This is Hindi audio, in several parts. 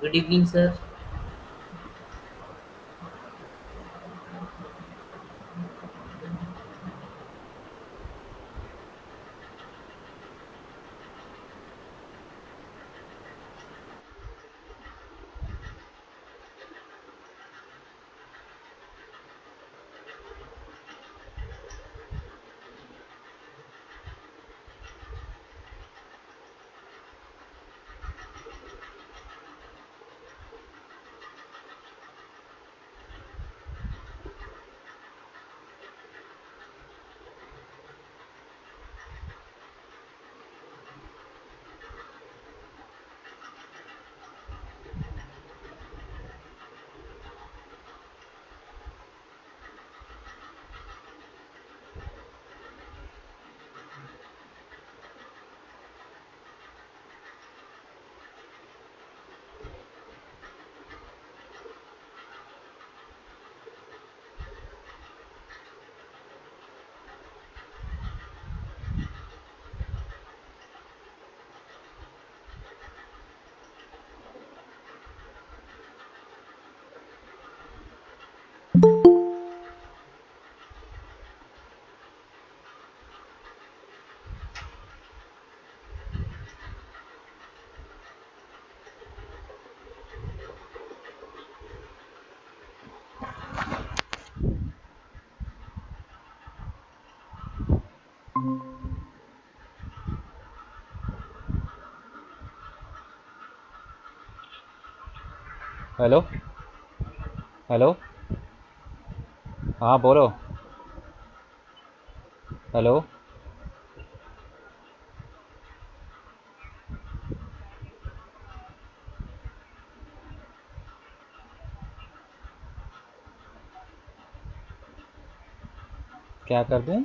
Good evening, sir. Hello hello. हाँ बोलो। हेलो। क्या कर दूँ?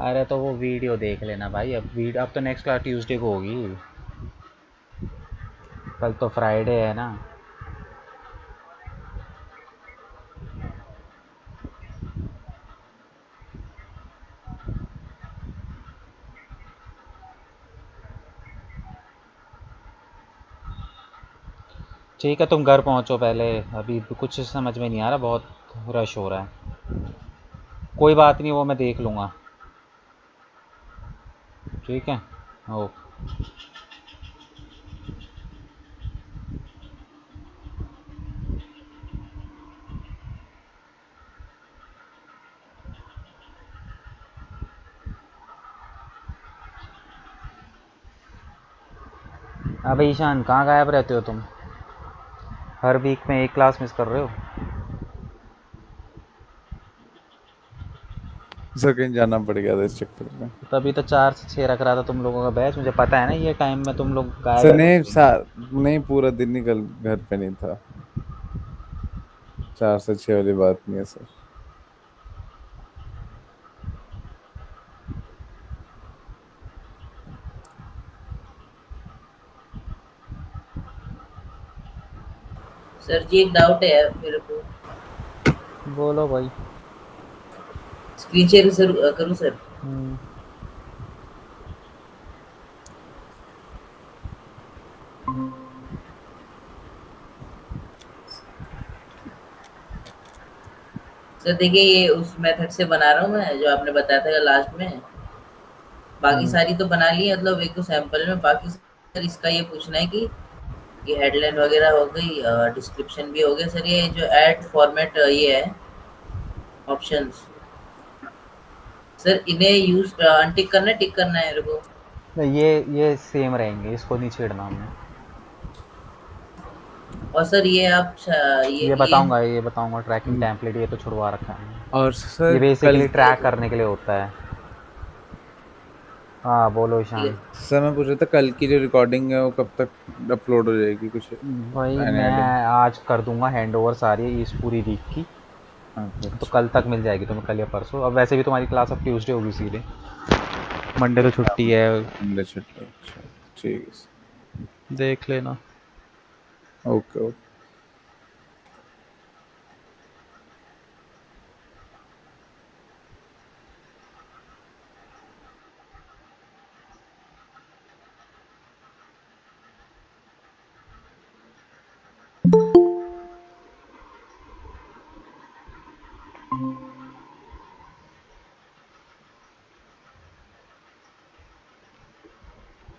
अरे तो वो वीडियो देख लेना भाई। अब तो नेक्स्ट क्लास ट्यूसडे को होगी। कल तो फ्राइडे है ना। ठीक है, तुम घर पहुंचो पहले। अभी कुछ समझ में नहीं आ रहा, बहुत रश हो रहा है। कोई बात नहीं, वो मैं देख लूँगा। ठीक है। ओके। अबे ईशान, कहाँ गायब रहते हो तुम? हर वीक में एक क्लास मिस कर रहे हो। सेकंड जाना पड़ गया था इस चक्कर में। तभी तो 4 से 6 रख रहा था तुम लोगों का बैच। मुझे पता है ना ये टाइम में तुम लोग गायब सर ही नहीं होते हो। नहीं, पूरा दिन निकल घर पे नहीं था। 4 से 6 वाली बात नहीं है सर। सर जी, एक डाउट है यार मेरे को। बोलो भाई। स्क्रीन शेयर सर करूँ सर? हम्म। सर देखिए, ये उस मेथड से बना रहा हूँ मैं जो आपने बताया था लास्ट में। बाकी हम्म। सारी तो बना ली है, मतलब एक तो सैंपल में। बाकी सर इसका ये पूछना है कि ये हेडलाइन वगैरह हो गई, डिस्क्रिप्शन भी हो गया सर। ये जो ऐड फॉर्मेट ये है ऑप्शंस, सर इन्हें यूज अनटिक करना है, टिक करना है मेरे को? नहीं, ये सेम रहेंगे, इसको नहीं छेड़ना हमने। और सर ये आप ये बताऊंगा ट्रैकिंग हम्म। टेम्पलेट, ये तो छुड़वा रखा है। और ये सर कल बेसिकली ट्रैक करने के लिए होता है। हाँ बोलो ठीक है। ईशान। सर मैं पूछ रहा था कल की जो रिकॉर्डिंग है वो कब तक अपलोड हो जाएगी, कुछ भाई एनी आइडिया? मैं आज कर दूंगा हैंड ओवर सारी इस पूरी वीक की, अच्छा तो अच्छा। कल तक मिल जाएगी तुम्हें, कल या परसों। अब वैसे भी तुम्हारी क्लास अब ट्यूसडे होगी सीधे, मंडे तो अच्छा छुट्टी है। मंडे छुट्टी, अच्छा ठीक है सर। देख लेना। Okay okay.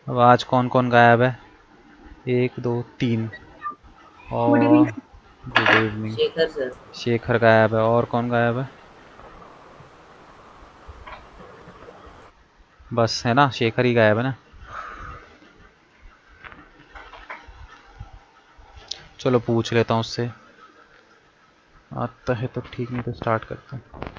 अब आज कौन कौन गायब है? एक दो तीन। Good evening. और good evening. Shekhar sir. Shekhar गायब है, और कौन गायब है? बस है ना, शेखर ही गायब है ना। चलो पूछ लेता हूँ उससे, आता है तो ठीक, नहीं तो स्टार्ट करते हैं।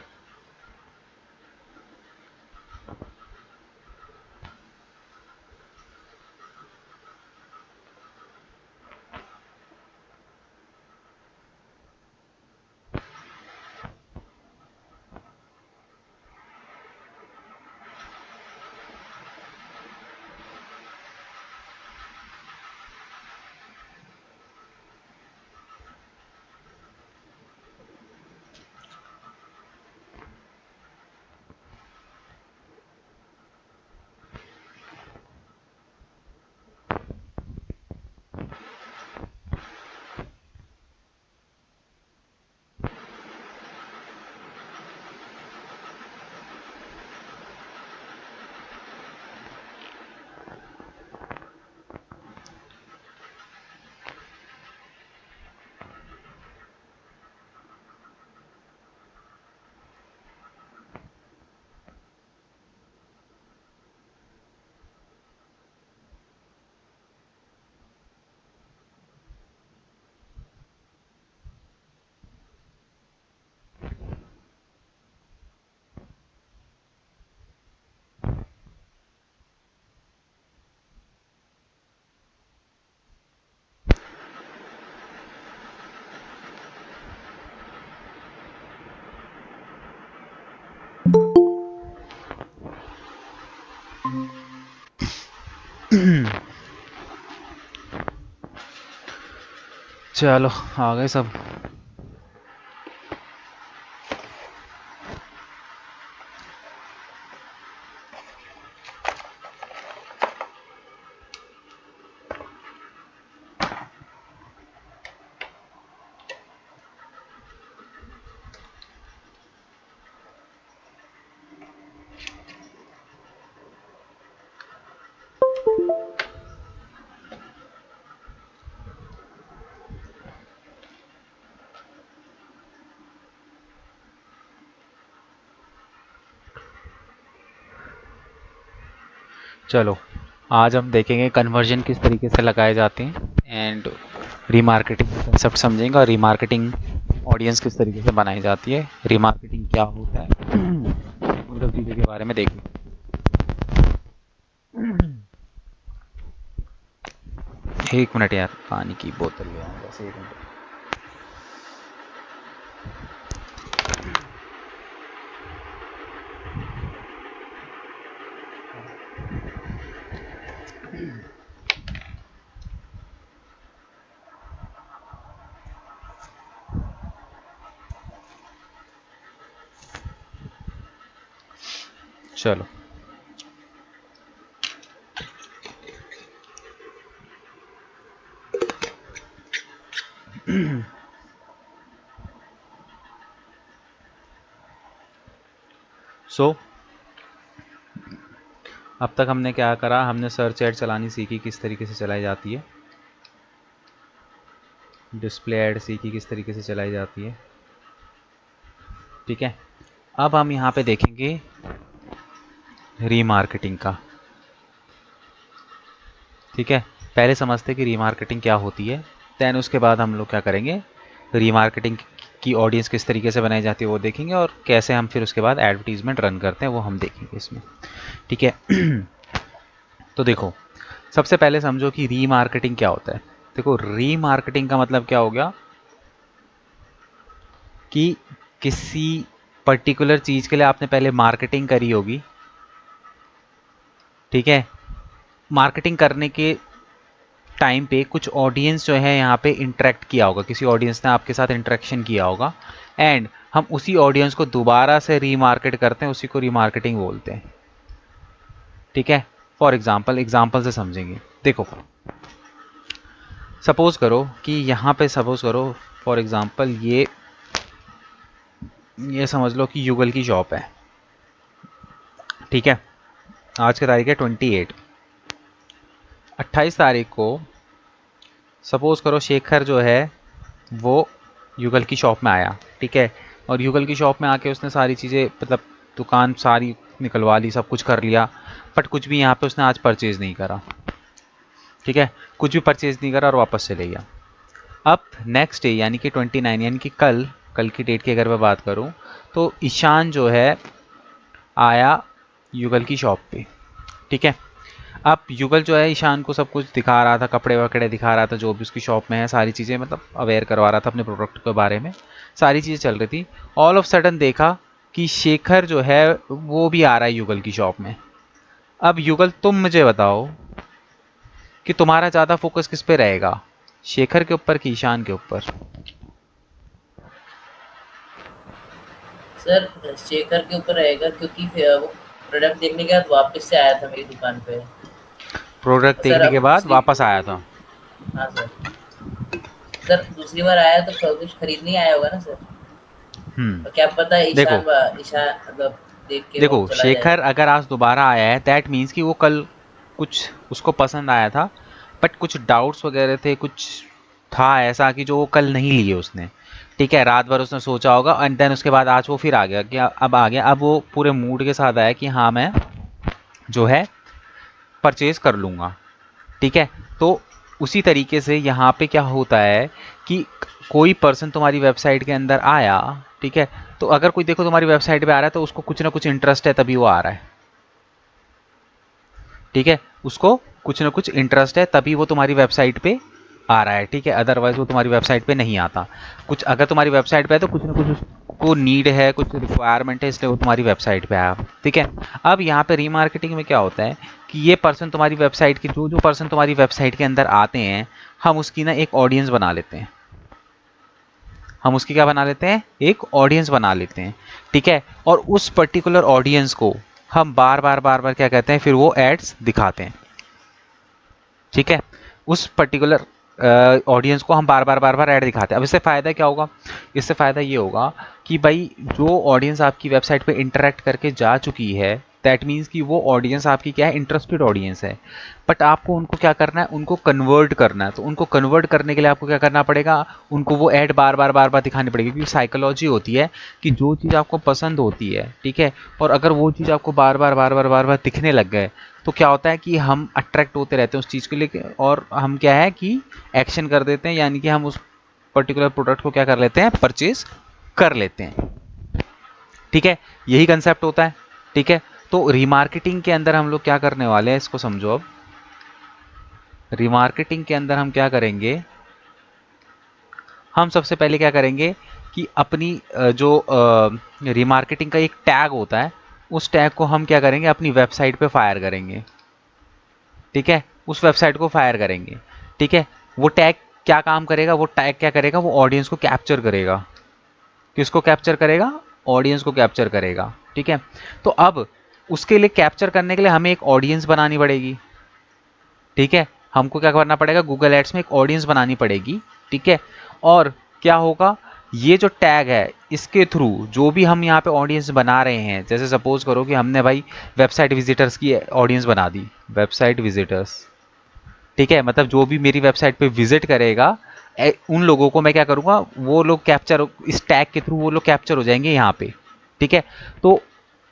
चलो आ गए सब। चलो आज हम देखेंगे कन्वर्जन किस तरीके से लगाए जाते हैं, एंड रीमार्केटिंग कंसेप्ट समझेंगे, और रीमार्केटिंग ऑडियंस किस तरीके से बनाई जाती है, रीमार्केटिंग क्या होता है, उन सब चीज़ों के बारे में देखेंगे। एक मिनट यार, पानी की बोतल ले आऊँ, बस एक मिनट। चलो सो अब तक हमने क्या करा, हमने सर्च ऐड चलानी सीखी किस तरीके से चलाई जाती है, डिस्प्ले ऐड सीखी किस तरीके से चलाई जाती है, ठीक है। अब हम यहाँ पे देखेंगे रीमार्केटिंग का, ठीक है। पहले समझते हैं कि रीमार्केटिंग क्या होती है, दैन उसके बाद हम लोग क्या करेंगे, रीमार्केटिंग की ऑडियंस किस तरीके से बनाई जाती है वो देखेंगे, और कैसे हम फिर उसके बाद एडवर्टीजमेंट रन करते हैं वो हम देखेंगे इसमें, ठीक है। तो देखो, सबसे पहले समझो कि रीमार्केटिंग क्या होता है। देखो, रीमार्केटिंग का मतलब क्या हो गया कि किसी पर्टिकुलर चीज़ के लिए आपने पहले मार्केटिंग करी होगी, ठीक है। मार्केटिंग करने के टाइम पे कुछ ऑडियंस जो है यहाँ पे इंटरेक्ट किया होगा, किसी ऑडियंस ने आपके साथ इंटरेक्शन किया होगा, एंड हम उसी ऑडियंस को दोबारा से रीमार्केट करते हैं, उसी को रीमार्केटिंग बोलते हैं, ठीक है। फॉर एग्जाम्पल से समझेंगे। देखो, सपोज करो कि यहाँ पे सपोज करो फॉर एग्जाम्पल ये समझ लो कि युगल की शॉप है, ठीक है। आज की तारीख है 28। 28 तारीख को सपोज करो शेखर जो है वो युगल की शॉप में आया, ठीक है। और युगल की शॉप में आके उसने सारी चीज़ें, मतलब दुकान सारी निकलवा ली, सब कुछ कर लिया, बट कुछ भी यहाँ पे उसने आज परचेज़ नहीं करा, ठीक है। कुछ भी परचेज़ नहीं करा और वापस चले गया। अब नेक्स्ट डे यानी कि 29, यानी कि कल की डेट की अगर मैं बात करूँ तो ईशान जो है आया युगल की शॉप पे, ठीक है। अब युगल जो है ईशान को सब कुछ दिखा रहा था, कपड़े वकड़े दिखा रहा था, जो भी उसकी शॉप में है सारी चीज़ें, मतलब अवेयर करवा रहा था अपने प्रोडक्ट के बारे में, सारी चीज़ें चल रही थी। ऑल ऑफ सडन देखा कि शेखर जो है वो भी आ रहा है युगल की शॉप में। अब युगल, तुम मुझे बताओ कि तुम्हारा ज़्यादा फोकस किस पे रहेगा, शेखर के ऊपर कि ईशान के ऊपर? सर शेखर के ऊपर रहेगा, क्योंकि फिर वो प्रोडक्ट देखने के बाद वापस से आया था मेरी दुकान पे। प्रोडक्ट सर देखने के अब बाद दूसरी, वापस आया था। हाँ सर, सर दूसरी बार आया तो कुछ खरीदने ही आया होगा ना सर। और क्या पता देखो ईशान मतलब देख के वो देखो चला जाए। शेखर अगर आज दोबारा आया है, दैट मीन्स कि वो कल कुछ उसको पसंद आया था, बट कुछ डाउट्स वगैरह थे, कुछ था ऐसा कि जो वो कल नहीं लिए उसने, ठीक है। रात भर उसने सोचा होगा एंड देन उसके बाद आज वो फिर आ गया कि अब आ गया, अब वो पूरे मूड के साथ आया कि हाँ मैं जो है परचेज कर लूँगा, ठीक है। तो उसी तरीके से यहाँ पे क्या होता है कि कोई पर्सन तुम्हारी वेबसाइट के अंदर आया, ठीक है। तो अगर कोई देखो तुम्हारी वेबसाइट पे आ रहा है तो उसको कुछ ना कुछ इंटरेस्ट है, तभी वो आ रहा है, ठीक है। उसको कुछ ना कुछ इंटरेस्ट है तभी वो तुम्हारी वेबसाइट पे आ रहा है, ठीक है। अदरवाइज वो तुम्हारी वेबसाइट पे नहीं आता। कुछ अगर तुम्हारी वेबसाइट पे है तो कुछ ना कुछ उसको नीड है, कुछ रिक्वायरमेंट है, इसलिए वो तुम्हारी वेबसाइट पे आया, ठीक है। अब यहाँ पे रीमार्केटिंग में क्या होता है कि ये पर्सन तुम्हारी वेबसाइट की, जो जो पर्सन तुम्हारी वेबसाइट के अंदर आते हैं, हम उसकी ना एक ऑडियंस बना लेते हैं। हम उसकी क्या बना लेते हैं? एक ऑडियंस बना लेते हैं, ठीक है। और उस पर्टिकुलर ऑडियंस को हम बार बार क्या कहते हैं, फिर वो एड्स दिखाते हैं, ठीक है। उस पर्टिकुलर ऑडियंस को हम बार बार ऐड दिखाते हैं। अब इससे फ़ायदा क्या होगा? इससे फ़ायदा ये होगा कि भाई जो ऑडियंस आपकी वेबसाइट पे इंटरेक्ट करके जा चुकी है, दैट मीन्स कि वो ऑडियंस आपकी क्या है, इंटरेस्टेड ऑडियंस है। बट आपको उनको क्या करना है, उनको कन्वर्ट करना है। तो उनको कन्वर्ट करने के लिए आपको क्या करना पड़ेगा, उनको वो ऐड बार बार दिखानी पड़ेगी, क्योंकि साइकोलॉजी होती है कि जो चीज़ आपको पसंद होती है, ठीक है, और अगर वो चीज़ आपको बार बार दिखने लग गए तो क्या होता है कि हम अट्रैक्ट होते रहते हैं उस चीज़ को लेके, और हम क्या है कि एक्शन कर देते हैं, यानी कि हम उस पर्टिकुलर प्रोडक्ट को क्या कर लेते हैं, परचेज कर लेते हैं, ठीक है। यही कंसेप्ट होता है, ठीक है। तो रीमार्केटिंग के अंदर हम लोग क्या करने वाले हैं, इसको समझो। अब रीमार्केटिंग के अंदर हम क्या करेंगे, हम सबसे पहले क्या करेंगे कि अपनी जो रीमार्केटिंग का एक टैग होता है, उस टैग को हम क्या करेंगे, अपनी वेबसाइट पे फायर करेंगे, ठीक है। उस वेबसाइट को फायर करेंगे, ठीक है। वो टैग क्या काम करेगा, वो टैग क्या करेगा, वो ऑडियंस को कैप्चर करेगा। किसको कैप्चर करेगा? ऑडियंस को कैप्चर करेगा, ठीक है। तो अब उसके लिए, कैप्चर करने के लिए हमें एक ऑडियंस बनानी पड़ेगी, ठीक है। हमको क्या करना पड़ेगा, गूगल एड्स में एक ऑडियंस बनानी पड़ेगी, ठीक है। और क्या होगा, ये जो टैग है इसके थ्रू जो भी हम यहाँ पे ऑडियंस बना रहे हैं, जैसे सपोज करो कि हमने भाई वेबसाइट विजिटर्स की ऑडियंस बना दी, वेबसाइट विजिटर्स, ठीक है। मतलब जो भी मेरी वेबसाइट पे विजिट करेगा, उन लोगों को मैं क्या करूँगा, वो लोग कैप्चर, इस टैग के थ्रू वो लोग कैप्चर हो जाएंगे यहाँ पे, ठीक है। तो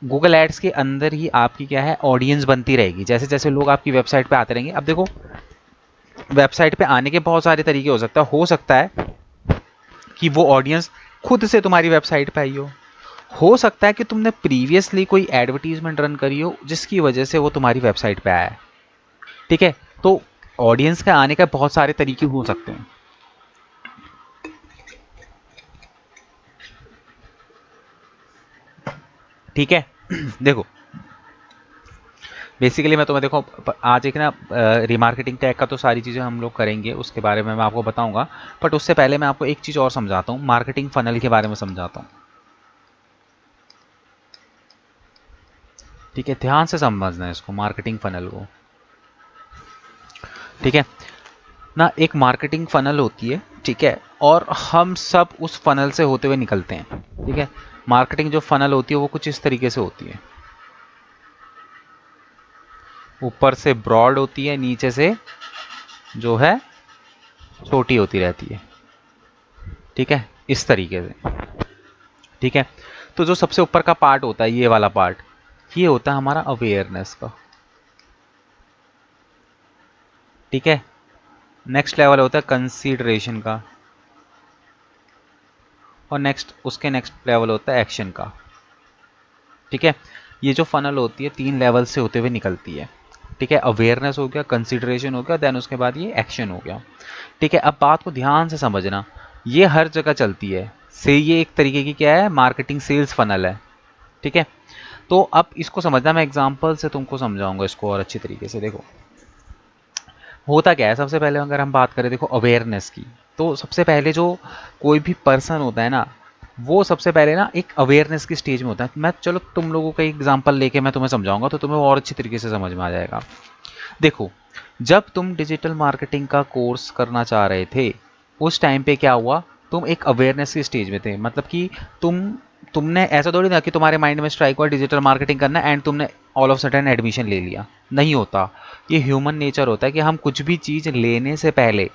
गूगल एड्स के अंदर ही आपकी क्या है, ऑडियंस बनती रहेगी, जैसे जैसे लोग आपकी वेबसाइट पे आते रहेंगे। अब देखो, वेबसाइट पे आने के बहुत सारे तरीके हो सकता है कि वो ऑडियंस खुद से तुम्हारी वेबसाइट पे आई हो सकता है कि तुमने प्रीवियसली कोई एडवर्टीजमेंट रन करी हो जिसकी वजह से वो तुम्हारी वेबसाइट पे आया है, ठीक है। तो ऑडियंस के आने का बहुत सारे तरीके हो सकते हैं, ठीक है। देखो बेसिकली मैं तुम्हें देखो आज एक ना रिमार्केटिंग टैग का तो सारी चीज़ें हम लोग करेंगे, उसके बारे में मैं आपको बताऊंगा। बट उससे पहले मैं आपको एक चीज़ और समझाता हूँ, मार्केटिंग फनल के बारे में समझाता हूँ, ठीक है। ध्यान से समझना है इसको, मार्केटिंग फनल को, ठीक है ना। एक मार्केटिंग फनल होती है, ठीक है, और हम सब उस फनल से होते हुए निकलते हैं, ठीक है। मार्केटिंग जो फनल होती है वो कुछ इस तरीके से होती है, ऊपर से ब्रॉड होती है, नीचे से जो है छोटी होती रहती है, ठीक है, इस तरीके से, ठीक है। तो जो सबसे ऊपर का पार्ट होता है, ये वाला पार्ट, ये होता है हमारा अवेयरनेस का, ठीक है। नेक्स्ट लेवल होता है कंसीडरेशन का, और उसके नेक्स्ट लेवल होता है एक्शन का, ठीक है। ये जो फनल होती है 3 लेवल से होते हुए निकलती है, ठीक है। अवेयरनेस हो गया, कंसीडरेशन हो गया, देन उसके बाद ये एक्शन हो गया, ठीक है। अब बात को ध्यान से समझना, ये हर जगह चलती है से, ये एक तरीके की क्या है, मार्केटिंग सेल्स फनल है, ठीक है। तो अब इसको समझना, मैं एग्जांपल से तुमको समझाऊंगा इसको और अच्छी तरीके से। देखो होता क्या है, सबसे पहले अगर हम बात करें देखो अवेयरनेस की, तो सबसे पहले जो कोई भी पर्सन होता है ना, वो सबसे पहले ना एक अवेयरनेस की स्टेज में होता है। मैं चलो तुम लोगों का एग्जांपल लेके मैं तुम्हें समझाऊंगा तो तुम्हें और अच्छी तरीके से समझ में आ जाएगा। देखो जब तुम डिजिटल मार्केटिंग का कोर्स करना चाह रहे थे, उस टाइम पे क्या हुआ, तुम एक अवेयरनेस की स्टेज में थे, मतलब कि तुमने ऐसा थोड़ी ना कि तुम्हारे माइंड में स्ट्राइक हुआ डिजिटल मार्केटिंग करना एंड तुमने ऑल ऑफ सडन एडमिशन ले लिया, नहीं होता। ये ह्यूमन नेचर होता है कि हम कुछ भी चीज़ लेने से पहले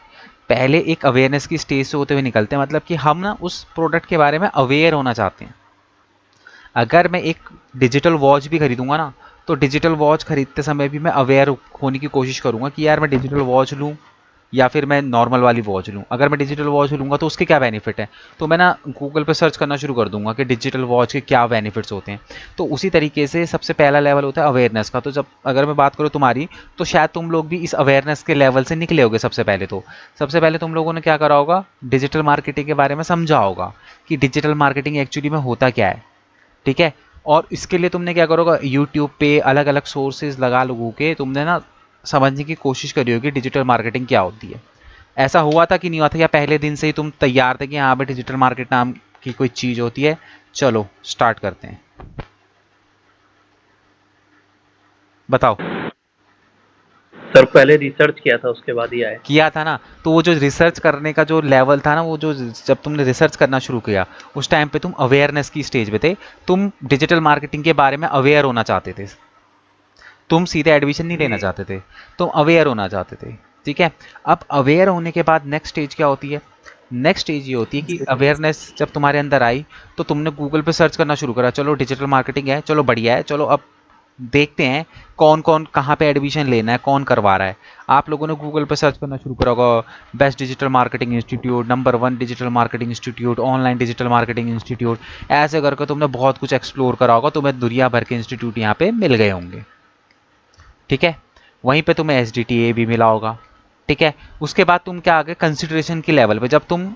पहले एक अवेयरनेस की स्टेज से होते हुए निकलते हैं, मतलब कि हम ना उस प्रोडक्ट के बारे में अवेयर होना चाहते हैं। अगर मैं एक डिजिटल वॉच भी खरीदूंगा ना, तो डिजिटल वॉच खरीदते समय भी मैं अवेयर होने की कोशिश करूंगा कि यार मैं डिजिटल वॉच लूं या फिर मैं नॉर्मल वाली वॉच लूं। अगर मैं डिजिटल वॉच लूंगा तो उसके क्या बेनिफिट है, तो मैं ना गूगल पे सर्च करना शुरू कर दूंगा कि डिजिटल वॉच के क्या बेनिफिट्स होते हैं। तो उसी तरीके से सबसे पहला लेवल होता है अवेयरनेस का। तो जब अगर मैं बात करूँ तुम्हारी, तो शायद तुम लोग भी इस अवेयरनेस के लेवल से निकले होगे। सबसे पहले तुम लोगों ने क्या करा होगा, डिजिटल मार्केटिंग के बारे में समझा होगा कि डिजिटल मार्केटिंग एक्चुअली में होता क्या है, ठीक है। और इसके लिए तुमने क्या करोगे, यूट्यूब पे अलग अलग सोर्सेज लगा लगू के तुमने ना समझने की कोशिश करी होगी डिजिटल मार्केटिंग क्या होती है। ऐसा हुआ था कि नहीं हुआ था, या पहले दिन से ही तुम तैयार थे कि हाँ भाई डिजिटल मार्केट नाम की कोई चीज़ होती है, चलो स्टार्ट करते हैं, बताओ। सर पहले रिसर्च किया था उसके बाद ही आए। किया था ना, तो वो जो रिसर्च करने का जो लेवल था ना, वो जो जब तुमने रिसर्च करना शुरू किया उस टाइम पे तुम अवेयरनेस की स्टेज पे थे, तुम डिजिटल मार्केटिंग के बारे में अवेयर होना चाहते थे, तुम सीधे एडमिशन नहीं लेना जी। चाहते थे, तुम अवेयर होना चाहते थे, ठीक है। अब अवेयर होने के बाद नेक्स्ट स्टेज क्या होती है, नेक्स्ट स्टेज ये होती है कि अवेयरनेस जब तुम्हारे अंदर आई तो तुमने गूगल पे सर्च करना शुरू करा, चलो डिजिटल मार्केटिंग है, चलो बढ़िया है, चलो अब देखते हैं कौन कौन कहाँ पे एडमिशन लेना है, कौन करवा रहा है। आप लोगों ने गूगल पे सर्च करना शुरू करा होगा, best digital marketing institute, number 1 digital marketing institute, online digital marketing institute, ऐसे करके तुमने बहुत कुछ एक्सप्लोर करा होगा, तुम्हें दुनिया भर के इंस्टीट्यूट यहाँ पे मिल गए होंगे, ठीक है। वहीं पे तुम्हें एस भी मिला होगा, ठीक है। उसके बाद तुम क्या आ गए कंसिडरेशन की लेवल पे, जब तुम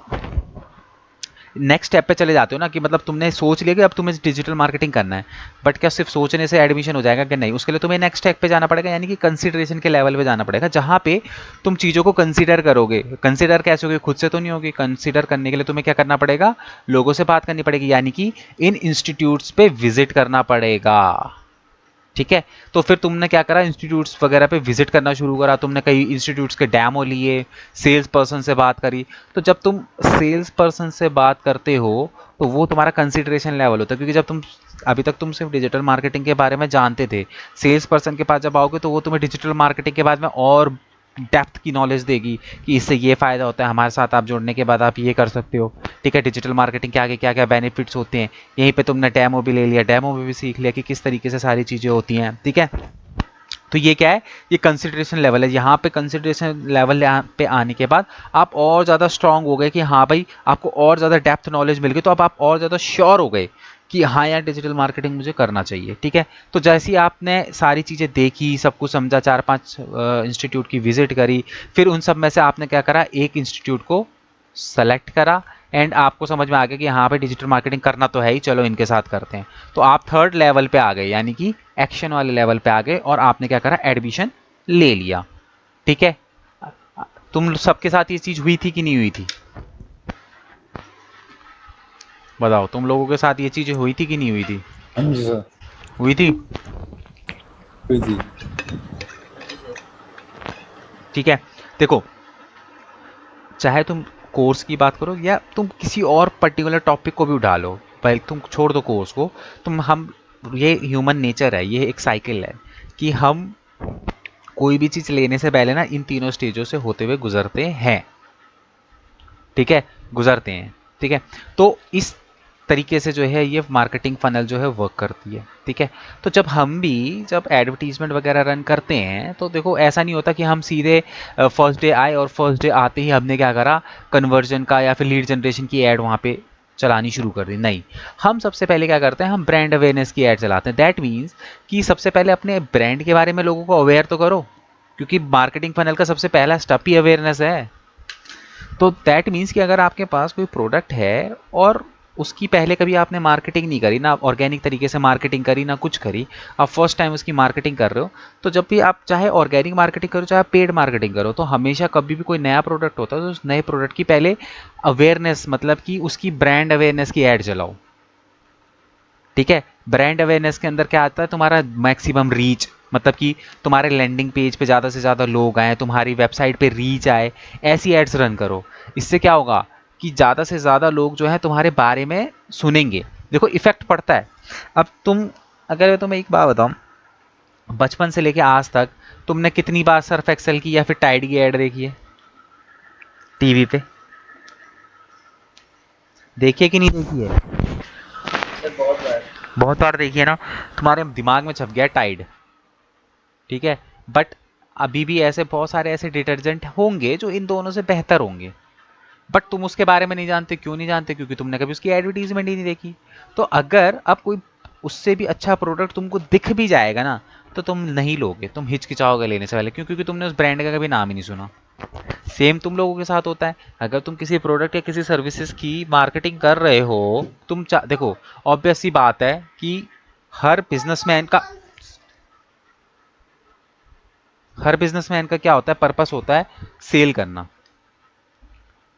नेक्स्ट स्टेप पे चले जाते हो ना, कि मतलब तुमने सोच लिया कि अब तुम्हें डिजिटल मार्केटिंग करना है, बट क्या सिर्फ सोचने से एडमिशन हो जाएगा कि नहीं, उसके लिए तुम्हें नेक्स्ट स्टेप पे जाना पड़ेगा, यानी कि कंसिडरेशन के लेवल पे जाना पड़ेगा, जहां पे तुम चीज़ों को कंसीडर करोगे। कंसीडर कैसे होगी, खुद से तो नहीं होगी, कंसीडर करने के लिए तुम्हें क्या करना पड़ेगा, लोगों से बात करनी पड़ेगी, यानी कि इन इंस्टीट्यूट्स पे विजिट करना पड़ेगा, ठीक है। तो फिर तुमने क्या करा, इंस्टीट्यूट्स वगैरह पे विजिट करना शुरू करा, तुमने कई इंस्टीट्यूट्स के डैमो लिए, सेल्स पर्सन से बात करी। तो जब तुम सेल्स पर्सन से बात करते हो तो वो तुम्हारा कंसिडरेशन लेवल होता है, क्योंकि जब तुम अभी तक तुम सिर्फ डिजिटल मार्केटिंग के बारे में जानते थे, सेल्स पर्सन के पास जब आओगे तो वो तुम्हें डिजिटल मार्केटिंग के बारे में और डेप्थ की नॉलेज देगी कि इससे ये फ़ायदा होता है, हमारे साथ आप जुड़ने के बाद आप ये कर सकते हो, ठीक है। डिजिटल मार्केटिंग के आगे क्या क्या बेनिफिट्स होते हैं, यहीं पे तुमने डेमो भी ले लिया, डेमो में भी सीख लिया कि किस तरीके से सारी चीज़ें होती हैं, ठीक है। तो ये क्या है, ये कंसिडरेशन लेवल है। यहाँ पे कंसिडरेशन लेवल पे आने के बाद आप और ज़्यादा स्ट्रांग हो गए कि हाँ भाई आपको और ज़्यादा डेप्थ नॉलेज मिल गई, तो अब आप और ज़्यादा श्योर हो गए कि हाँ यार डिजिटल मार्केटिंग मुझे करना चाहिए। ठीक है, तो जैसे ही आपने सारी चीज़ें देखी, सब कुछ समझा, 4-5 इंस्टीट्यूट की विजिट करी, फिर उन सब में से आपने क्या करा, एक इंस्टीट्यूट को सेलेक्ट करा एंड आपको समझ में आ गया कि हाँ पे डिजिटल मार्केटिंग करना तो है ही, चलो इनके साथ करते हैं। तो आप थर्ड लेवल पे आ गए, यानी कि एक्शन वाले लेवल पे आ गए, और आपने क्या करा, एडमिशन ले लिया। ठीक है, तुम सबके साथ ये चीज़ हुई थी कि नहीं हुई थी? बताओ, तुम लोगों के साथ ये चीज़ हुई थी कि नहीं हुई थी? हाँ जी सर। हुई थी। हुई थी। जी सर। ठीक है, देखो, चाहे तुम कोर्स की बात करो या तुम किसी और पर्टिकुलर टॉपिक को भी उठा लो, भाई तुम छोड़ दो कोर्स को, तुम हम ये ह्यूमन नेचर है, ये एक साइकिल है कि हम कोई भी चीज़ लेने से पहले ना इन तीनों स्टेजों से होते हुए गुजरते हैं। ठीक है, गुजरते हैं। ठीक है, तो इस तरीके से जो है ये मार्केटिंग फनल जो है वर्क करती है। ठीक है, तो जब एडवर्टीजमेंट वगैरह रन करते हैं तो देखो ऐसा नहीं होता कि हम सीधे फर्स्ट डे आए और फर्स्ट डे आते ही हमने क्या करा, कन्वर्जन का या फिर लीड जनरेशन की ऐड वहाँ पे चलानी शुरू कर दी। नहीं, हम सबसे पहले क्या करते हैं, हम ब्रांड अवेयरनेस की ऐड चलाते हैं। दैट मीन्स कि सबसे पहले अपने ब्रांड के बारे में लोगों को अवेयर तो करो, क्योंकि मार्केटिंग फनल का सबसे पहला स्टेप ही अवेयरनेस है। तो दैट मीन्स कि अगर आपके पास कोई प्रोडक्ट है और उसकी पहले कभी आपने मार्केटिंग नहीं करी ना, ऑर्गेनिक तरीके से मार्केटिंग करी ना कुछ करी, आप फर्स्ट टाइम उसकी मार्केटिंग कर रहे हो, तो जब भी आप चाहे ऑर्गेनिक मार्केटिंग करो चाहे पेड मार्केटिंग करो, तो हमेशा कभी भी कोई नया प्रोडक्ट होता है तो उस नए प्रोडक्ट की पहले अवेयरनेस, मतलब कि उसकी ब्रांड अवेयरनेस की ऐड चलाओ। ठीक है, ब्रांड अवेयरनेस के अंदर क्या आता है, तुम्हारा मैक्सिमम रीच, मतलब कि तुम्हारे लैंडिंग पेज पे ज़्यादा से ज़्यादा लोग आए, तुम्हारी वेबसाइट पे रीच आए, ऐसी एड्स रन करो। इससे क्या होगा कि ज़्यादा से ज़्यादा लोग जो है तुम्हारे बारे में सुनेंगे। देखो इफेक्ट पड़ता है। अब तुम, अगर मैं तुम्हें एक बात बताऊं, बचपन से लेके आज तक तुमने कितनी बार सर्फ एक्सेल की या फिर टाइड की ऐड देखी है टीवी पे? देखी है कि नहीं देखी है? सर बहुत बार। बहुत बार देखी है ना, तुम्हारे दिमाग में छप गया टाइड। ठीक है, बट अभी भी ऐसे बहुत सारे ऐसे डिटर्जेंट होंगे जो इन दोनों से बेहतर होंगे, बट तुम उसके बारे में नहीं जानते। क्यों नहीं जानते? क्योंकि तुमने कभी उसकी एडवर्टीजमेंट ही नहीं देखी। तो अगर अब कोई उससे भी अच्छा प्रोडक्ट तुमको दिख भी जाएगा ना, तो तुम नहीं लोगे, तुम हिचकिचाओगे लेने से पहले। क्यों? क्योंकि तुमने उस ब्रांड का कभी नाम ही नहीं सुना। सेम तुम लोगों के साथ होता है। अगर तुम किसी प्रोडक्ट या किसी सर्विसेज की मार्केटिंग कर रहे हो, देखो, ऑब्वियस सी बात है कि हर बिजनेसमैन का हर बिजनेसमैन का क्या होता है, पर्पस होता है सेल करना।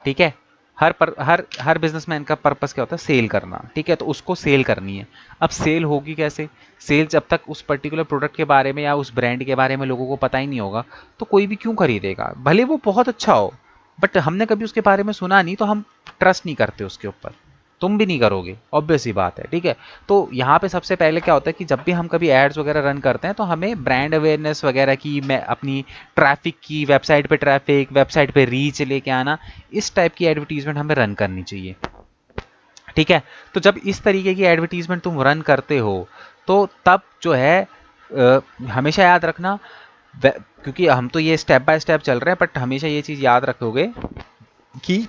ठीक है, हर बिजनेसमैन का पर्पस क्या होता है, सेल करना। ठीक है, तो उसको सेल करनी है। अब सेल होगी कैसे? सेल जब तक उस पर्टिकुलर प्रोडक्ट के बारे में या उस ब्रांड के बारे में लोगों को पता ही नहीं होगा, तो कोई भी क्यों खरीदेगा, भले वो बहुत अच्छा हो, बट हमने कभी उसके बारे में सुना नहीं तो हम ट्रस्ट नहीं करते उसके ऊपर। तुम भी नहीं करोगे, ऑब्वियस ही बात है। ठीक है, तो यहाँ पे सबसे पहले क्या होता है कि जब भी हम कभी एड्स वगैरह रन करते हैं तो हमें ब्रांड अवेयरनेस वगैरह की, मैं अपनी ट्रैफिक की, वेबसाइट पे ट्रैफिक, वेबसाइट पे रीच लेके आना, इस टाइप की एडवर्टीजमेंट हमें रन करनी चाहिए। ठीक है, तो जब इस तरीके की एडवर्टीजमेंट तुम रन करते हो तो तब जो है हमेशा याद रखना, क्योंकि हम तो ये स्टेप बाय स्टेप चल रहे हैं, बट हमेशा ये चीज़ याद रखोगे कि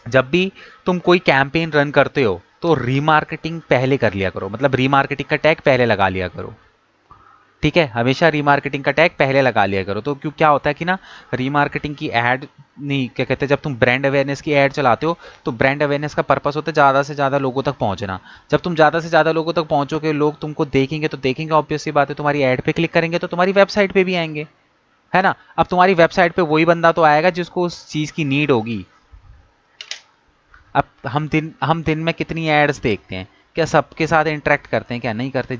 जब भी तुम कोई कैंपेन रन करते हो तो रीमार्केटिंग पहले कर लिया करो, मतलब रीमार्केटिंग का टैग पहले लगा लिया करो। ठीक है, हमेशा रीमार्केटिंग का टैग पहले लगा लिया करो। तो क्यों, क्या होता है कि ना, रीमार्केटिंग की ऐड नहीं, क्या कहते हैं, जब तुम ब्रांड अवेयरनेस की ऐड चलाते हो तो ब्रांड अवेयरनेस का पर्पस होता है ज़्यादा से ज़्यादा लोगों तक पहुंचना। जब तुम ज़्यादा से ज़्यादा लोगों तक पहुंचोगे, लोग तुमको देखेंगे, तो देखेंगे, ऑब्वियस सी बात है, तुम्हारी ऐड पे क्लिक करेंगे तो तुम्हारी वेबसाइट पे भी आएंगे, है ना। अब तुम्हारी वेबसाइट पे वही बंदा तो आएगा जिसको उस चीज़ की नीड होगी। अब हम दिन में कितनी एड्स देखते हैं, क्या सबके साथ इंटरेक्ट करते हैं? क्या नहीं करते?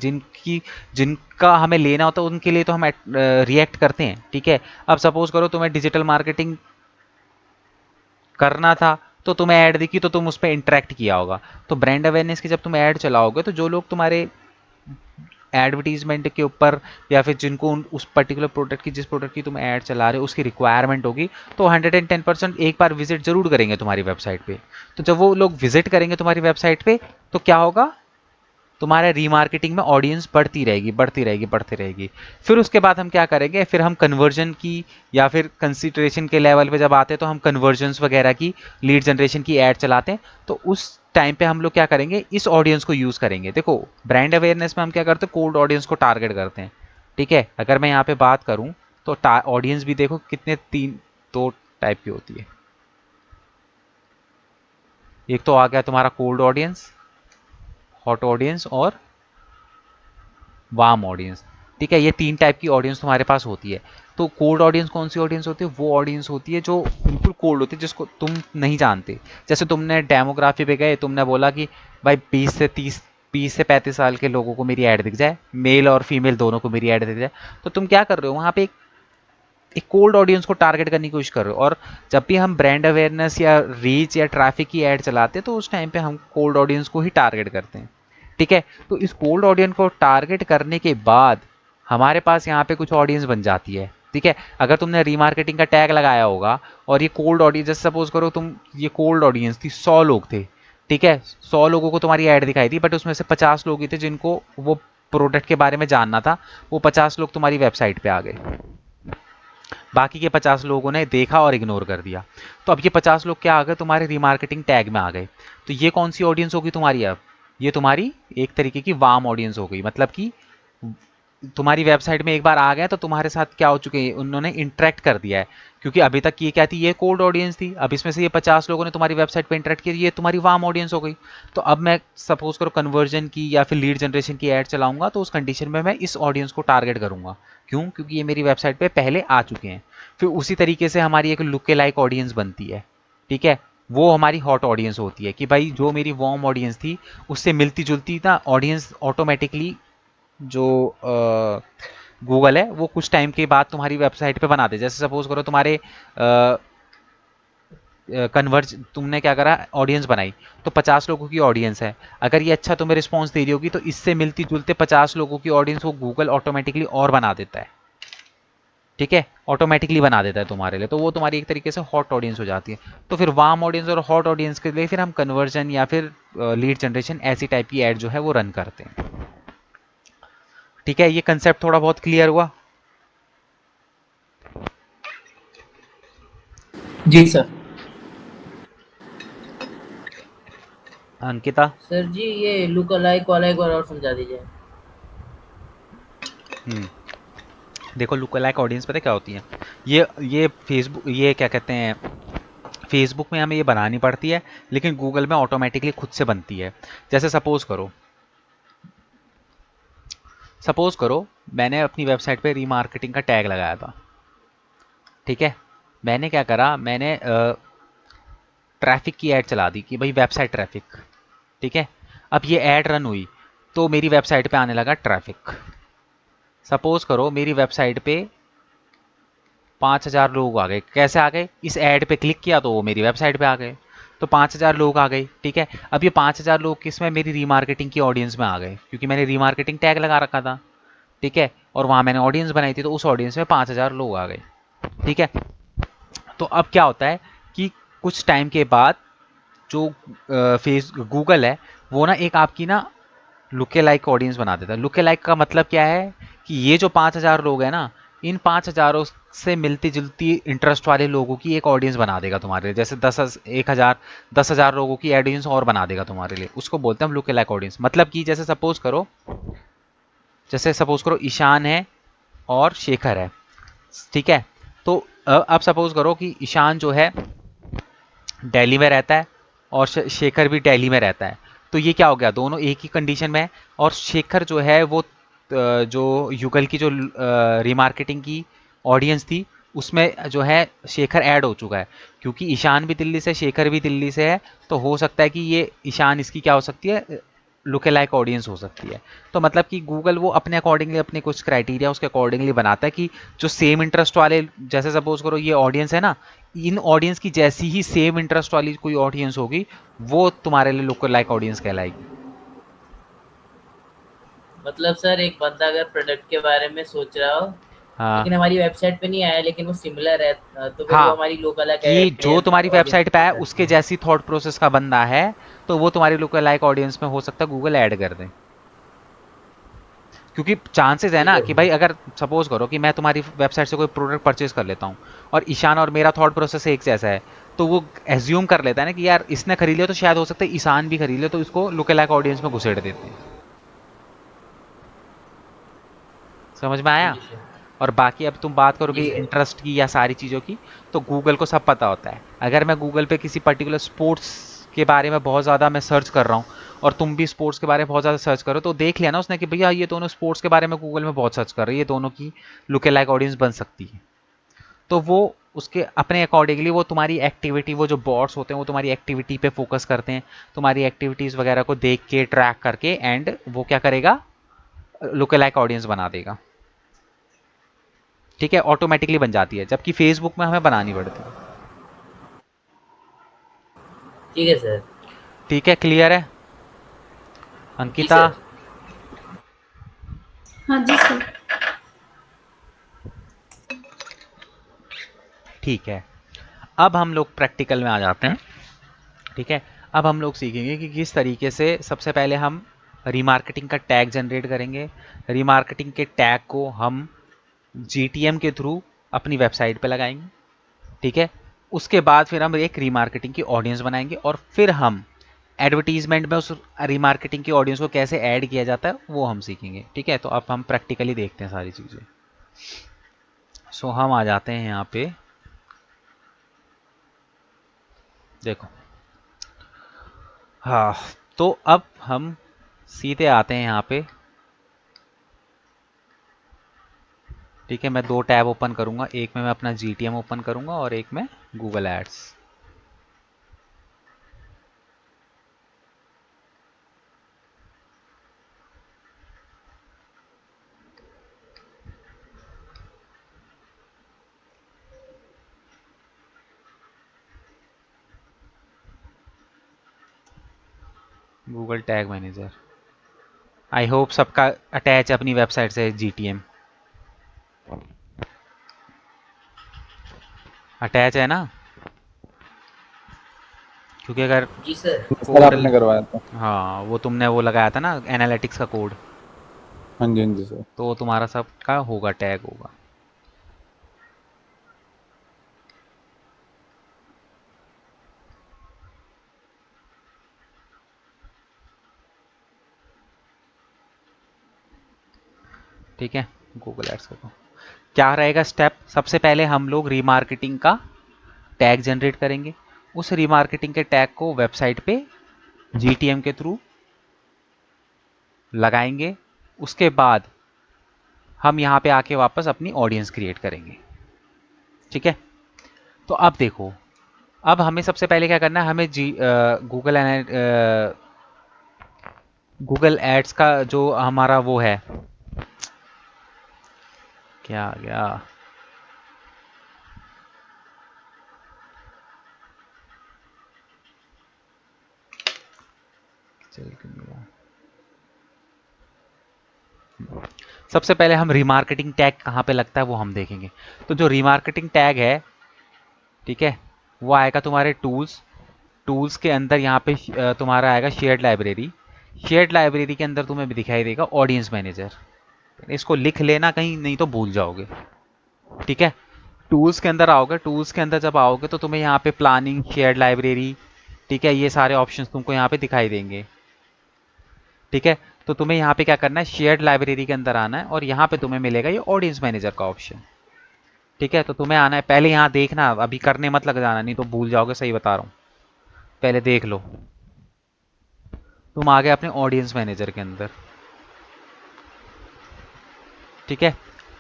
जिनका हमें लेना होता है उनके लिए तो हम रिएक्ट करते हैं। ठीक है, अब सपोज करो तुम्हें डिजिटल मार्केटिंग करना था तो तुम्हें ऐड दिखी तो तुम उस पर इंटरेक्ट किया होगा। तो ब्रांड अवेयरनेस की जब तुम ऐड चलाओगे तो जो लोग तुम्हारे एडवर्टीजमेंट के ऊपर या फिर जिनको उस पर्टिकुलर प्रोडक्ट की, जिस प्रोडक्ट की तुम ऐड चला रहे हो उसकी रिक्वायरमेंट होगी, तो 110% एक बार विजिट जरूर करेंगे तुम्हारी वेबसाइट पे। तो जब वो लोग विजिट करेंगे तुम्हारी वेबसाइट पे तो क्या होगा, तुम्हारे रीमार्केटिंग में ऑडियंस बढ़ती रहेगी बढ़ती रहेगी बढ़ती रहेगी। फिर उसके बाद हम क्या करेंगे, फिर हम कन्वर्जन की या फिर कंसिडरेशन के लेवल पे जब आते हैं तो हम कन्वर्जन्स वगैरह की, लीड जनरेशन की ऐड चलाते हैं। तो उस टाइम पे हम लोग क्या करेंगे, इस ऑडियंस को यूज़ करेंगे। देखो ब्रांड अवेयरनेस में हम क्या करते हैं, कोल्ड ऑडियंस को टारगेट करते हैं। ठीक है, अगर मैं यहाँ पे बात करूँ तो ऑडियंस भी देखो कितने दो टाइप की होती है। एक तो आ गया तुम्हारा कोल्ड ऑडियंस, हॉट ऑडियंस और वार्म ऑडियंस। ठीक है, ये 3 टाइप की ऑडियंस तुम्हारे पास होती है। तो कोल्ड ऑडियंस कौन सी ऑडियंस होती है, वो ऑडियंस होती है जो बिल्कुल कोल्ड होती है, जिसको तुम नहीं जानते। जैसे तुमने डेमोग्राफी पे गए, तुमने बोला कि भाई 20 से 35 साल के लोगों को मेरी ऐड दिख जाए, मेल और फीमेल दोनों को मेरी ऐड दिख जाए, तो तुम क्या कर रहे हो वहां पे, एक कोल्ड ऑडियंस को टारगेट करने की कोशिश कर रहे हो। और जब भी हम ब्रांड अवेयरनेस या रीच या ट्रैफिक की ऐड चलाते हैं तो उस टाइम पे हम कोल्ड ऑडियंस को ही टारगेट करते हैं। ठीक है, तो इस कोल्ड ऑडियंस को टारगेट करने के बाद हमारे पास यहाँ पे कुछ ऑडियंस बन जाती है। ठीक है, अगर तुमने रीमार्केटिंग का टैग लगाया होगा और ये कोल्ड ऑडियंस, जैसे सपोज करो तुम, ये कोल्ड ऑडियंस थी, 100 लोग थे। ठीक है, 100 लोगों को तुम्हारी ऐड दिखाई थी, बट उसमें से 50 लोग ही थे जिनको वो प्रोडक्ट के बारे में जानना था। वो 50 लोग तुम्हारी वेबसाइट पे आ गए, बाकी के 50 लोगों ने देखा और इग्नोर कर दिया। तो अब ये 50 लोग क्या आ गए, तुम्हारे रीमार्केटिंग टैग में आ गए। तो ये कौन सी ऑडियंस होगी तुम्हारी, अब ये तुम्हारी एक तरीके की वार्म ऑडियंस हो गई। मतलब कि तुम्हारी वेबसाइट में एक बार आ गया तो तुम्हारे साथ क्या हो चुके हैं, उन्होंने इंटरेक्ट कर दिया है। क्योंकि अभी तक ये क्या थी, ये कोल्ड ऑडियंस थी। अब इसमें से ये 50 लोगों ने तुम्हारी वेबसाइट पे इंटरेक्ट किया, ये तुम्हारी वार्म ऑडियंस हो गई। तो अब मैं सपोज करो कन्वर्जन की या फिर लीड जनरेशन की ऐड चलाऊंगा, तो उस कंडीशन में मैं इस ऑडियंस को टारगेट करूंगा। क्यों, क्योंकि ये मेरी वेबसाइट पे पहले आ चुके हैं। फिर उसी तरीके से हमारी एक लुक लाइक ऑडियंस बनती है। ठीक है, वो हमारी हॉट ऑडियंस होती है कि भाई जो मेरी वार्म ऑडियंस थी उससे मिलती जुलती ना ऑडियंस ऑटोमेटिकली जो गूगल है वो कुछ टाइम के बाद तुम्हारी वेबसाइट पे बना दे। जैसे सपोज करो तुम्हारे कन्वर्ज, तुमने क्या करा, ऑडियंस बनाई, तो 50 लोगों की ऑडियंस है। अगर ये अच्छा तुम्हें रिस्पॉन्स दे रही होगी तो इससे मिलती जुलते 50 लोगों की ऑडियंस वो गूगल ऑटोमेटिकली और बना देता है। ठीक है, ऑटोमेटिकली बना देता है तुम्हारे लिए, तो वो तुम्हारी एक तरीके से हॉट ऑडियंस हो जाती है। तो फिर वार्म ऑडियंस और हॉट ऑडियंस के लिए फिर हम कन्वर्जन या फिर लीड जनरेशन ऐसी टाइप की ऐड जो है वो रन करते हैं। ठीक है, ये कंसेप्ट थोड़ा बहुत क्लियर हुआ? जी सर। अंकिता? सर जी ये लुक अलाइक वाला एक बार और समझा दीजिए। देखो लुक अलाइक ऑडियंस पता है क्या होती है, ये फेसबुक, ये क्या कहते हैं, फेसबुक में हमें ये बनानी पड़ती है, लेकिन गूगल में ऑटोमेटिकली खुद से बनती है। जैसे सपोज करो मैंने अपनी वेबसाइट पे रीमार्केटिंग का टैग लगाया था। ठीक है, मैंने क्या करा, मैंने ट्रैफिक की ऐड चला दी कि भाई वेबसाइट ट्रैफिक। ठीक है, अब ये ऐड रन हुई तो मेरी वेबसाइट पे आने लगा ट्रैफिक। सपोज करो मेरी वेबसाइट पे 5,000 लोग आ गए। कैसे आ गए, इस ऐड पे क्लिक किया तो वो मेरी वेबसाइट पे आ गए, तो 5,000 लोग आ गए। ठीक है, अब ये 5,000 लोग किस में, मेरी रीमार्केटिंग की ऑडियंस में आ गए, क्योंकि मैंने रीमार्केटिंग टैग लगा रखा था। ठीक है, और वहाँ मैंने ऑडियंस बनाई थी, तो उस ऑडियंस में 5,000 लोग आ गए। ठीक है, तो अब क्या होता है कि कुछ टाइम के बाद जो गूगल है वो ना एक आपकी ना लुके लाइक ऑडियंस बना देता है। लुके लाइक का मतलब क्या है कि ये जो 5,000 लोग हैं ना, इन 5,000 से मिलती जुलती इंटरेस्ट वाले लोगों की एक ऑडियंस बना देगा तुम्हारे लिए। जैसे 10,000 लोगों की ऑडियंस और बना देगा तुम्हारे लिए, उसको बोलते हैं हम लुके लाइक ऑडियंस। मतलब कि जैसे सपोज करो ईशान है और शेखर है। ठीक है, तो अब सपोज करो कि ईशान जो है दिल्ली में रहता है और शेखर भी दिल्ली में रहता है। तो ये क्या हो गया, दोनों एक ही कंडीशन में है। और शेखर जो है वो जो युगल की जो रीमार्केटिंग की ऑडियंस थी उसमें जो है शेखर ऐड हो चुका है। क्योंकि ईशान भी दिल्ली से, शेखर भी दिल्ली से है, तो हो सकता है कि ये ईशान इसकी क्या हो सकती है, लुक लाइक ऑडियंस हो सकती है। तो मतलब कि गूगल वो अपने अकॉर्डिंगली अपने कुछ क्राइटेरिया उसके अकॉर्डिंगली बनाता है कि जो सेम इंटरेस्ट वाले, जैसे सपोज करो ये ऑडियंस है ना, इन ऑडियंस की जैसी ही सेम इंटरेस्ट वाली कोई ऑडियंस होगी वो तुम्हारे लिए लुक लाइक ऑडियंस कहलाएगी। मतलब सर एक बंदा अगर प्रोडक्ट के बारे में सोच रहा हो हाँ लेकिन हमारी वेबसाइट पे नहीं आया लेकिन वो सिमिलर है, तो फिर वो हाँ, हमारी लोकल कि जो तुम्हारी ऑडियंस वेबसाइट पे बन है सकती उसके है। जैसी थॉट प्रोसेस का बंदा है तो वो तुम्हारी लुक लाइक ऑडियंस में हो सकता है गूगल ऐड कर दे। क्योंकि चांसेस है ठीक ना है कि भैया। भाई अगर सपोज करो कि मैं तुम्हारी वेबसाइट से कोई प्रोडक्ट परचेज कर लेता हूँ और ईशान और मेरा थॉट प्रोसेस एक जैसा है, तो वो एज्यूम कर लेता है ना कि यार इसने खरीद लिया तो शायद हो सकता है ईशान भी खरीद ले, तो इसको लुक अलाइक ऑडियंस में घुसेड़ देते हैं। समझ में हाँ आया? जी सर। और बाकी अब तुम बात जी करोगे सर। इंटरेस्ट की या सारी चीज़ों की, तो गूगल को सब पता होता है। अगर मैं गूगल पे किसी पर्टिकुलर स्पोर्ट्स के बारे में बहुत ज़्यादा मैं सर्च कर रहा हूँ और तुम भी स्पोर्ट्स के बारे में बहुत ज़्यादा सर्च करो, तो देख लिया ना उसने कि भैया ये दोनों स्पोर्ट्स के बारे में गूगल में बहुत सर्च कर रहे हैं, ये दोनों की लुक लाइक ऑडियंस बन सकती है। तो वो उसके अपने अकॉर्डिंगली वो तुम्हारी एक्टिविटी, वो जो बॉट्स होते हैं वो तुम्हारी एक्टिविटी पे फोकस करते हैं, तुम्हारी एक्टिविटीज़ वगैरह को देख के ट्रैक करके एंड वो क्या करेगा, लुक लाइक ऑडियंस बना देगा। ठीक है, ऑटोमेटिकली बन जाती है, जबकि फेसबुक में हमें बनानी पड़ती है। ठीक है सर। ठीक है, क्लियर है जी अंकिता? सर। हाँ जी सर। ठीक है, अब हम लोग प्रैक्टिकल में आ जाते हैं। ठीक है, अब हम लोग सीखेंगे कि किस तरीके से सबसे पहले हम रीमार्केटिंग का टैग जनरेट करेंगे। रीमार्केटिंग के टैग को हम जीटीएम के थ्रू अपनी वेबसाइट पे लगाएंगे। ठीक है, उसके बाद फिर हम एक रीमार्केटिंग की ऑडियंस बनाएंगे और फिर हम एडवर्टीजमेंट में उस रीमार्केटिंग की ऑडियंस को कैसे ऐड किया जाता है वो हम सीखेंगे। ठीक है, तो अब हम प्रैक्टिकली देखते हैं सारी चीज़ें। सो हम आ जाते हैं यहाँ पे, देखो। हाँ, तो अब हम सीधे आते हैं यहाँ पे। ठीक है, मैं दो टैब ओपन करूँगा, एक में मैं अपना जीटीएम ओपन करूँगा और एक में Google ads. Google tag manager, I hope सबका अटैच अपनी वेबसाइट से जीटीएम अटैच है ना, क्योंकि अगर जी सर। सर कोड, आपने करवाया था। हाँ वो तुमने वो लगाया था ना एनालिटिक्स का कोड, हाँ जी, हाँ जी सर। तो वो तुम्हारा सबका होगा, टैग होगा। ठीक है, गूगल एड्स का क्या रहेगा स्टेप, सबसे पहले हम लोग रीमार्केटिंग का टैग जनरेट करेंगे। उस रीमार्केटिंग के टैग को वेबसाइट पे जीटीएम के थ्रू लगाएंगे। उसके बाद हम यहाँ पे आके वापस अपनी ऑडियंस क्रिएट करेंगे। ठीक है, तो अब देखो, अब हमें सबसे पहले क्या करना है, हमें गूगल एड्स का जो हमारा वो है, क्या आ गया, चल क्यों नहीं रहा? सबसे पहले हम रीमार्केटिंग टैग कहाँ पे लगता है वो हम देखेंगे। तो जो रीमार्केटिंग टैग है, ठीक है, वो आएगा तुम्हारे टूल्स। टूल्स के अंदर यहाँ पे तुम्हारा आएगा शेयर्ड लाइब्रेरी। शेयर्ड लाइब्रेरी के अंदर तुम्हें भी दिखाई देगा ऑडियंस मैनेजर। इसको लिख लेना कहीं, नहीं तो भूल जाओगे। ठीक है, टूल्स के अंदर आओगे, टूल्स के अंदर जब आओगे तो तुम्हें यहाँ पे प्लानिंग, शेयर्ड लाइब्रेरी, ठीक है, ये सारे ऑप्शंस तुमको यहाँ पे दिखाई देंगे। ठीक है, तो तुम्हें यहाँ पे क्या करना है, शेयर्ड लाइब्रेरी के अंदर आना है और यहाँ पे तुम्हें मिलेगा ये ऑडियंस मैनेजर का ऑप्शन। ठीक है, तो तुम्हें आना है, पहले यहाँ देखना, अभी करने मत लग जाना, नहीं तो भूल जाओगे, सही बता रहा हूँ, पहले देख लो। तुम आ गए अपने ऑडियंस मैनेजर के अंदर। ठीक है,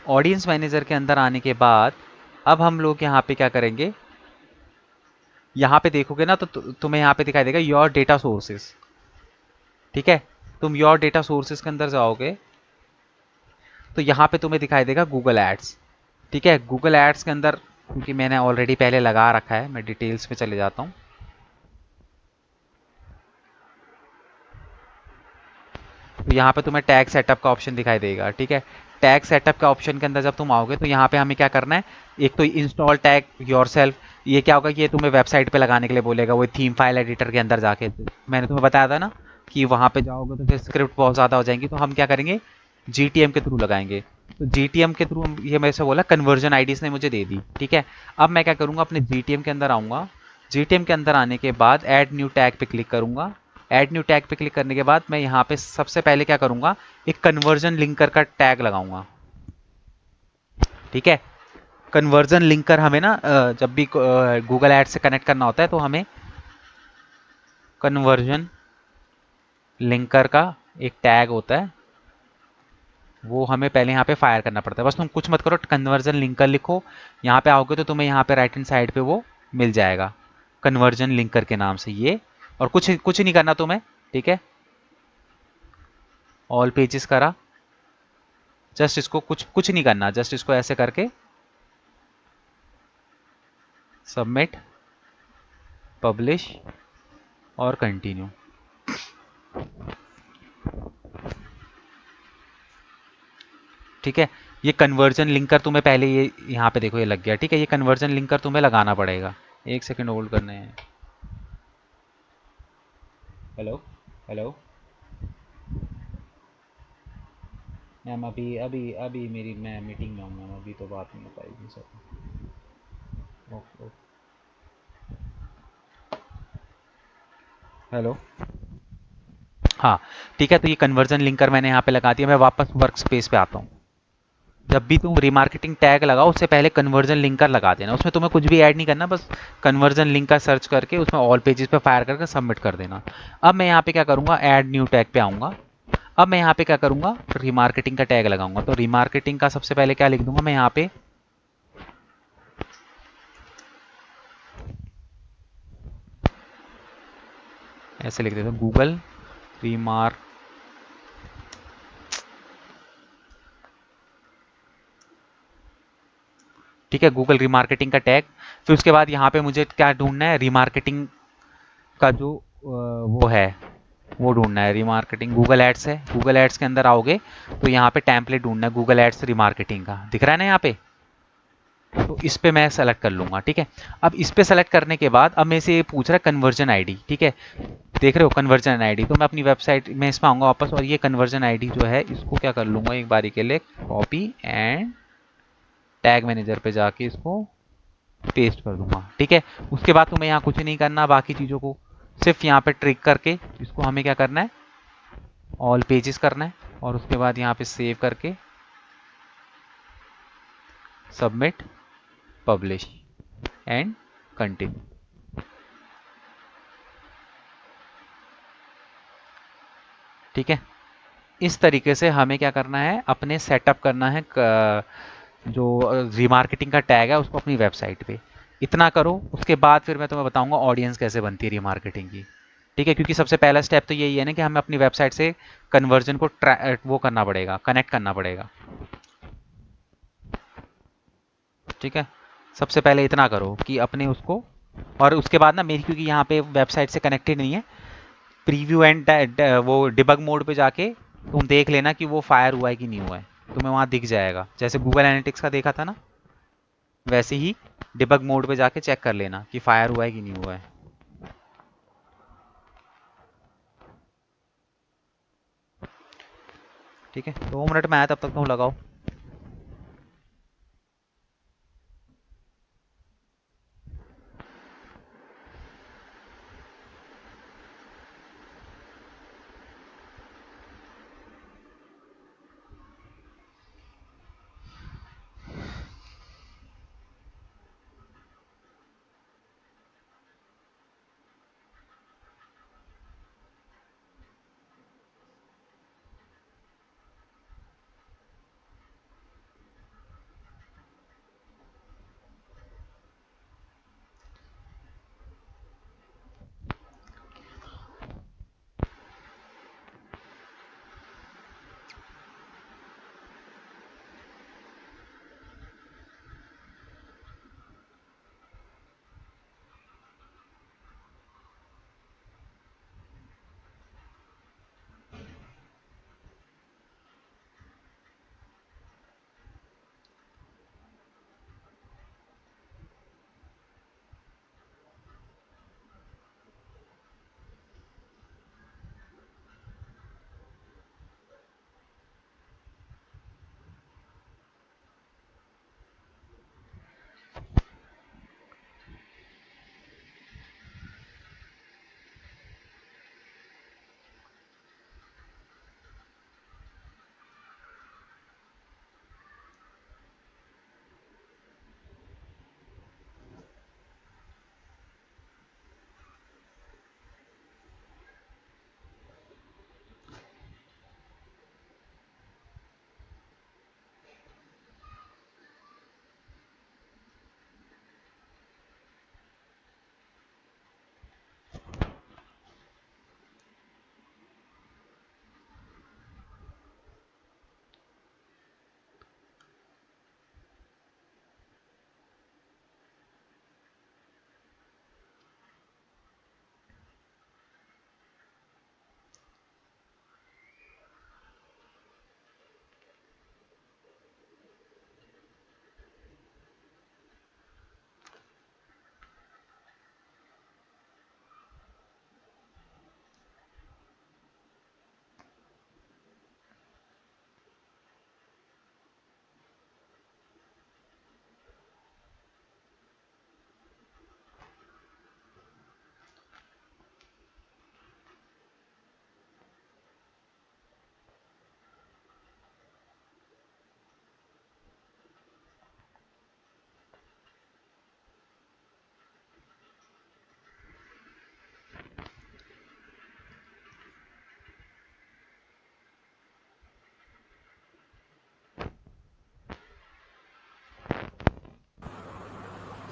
ऑडियंस मैनेजर के अंदर आने के बाद अब हम लोग यहाँ पे क्या करेंगे, यहाँ पे देखोगे ना तो तुम्हें यहाँ पे दिखाई देगा योर डेटा सोर्सेस। ठीक है, तुम योर डेटा सोर्सेस के अंदर जाओगे तो यहाँ पे तुम्हें दिखाई देगा गूगल एड्स। ठीक है, गूगल एड्स के अंदर क्योंकि मैंने ऑलरेडी पहले लगा रखा है, मैं डिटेल्स में चले जाता हूँ। तो यहाँ पे तुम्हें टैग सेटअप का ऑप्शन दिखाई देगा। ठीक है, टैग सेटअप का ऑप्शन के अंदर जब तुम आओगे तो यहाँ पे हमें क्या करना है, एक तो इंस्टॉल टैग योरसेल्फ, ये क्या होगा, ये तुम्हें वेबसाइट पे लगाने के लिए बोलेगा, वो थीम फाइल एडिटर के अंदर जाके। मैंने तुम्हें बताया था ना कि वहाँ पे जाओगे तो फिर स्क्रिप्ट बहुत ज़्यादा हो जाएंगी, तो हम क्या करेंगे, जीटीएम के थ्रू लगाएंगे। तो जीटीएम के थ्रू ये मेरे से बोला कन्वर्जन आईडी इसने मुझे दे दी, ठीक है। अब मैं क्या करूंगा, अपने जीटीएम के अंदर आऊंगा। जीटीएम के अंदर आने के बाद ऐड न्यू टैग पे क्लिक करूंगा। ऐड न्यू टैग पे क्लिक करने के बाद मैं यहाँ पे सबसे पहले क्या करूंगा, एक कन्वर्जन लिंकर का टैग लगाऊंगा, ठीक है। कन्वर्जन लिंकर हमें ना जब भी गूगल एड से कनेक्ट करना होता है तो हमें कन्वर्जन लिंकर का एक टैग होता है, वो हमें पहले यहाँ पे फायर करना पड़ता है। बस तुम कुछ मत करो, कन्वर्जन लिंकर लिखो, यहाँ पे आओगे तो तुम्हें यहाँ पे राइट हैंड साइड पे वो मिल जाएगा कन्वर्जन लिंकर के नाम से ये। और कुछ कुछ नहीं करना तुम्हें, ठीक है। ऑल पेजेस करा, जस्ट इसको कुछ कुछ नहीं करना, जस्ट इसको ऐसे करके सबमिट, पब्लिश और कंटिन्यू। ठीक है, ये कन्वर्जन लिंकर तुम्हें पहले ये यहाँ पे देखो ये लग गया, ठीक है। ये कन्वर्जन लिंकर तुम्हें लगाना पड़ेगा, एक सेकंड होल्ड करने हैं। हेलो हेलो मैम, अभी अभी अभी मेरी मैं मीटिंग में हूँ मैम, अभी तो बात नहीं हो पाएगी सर। Okay okay. हेलो, हाँ ठीक है। तो ये कन्वर्जन लिंकर मैंने यहाँ पे लगा दिया। मैं वापस वर्क स्पेस पे आता हूँ। जब भी तुम रिमार्केटिंग टैग लगाओ उससे पहले कन्वर्जन लिंकर लगा देना, उसमें तुम्हें कुछ भी ऐड नहीं करना, बस कन्वर्जन लिंकर सर्च करके उसमें ऑल पेजेस पे फायर करके सबमिट कर देना। अब मैं यहाँ पे क्या करूँगा, ऐड न्यू टैग पे आऊँगा। अब मैं यहाँ पे क्या करूँगा, रिमार्केटिंग का टैग लगाऊंगा। तो रिमार्केटिंग का सबसे पहले क्या लिख दूंगा मैं यहाँ पे, ऐसे लिख देता हूँ गूगल रिमार्क, ठीक है, गूगल रिमार्केटिंग का टैग। फिर उसके बाद यहाँ पे मुझे क्या ढूंढना है, रिमार्केटिंग का जो वो है वो ढूंढना है। रिमार्केटिंग गूगल एड्स है, गूगल एड्स के अंदर आओगे तो यहाँ पे टेम्पलेट ढूंढना है गूगल एड्स रिमार्केटिंग का, दिख रहा है ना यहाँ पे। तो इस पे मैं सेलेक्ट कर लूंगा, ठीक है। अब इस पे सेलेक्ट करने के बाद अब मेरे से ये पूछ रहा है कन्वर्जन आईडी, ठीक है। देख रहे हो कन्वर्जन आईडी, तो मैं अपनी वेबसाइट में इसमें आऊंगा वापस, और ये कन्वर्जन आईडी जो है इसको क्या कर लूंगा एक बारी के लिए, कॉपी एंड टैग मैनेजर पे जाके इसको पेस्ट कर दूंगा, ठीक है। उसके बाद तुम्हें यहाँ कुछ नहीं करना, बाकी चीज़ों को सिर्फ यहाँ पे ट्रिक करके इसको हमें क्या करना है, ऑल पेजेस करना है, और उसके बाद यहाँ पे सेव करके सबमिट, पब्लिश एंड कंटिन्यू, ठीक है। इस तरीके से हमें क्या करना है, अपने सेटअप करना है जो रिमार्केटिंग का टैग है उसको अपनी वेबसाइट पे। इतना करो, उसके बाद फिर मैं तुम्हें बताऊंगा ऑडियंस कैसे बनती है रिमार्केटिंग की, ठीक है। क्योंकि सबसे पहला स्टेप तो यही है ना कि हमें अपनी वेबसाइट से कन्वर्जन को वो करना पड़ेगा, कनेक्ट करना पड़ेगा, ठीक है। सबसे पहले इतना करो कि अपने उसको, और उसके बाद ना मेरी, क्योंकि यहाँ पे वेबसाइट से कनेक्टेड नहीं है, प्रीव्यू एंड वो डिबग मोड पे जाके तुम देख लेना कि वो फायर हुआ है कि नहीं हुआ है, तुम्हें वहां दिख जाएगा। जैसे गूगल एनालिटिक्स का देखा था ना, वैसे ही डिबग मोड पे जाके चेक कर लेना कि फायर हुआ है कि नहीं हुआ है, ठीक है। 2 मिनट में आया, तब तक तुम लगाओ।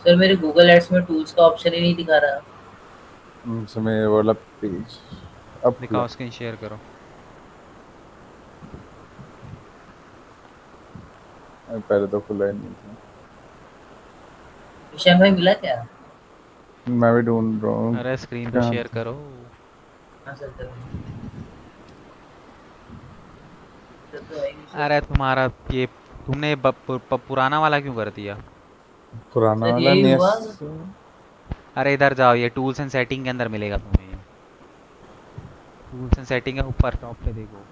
सर मेरे गूगल एड्स में टूल्स का ऑप्शन ही नहीं दिखा रहा। उसमें ये वाला पेज अब खुला दिखाओ, स्क्रीन शेयर करो। है, पहले तो खुला ही नहीं था। विशाल भाई मिला क्या? मैं भी ढूंढ रहा हूँ अरे स्क्रीन तो कहाँ शेयर था। करो। हाँ सर कर तो आएगी सर। अरे तुम्हारा ये, तुमने पुराना वाला क्यों कर दिया? पुराना सर वाला यही नहीं हुआ। अरे इधर जाओ, ये टूल्स एंड सेटिंग के अंदर मिलेगा तुम्हें ये। टूल्स एंड सेटिंग है, ऊपर टॉप पे देखो।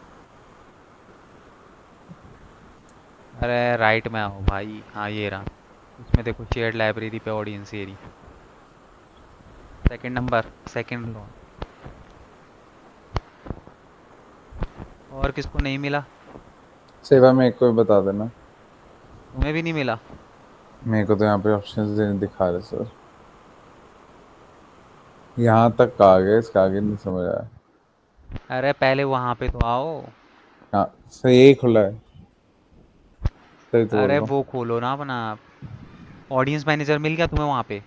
अरे राइट में आओ भाई, हाँ ये रहा। इसमें देखो शेयर्ड लाइब्रेरी पे audience area, second number, second लो। और किसको नहीं मिला? सेवा में एक को भी बता देना। तुम्हें भी नहीं मिला? मेरे को तो यहाँ पे ऑप्शन दिखा रहे सर। यहाँ तक आ गए, इसका आगे नहीं समझ आया। अरे पहले वहां पे तो आओ। हाँ सर, यही खुला है, सही तो बोल अरे रहा हूँ। वो खोलो ना अपना, ऑडियंस मैनेजर मिल गया तुम्हें वहां पे?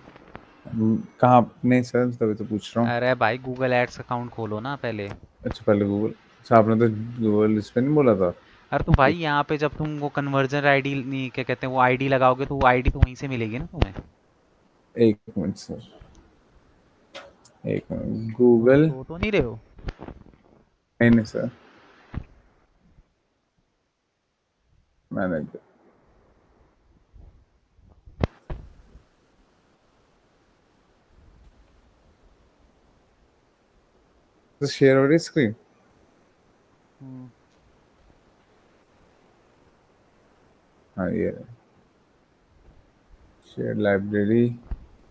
कहाँ? नहीं सर, तभी तो पूछ रहा हूँ। अरे भाई गूगल एड्स अकाउंट खोलो ना पहले। अच्छा पहले गूगल। अच्छा आपने तो गूगल इस पे नहीं बोला था। अरे तो भाई यहाँ पे जब तुम वो कन्वर्जन आईडी नहीं, क्या कहते हैं, वो आईडी लगाओगे तो वो आईडी तो वहीं से मिलेगी ना तुम्हें। एक मिनट सर, एक मिनट। तुम गूगल। सो तो नहीं रहे हो? नहीं नहीं सर, मैनेजर। तो शेयर हो रही स्क्रीन। हम्म, हाँ ये शेयर लाइब्रेरी,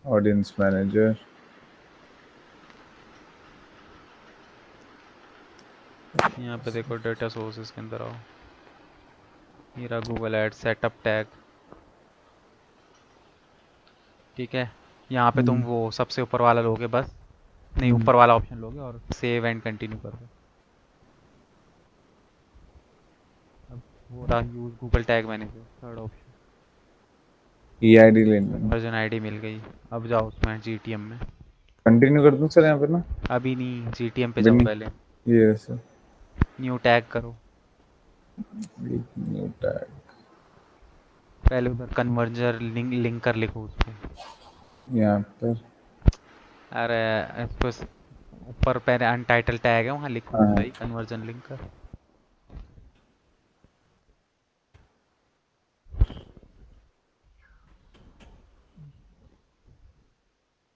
ऑडियंस मैनेजर। यहाँ पे देखो डेटा सोर्सेज के अंदर आओ। ये रहा गूगल एड सेटअप टैग। ठीक है, यहाँ पे तुम वो सबसे ऊपर वाला लोगे बस, नहीं ऊपर वाला ऑप्शन लोगे और सेव एंड कंटिन्यू कर दो। अब वो रहा use Google tag manager, third option. E I D लेनी है। कन्वर्जन आईडी मिल गई। अब जाओ उसमें जीटीएम में। कंटिन्यू कर दूं सर यहाँ पे ना? अभी नहीं, जीटीएम पे अभी जाओ नहीं। पहले। ये सर, न्यू टैग करो। New tag. पहले उधर कन्वर्जर लिंकर लिखो उस पे। यहाँ पर। अरे इसको ऊपर पहले अनटाइटल टैग है, वहाँ लिखो तो हाँ सही कन्वर्जन लिंकर।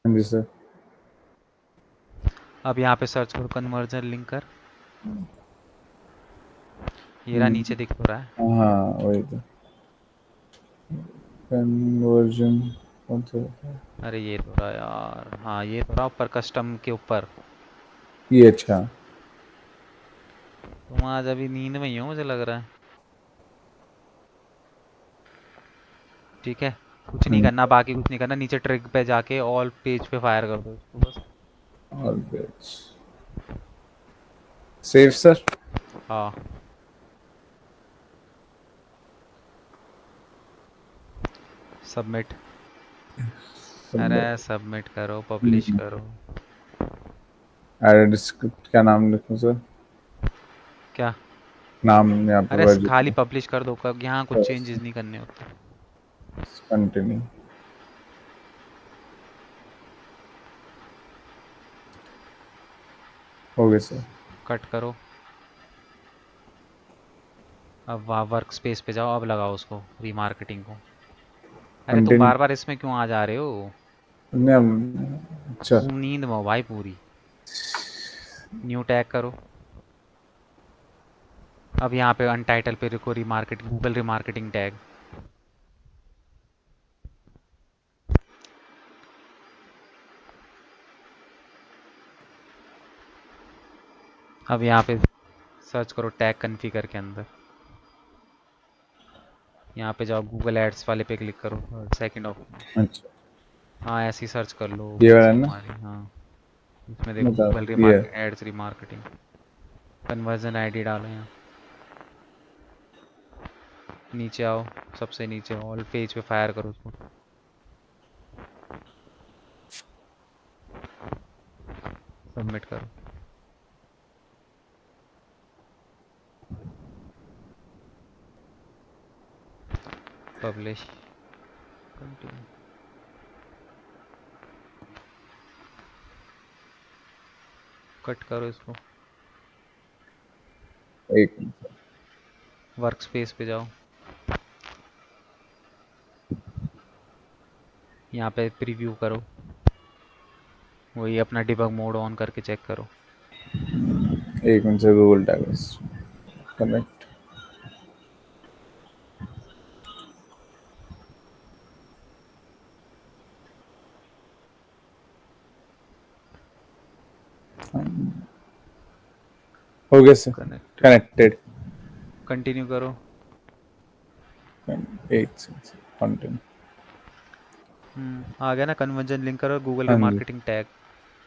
हाँ जी सर। अब यहाँ पे सर्च करो कन्वर्जन लिंकर। ये रहा, नीचे दिख तो रहा है। हाँ वही तो। कन्वर्जन कौन सा होता है? अरे ये तो रहा यार, हाँ ये तो रहा ऊपर कस्टम के ऊपर। ये अच्छा। तुम आज अभी नींद में ही हो मुझे लग रहा है। ठीक है, कुछ नहीं करना, बाकी कुछ नहीं करना, नीचे ट्रिक पे जाके ऑल पेज पे फायर कर दो इसको बस। Always save sir. हाँ, सबमिट। अरे सबमिट करो, पब्लिश करो। एड स्क्रिप्ट क्या नाम लिखूं सर? क्या? नाम यहाँ पे अरे खाली वर्जन। पब्लिश कर दो, यहाँ कुछ चेंजेस नहीं करने होते। कंटिन्यू। हो गया सर। कट करो। अब वहाँ वर्क स्पेस पे जाओ, अब लगाओ उसको रीमार्केटिंग को। अरे तुम कंटिन्यू। बार बार इसमें क्यों आ जा रहे हो? अच्छा। तुम नींद में हो भाई पूरी। न्यू टैग करो। अब यहाँ पे अनटाइटल पे लिखो रीमार्केटिंग, गूगल रीमार्केटिंग टैग। अब यहाँ पे सर्च करो टैग कन्फिगर के अंदर। यहाँ पे जाओ गूगल एड्स वाले पे क्लिक करो, सेकंड ऑप्शन। अच्छा हाँ ऐसे ही सर्च कर लो ये वाला वैसे है ना? तुम्हारी, हाँ। इसमें देखो बता गूगल ये। Remark ads remarketing, conversion ID डालो यहाँ। नीचे आओ, सबसे नीचे ऑल पेज पे फायर करो उसको। सबमिट करो। Publish, continue. कट करो इसको। एक मिनट। वर्क स्पेस पे जाओ, यहाँ पे प्रीव्यू करो, वही अपना डिबग मोड ऑन करके चेक करो। एक मिनट से गूगल टैग्स कनेक्ट। हो गया सर, कनेक्टेड, कनेक्टेड। कंटिन्यू करो। 8 कंटिन्यू। आ गया ना, कन्वर्जन लिंक करो, गूगल हाँ जी, रिमार्केटिंग टैग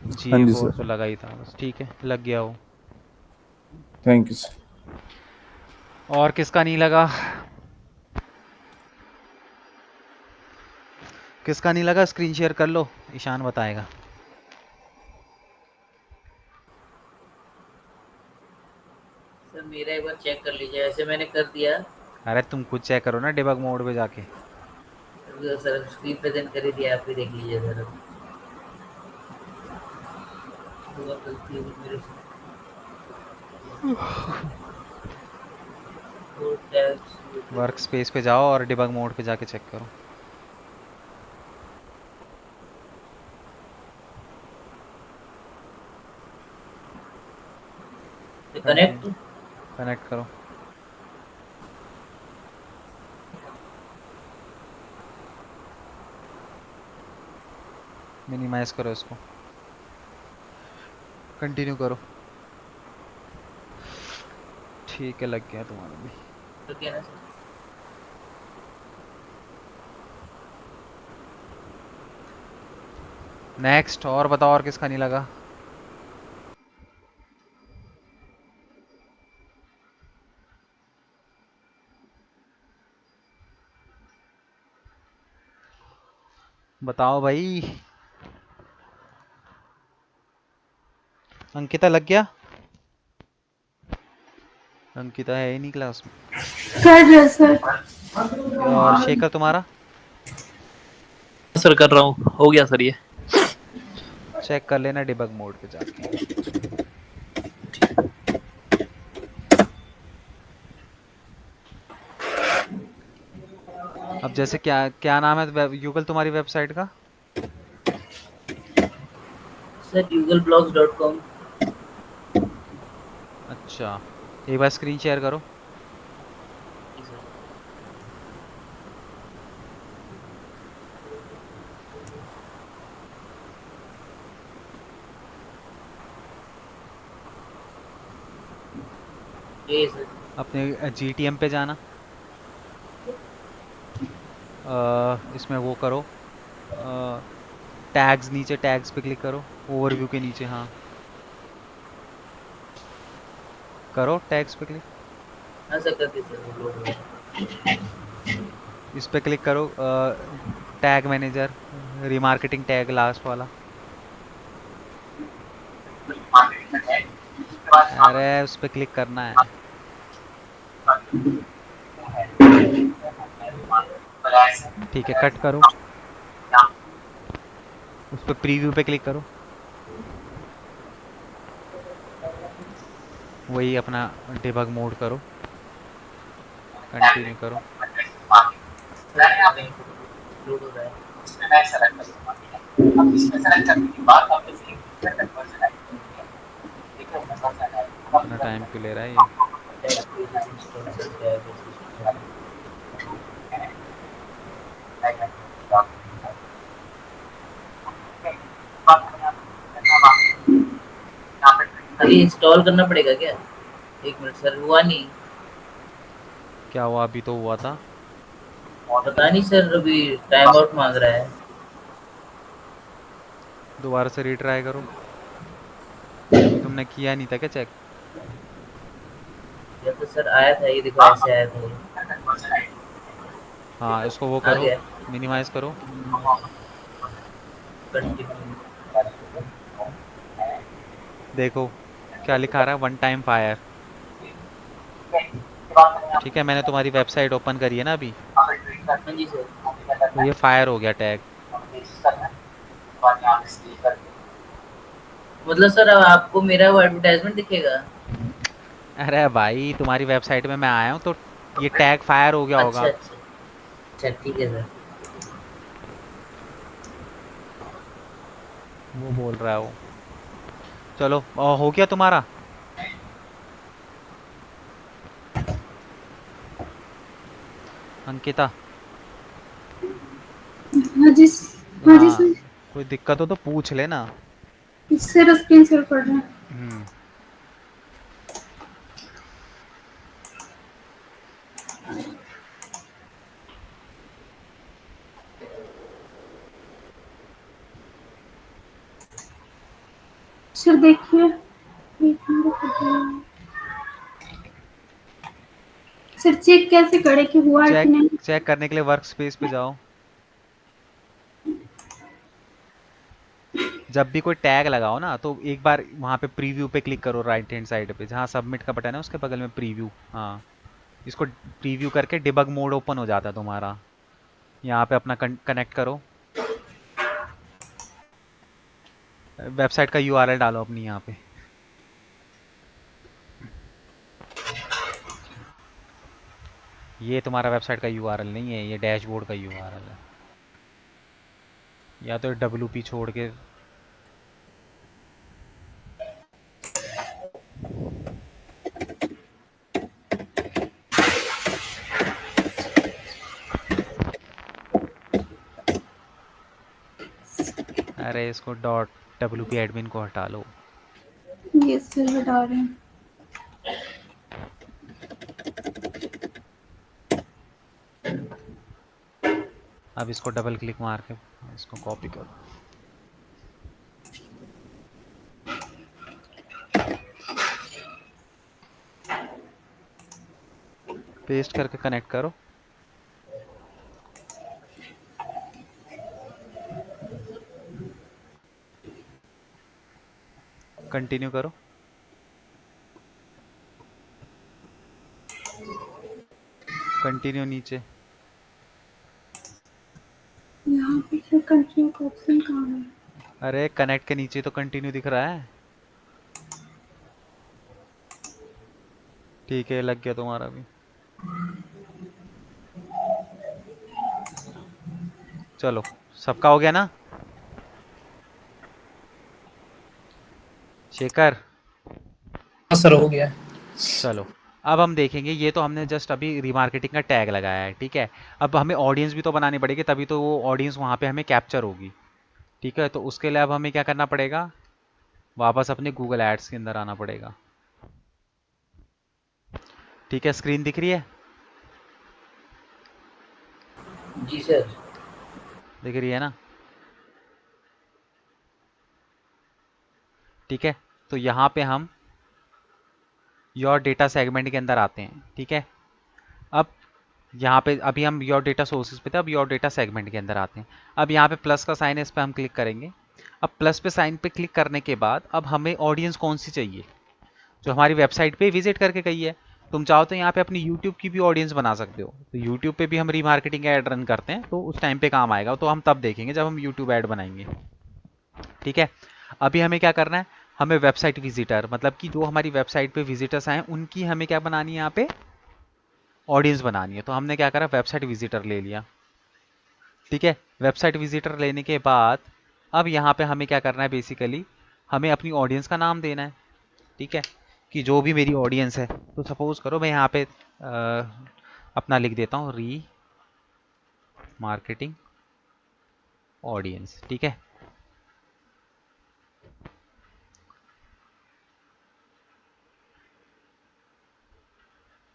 हाँ जी GA4 तो सर। लगा ही था बस, ठीक है, लग गया वो। Thank you sir. और किसका नहीं लगा? किसका नहीं लगा स्क्रीन शेयर कर लो, ईशान बताएगा। सर मेरा एक बार चेक कर लीजिए, ऐसे मैंने कर दिया। अरे तुम खुद चेक करो ना डिबग मोड पे जाके। सर स्क्रीन प्रेजेंट कर ही दिया, आप भी देख लीजिए सर। बहुत गलती हुई मेरे से। वो टैब्स वर्क स्पेस पे जाओ और डिबग मोड पे जाके चेक करो। कनेक्ट। कंटिन्यू, कनेक्ट करो। मिनिमाइज करो इसको, कंटिन्यू करो। ठीक है, लग गया तुम्हारा भी। तो क्या ना सर। नेक्स्ट, और बताओ और किसका नहीं लगा? बताओ भाई। अंकिता लग गया? अंकिता है ही नहीं क्लास में। कर रहे सर। और शेखर तुम्हारा? सर कर रहा हूँ, हो गया सर ये। चेक कर लेना डिबग मोड पे जाके। अब जैसे क्या क्या नाम है युगल तुम्हारी वेबसाइट का? Sir googleblogs.com। अच्छा, एक बार स्क्रीन शेयर करो। जी सर। जी सर। अपने GTM पे जाना, इसमें वो करो, टैग्स, नीचे टैग्स पे क्लिक करो, ओवरव्यू के नीचे, हाँ करो टैग्स पे क्लिक। हाँ सर, कर दी सर, वो लोड हो गया। इस पे क्लिक करो, tag manager, remarketing tag last वाला। अरे उस पे क्लिक करना है। ठीक है, कट करो, उस पे प्रीव्यू पे क्लिक करो, वही अपना डिबग मोड करो, कंटिन्यू करो। लोड हो रहा है। इतना टाइम क्यों ले रहा है ये? टैग पेजेस इंस्टॉल करते हैं सिस्टम। अभी इंस्टॉल करना पड़ेगा क्या? एक मिनट सर, हुआ नहीं। क्या हुआ? अभी तो हुआ था। पता नहीं सर, अभी टाइम आउट मांग रहा है। दोबारा से रीट्राई करो। अभी तुमने किया नहीं था क्या चेक? या तो सर आया था, ये देखो ऐसे आया था ये। हाँ, इसको वो आ करो, गया। मिनिमाइज करो। कंटिन्यू। देखो क्या लिखा रहा है, वन टाइम फायर। ठीक है, मैंने तुम्हारी वेबसाइट ओपन करी है ना अभी, हाँ जी सर। तो ये फायर हो गया टैग। मतलब सर अब आपको मेरा वो एडवर्टाइजमेंट दिखेगा? अरे भाई तुम्हारी वेबसाइट में मैं आया हूँ तो ये टैग फायर हो गया अच्छा होगा। अच्छा। अच्छा ठीक है सर। वो बोल रहा है वो। चलो हो गया तुम्हारा? अंकिता। हाँ जी। हाँ जी हाँ, सर। कोई दिक्कत हो तो पूछ लेना। सर स्क्रीन शेयर कर रहे हैं। हम्म। सर देखिए, एक मिनट। सर चेक कैसे करें कि हुआ है कि चेक नहीं? चेक करने के लिए वर्क स्पेस पे जाओ। जब भी कोई टैग लगाओ ना तो एक बार वहां पे प्रीव्यू पे क्लिक करो, राइट हैंड साइड पे जहाँ सबमिट का बटन है उसके बगल में प्रीव्यू। हाँ, इसको प्रीव्यू करके डिबग मोड ओपन हो जाता है तुम्हारा। यहाँ पे अपना कनेक्ट करो, वेबसाइट का यूआरएल डालो अपनी यहाँ पे। ये तुम्हारा वेबसाइट का यूआरएल नहीं है, ये डैशबोर्ड का यूआरएल है। या तो डब्ल्यूपी छोड़ के। अरे इसको डॉट डब्ल्यूपी एडमिन को हटा लो। ये सर हटा रहे हैं। अब इसको डबल क्लिक मार के इसको कॉपी करो, पेस्ट करके कनेक्ट करो। कंटिन्यू करो। कंटिन्यू नीचे। यहाँ पे सर कंटिन्यू का ऑप्शन कहाँ है? अरे कनेक्ट के नीचे तो कंटिन्यू दिख रहा है। ठीक है, लग गया तुम्हारा भी। चलो, सबका हो गया ना? शेखर। हाँ सर, हो गया। चलो, अब हम देखेंगे, ये तो हमने जस्ट अभी रिमार्केटिंग का टैग लगाया है, ठीक है। अब हमें ऑडियंस भी तो बनानी पड़ेगी, तभी तो वो ऑडियंस वहाँ पे हमें कैप्चर होगी। ठीक है, तो उसके लिए अब हमें क्या करना पड़ेगा, वापस अपने गूगल एड्स के अंदर आना पड़ेगा। ठीक है, स्क्रीन दिख रही है? जी सर। दिख रही है ना? ठीक है, तो यहाँ पे हम योर डेटा सेगमेंट के अंदर आते हैं। ठीक है, अब यहाँ पे अभी हम योर डेटा सोर्सेज पे थे, अब योर डेटा सेगमेंट के अंदर आते हैं। अब यहाँ पे प्लस का साइन है, इस पर हम क्लिक करेंगे। अब प्लस पे साइन पे क्लिक करने के बाद अब हमें ऑडियंस कौन सी चाहिए, जो हमारी वेबसाइट पे विजिट करके गई है। तुम चाहो तो यहाँ पे अपनी यूट्यूब की भी ऑडियंस बना सकते हो, तो यूट्यूब पे भी हम रीमार्केटिंग ऐड रन करते हैं, तो उस टाइम पे काम आएगा, तो हम तब देखेंगे जब हम यूट्यूब ऐड बनाएंगे। ठीक है, अभी हमें क्या करना है, हमें वेबसाइट विजिटर, मतलब कि जो हमारी वेबसाइट पे विजिटर्स आए उनकी हमें क्या बनानी है, यहाँ पे ऑडियंस बनानी है। तो हमने क्या करा, वेबसाइट विजिटर ले लिया। ठीक है, वेबसाइट विजिटर लेने के बाद अब यहाँ पे हमें क्या करना है, बेसिकली हमें अपनी ऑडियंस का नाम देना है। ठीक है, कि जो भी मेरी ऑडियंस है, तो सपोज करो मैं यहाँ पे अपना लिख देता हूँ री मार्केटिंग ऑडियंस। ठीक है,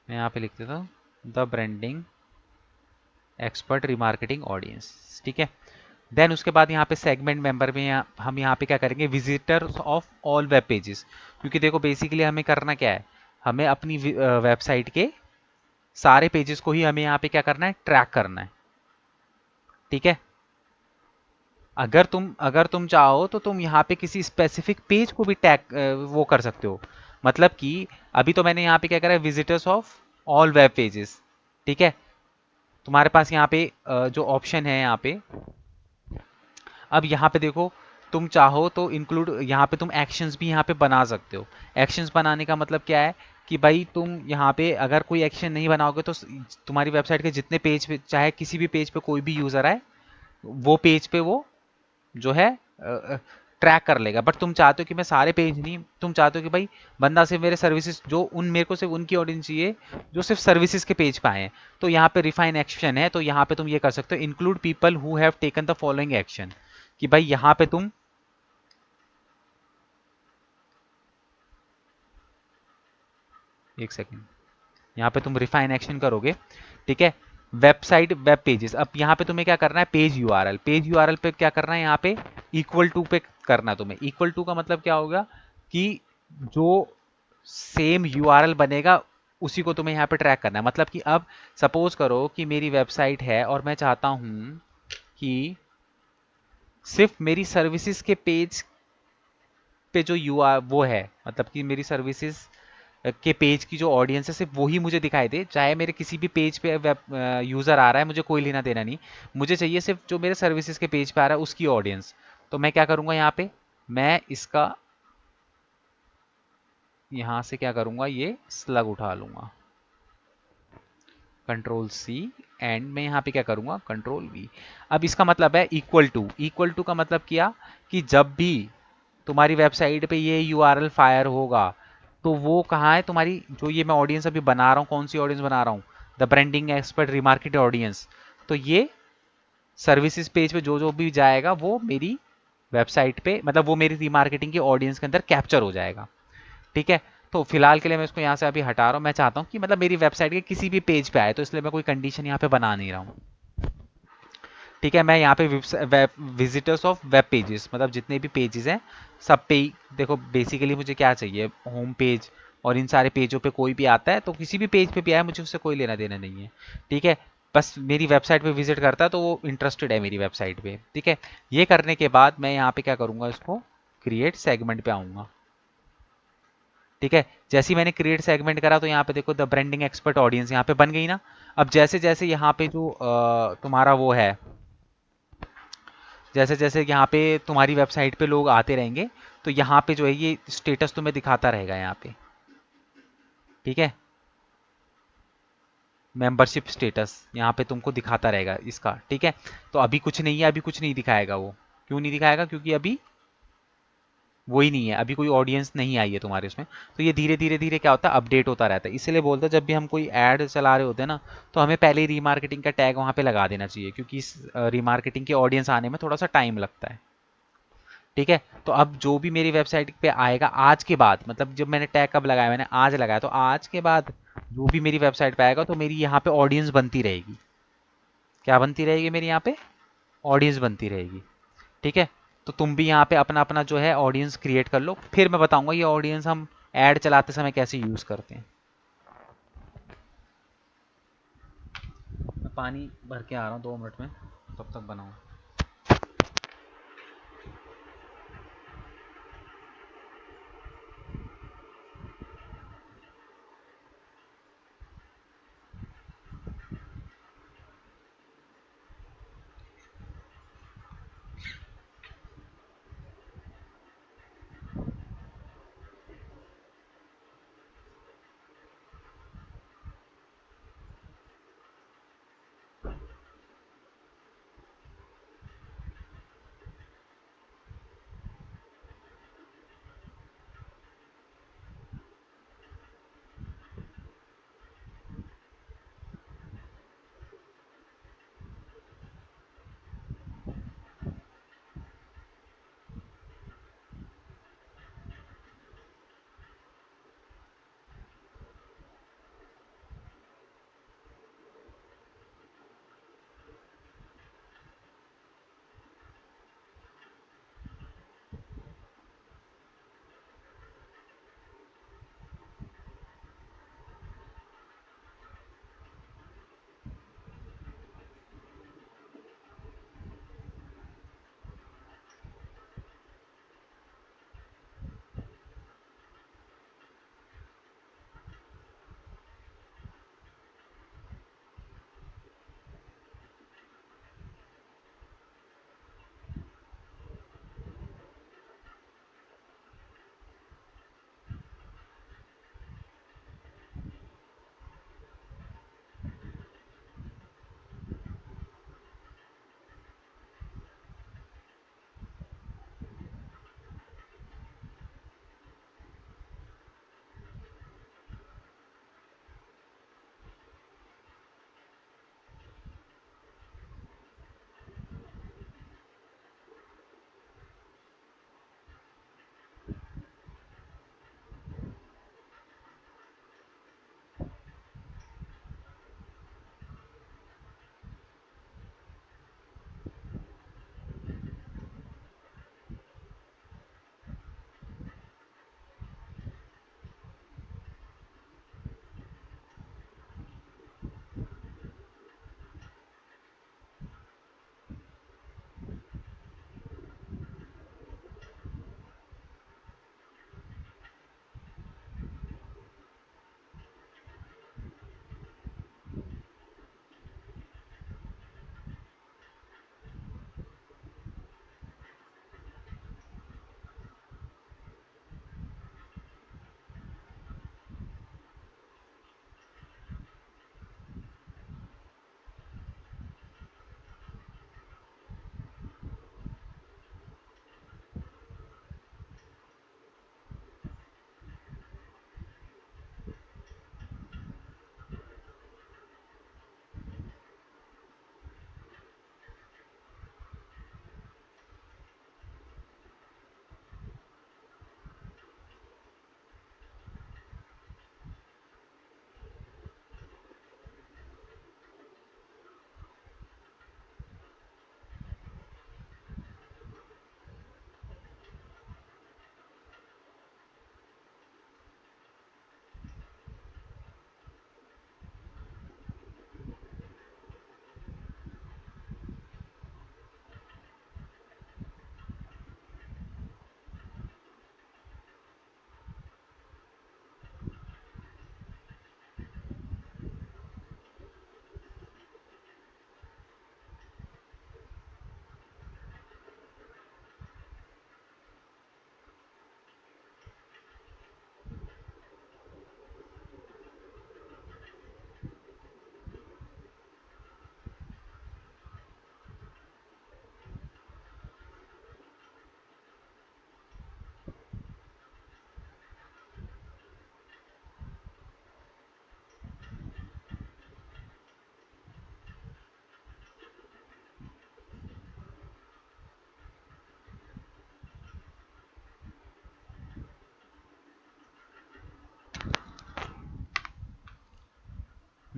मैं यहाँ पे लिख देता हूँ the branding expert remarketing audience. ठीक है, देन उसके बाद यहाँ पे सेगमेंट मेंबर में हम यहाँ पे क्या करेंगे, visitors of all web pages. क्योंकि देखो बेसिकली हमें करना क्या है, हमें अपनी वेबसाइट के सारे पेजेस को ही हमें यहाँ पे क्या करना है, ट्रैक करना है। ठीक है, अगर तुम चाहो तो तुम यहाँ पे किसी स्पेसिफिक पेज को भी टैग वो कर सकते हो। मतलब कि अभी तो मैंने यहाँ पे क्या करा है, visitors of all web pages. ठीक है, तुम्हारे पास यहाँ पे जो ऑप्शन है यहाँ पे, अब यहाँ पे देखो, तुम चाहो तो इंक्लूड यहाँ पे तुम एक्शंस भी यहाँ पे बना सकते हो। एक्शंस बनाने का मतलब क्या है कि भाई तुम यहाँ पे अगर कोई एक्शन नहीं बनाओगे तो तुम्हारी वेबसाइट के जितने पेज पे, चाहे किसी भी पेज पे कोई भी यूजर आए, वो पेज पे वो जो है ट्रैक कर लेगा। बट तुम चाहते हो कि मैं सारे पेज नहीं, तुम चाहते हो कि भाई बंदा सिर्फ मेरे सर्विसेज जो उन मेरे को सिर्फ उनकी ऑडियंस चाहिए जो सिर्फ सर्विसेज के पेज पे आए हैं, तो यहाँ पे रिफाइन एक्शन है। तो यहाँ पे तुम ये कर सकते हो, include people who have taken the following action, कि भाई यहाँ पे तुम, एक सेकेंड, यहाँ पे तुम रिफाइन एक्शन करोगे। ठीक है, वेबसाइट वेब पेजेस, अब यहाँ पे तुम्हें क्या करना है, पेज यूआरएल पे क्या करना है, यहाँ पे इक्वल टू पे करना है तुम्हें। इक्वल टू का मतलब क्या होगा कि जो सेम यूआरएल बनेगा उसी को तुम्हें यहाँ पे ट्रैक करना है। मतलब कि अब सपोज करो कि मेरी वेबसाइट है और मैं चाहता हूं कि सिर्फ मेरी सर्विसेज के पेज पे जो यूआर वो है, मतलब कि मेरी सर्विसेज के पेज की जो ऑडियंस है सिर्फ वही मुझे दिखाई दे, चाहे मेरे किसी भी पेज पे वेब यूज़र आ रहा है, मुझे कोई लेना देना नहीं। मुझे चाहिए सिर्फ जो मेरे सर्विसेज के पेज पे आ रहा है उसकी ऑडियंस। तो मैं क्या करूँगा, यहाँ पे मैं इसका यहाँ से क्या करूँगा, ये स्लग उठा लूँगा, कंट्रोल सी, एंड मैं यहाँ पे क्या करूँगा, कंट्रोल वी। अब इसका मतलब है इक्वल टू। इक्वल टू का मतलब किया कि जब भी तुम्हारी वेबसाइट पे ये यूआरएल फायर होगा तो वो कहाँ है, तुम्हारी जो ये मैं ऑडियंस अभी बना रहा हूँ, कौन सी ऑडियंस बना रहा हूँ, द ब्रांडिंग एक्सपर्ट रिमार्केटेड ऑडियंस। तो ये सर्विसेज पेज पे जो जो भी जाएगा वो मेरी वेबसाइट पे, मतलब वो मेरी रिमार्केटिंग की ऑडियंस के अंदर कैप्चर हो जाएगा। ठीक है, तो फिलहाल के लिए मैं इसको यहाँ से अभी हटा रहा हूँ। मैं चाहता हूँ कि मतलब मेरी वेबसाइट के किसी भी पेज पे आए, तो इसलिए मैं कोई कंडीशन यहाँ पे बना नहीं रहा हूँ। ठीक है, मैं यहाँ पे विजिटर्स ऑफ वेब पेजेस, मतलब जितने भी पेजेस हैं सब पे देखो, बेसिकली मुझे क्या चाहिए, होम पेज और इन सारे पेजों पे कोई भी आता है तो किसी भी पेज पे भी आए मुझे उससे कोई लेना देना नहीं है। ठीक है, बस मेरी वेबसाइट पे विजिट करता है तो वो इंटरेस्टेड है मेरी वेबसाइट पे। ठीक है, ये करने के बाद मैं यहाँ पे क्या करूँगा, इसको क्रिएट सेगमेंट पे आऊँगा। ठीक है, जैसे ही मैंने क्रिएट सेगमेंट करा तो यहाँ पे देखो द ब्रांडिंग एक्सपर्ट ऑडियंस यहाँ पे बन गई ना। अब जैसे जैसे यहाँ पे जो तुम्हारा वो है, जैसे जैसे यहाँ पे तुम्हारी वेबसाइट पे लोग आते रहेंगे तो यहाँ पे जो है ये स्टेटस तुम्हें दिखाता रहेगा यहाँ पे। ठीक है, मेंबरशिप स्टेटस यहाँ पे तुमको दिखाता रहेगा इसका। ठीक है, तो अभी कुछ नहीं है, अभी कुछ नहीं दिखाएगा वो। क्यों नहीं दिखाएगा, क्योंकि अभी वही नहीं है, अभी कोई ऑडियंस नहीं आई है तुम्हारे उसमें। तो ये धीरे धीरे धीरे क्या होता है, अपडेट होता रहता है। इसलिए बोलता है जब भी हम कोई ऐड चला रहे होते हैं ना, तो हमें पहले ही रीमार्केटिंग का टैग वहाँ पे लगा देना चाहिए, क्योंकि इस रीमार्केटिंग के ऑडियंस आने में थोड़ा सा टाइम लगता है। ठीक है, तो अब जो भी मेरी वेबसाइट पे आएगा आज के बाद, मतलब जब मैंने टैग कब लगाया, मैंने आज लगाया, तो आज के बाद जो भी मेरी वेबसाइट पे आएगा तो मेरी यहाँ पे ऑडियंस बनती रहेगी। क्या बनती रहेगी, मेरी यहाँ पे ऑडियंस बनती रहेगी। ठीक है, तो तुम भी यहाँ पे अपना अपना जो है ऑडियंस क्रिएट कर लो, फिर मैं बताऊंगा ये ऑडियंस हम ऐड चलाते समय कैसे यूज करते हैं। मैं पानी भर के आ रहा हूँ 2 मिनट में, तब तक बनाऊँ।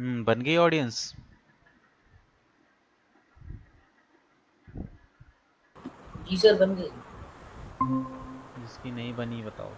बन गई ऑडियंस? जी सर बन गई। जिसकी नहीं बनी बताओ।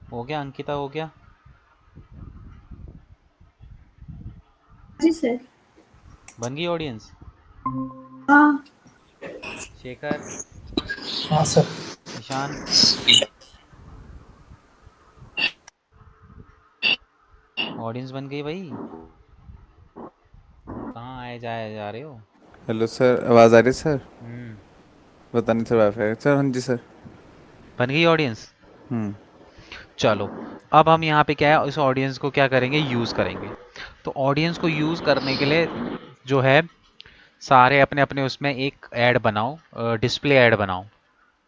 हो गया अंकिता, हो गया? जी सर। बन गई ऑडियंस? हाँ। शेखर, हाँ सर। ईशान, ऑडियंस बन गई भाई? कहाँ आए जाए जा रहे हो? हेलो सर, आवाज़ आ रही है सर? हम्म। पता नहीं सर, वाईफाई सर। हाँ जी सर। बन गई ऑडियंस? हम्म। चलो, अब हम यहाँ पे क्या है, इस ऑडियंस को क्या करेंगे, यूज़ करेंगे। तो ऑडियंस को यूज़ करने के लिए जो है, सारे अपने अपने उसमें एक ऐड बनाओ, डिस्प्ले ऐड बनाओ।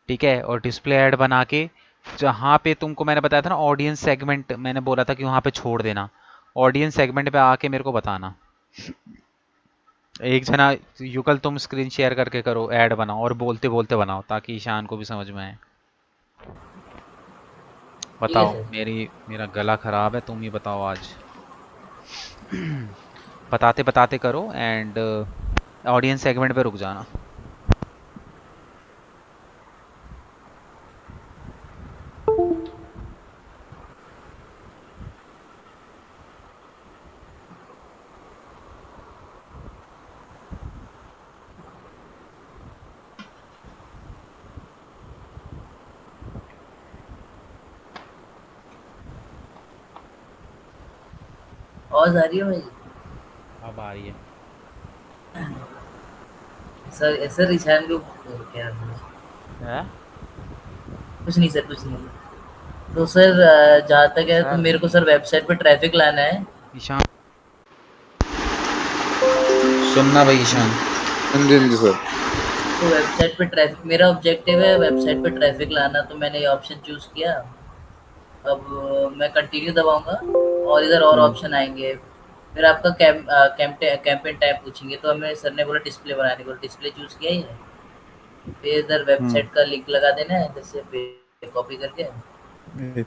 ठीक है, और डिस्प्ले ऐड बना के जहाँ पे तुमको मैंने बताया था ना ऑडियंस सेगमेंट, मैंने बोला था कि वहाँ पे छोड़ देना। ऑडियंस सेगमेंट पे आके मेरे को बताना। एक जना युगल, तुम स्क्रीन शेयर करके करो, ऐड बनाओ और बोलते बोलते बनाओ ताकि ईशान को भी समझ में आए। ठीक है बताओ, सर। मेरा गला खराब है, तुम ही बताओ आज। बताते बताते करो एंड ऑडियंस सेगमेंट पे रुक जाना। आवाज आ रही है भाई? अब आ रही है। सर सर ईशान को क्या? है? कुछ नहीं सर, कुछ नहीं। तो सर जहाँ तक है तो सर, मेरे को सर वेबसाइट पे ट्रैफिक लाना है। ईशान सुनना भाई, ईशान। हाँ जी सर। तो वेबसाइट पे ट्रैफिक, मेरा ऑब्जेक्टिव है वेबसाइट पे ट्रैफिक लाना, तो मैंने ये ऑप्शन चूज किया। अब मैं कंटिन्यू दबाऊंगा और इधर और हम्म। ऑप्शन आएंगे। फिर आपका कैंपेन टाइप पूछेंगे, तो हमें सर ने बोला डिस्प्ले बनाने को, डिस्प्ले चूज किया ही है। फिर इधर हम्म। वेबसाइट का लिंक लगा देना है, इधर से कॉपी करके। एक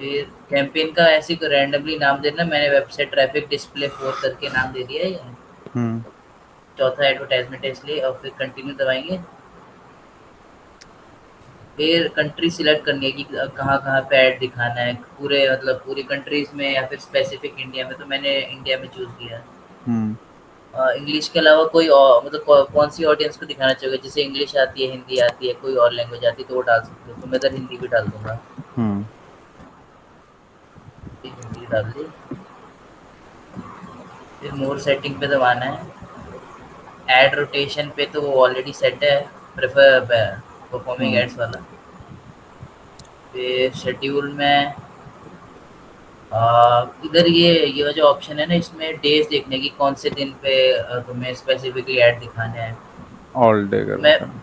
फिर कैंपेन का ऐसे ही रैंडमली नाम देना, मैंने वेबसाइट ट्रैफिक डिस्प्ले 4 करके नाम दे दिया है ये। हम्म। चौथा एडवर्टाइजमेंट है इसलिए, और फिर कंटिन्यू दबाएंगे। फिर कंट्री सिलेक्ट करनी है कि कहाँ कहाँ पे ऐड दिखाना है, पूरे मतलब पूरी कंट्रीज में या फिर स्पेसिफिक इंडिया में, तो मैंने इंडिया में चूज किया। हम्म। इंग्लिश के अलावा कोई और मतलब कौन सी ऑडियंस को दिखाना चाहिए, जैसे इंग्लिश आती है, हिंदी आती है, कोई और लैंग्वेज आती है तो वो डाल सकते हो, तो मैं इधर हिंदी भी डाल दूंगा। हम्म। हिंदी डाल दी। फिर मोर सेटिंग पे दबाना है। एड रोटेशन पे तो वो ऑलरेडी सेट है, प्रेफर परफॉर्मिंग हम्म, एड्स वाला। फिर शेड्यूल में इधर ये जो ऑप्शन है ना, इसमें डेज देखने की कौन से दिन पे तुम्हें स्पेसिफिकली ऐड दिखाने हैं। ऑल डे तो कर मैं देता हूँ।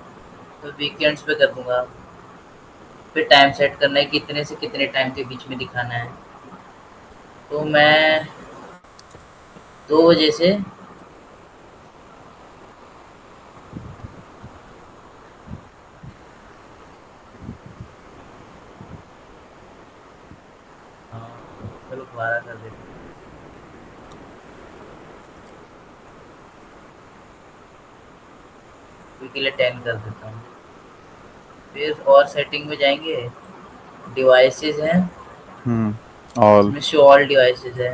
तो वीकेंड्स पे कर दूंगा। फिर टाइम सेट करना है कितने से कितने टाइम के बीच में दिखाना है। तो मैं 2 बजे से 12 कर देता हूँ। अभी के लिए 10 कर देता हूँ। फिर और सेटिंग में जाएंगे, डिवाइसेस हैं, ऑल। इसमें शो ऑल डिवाइसेस है।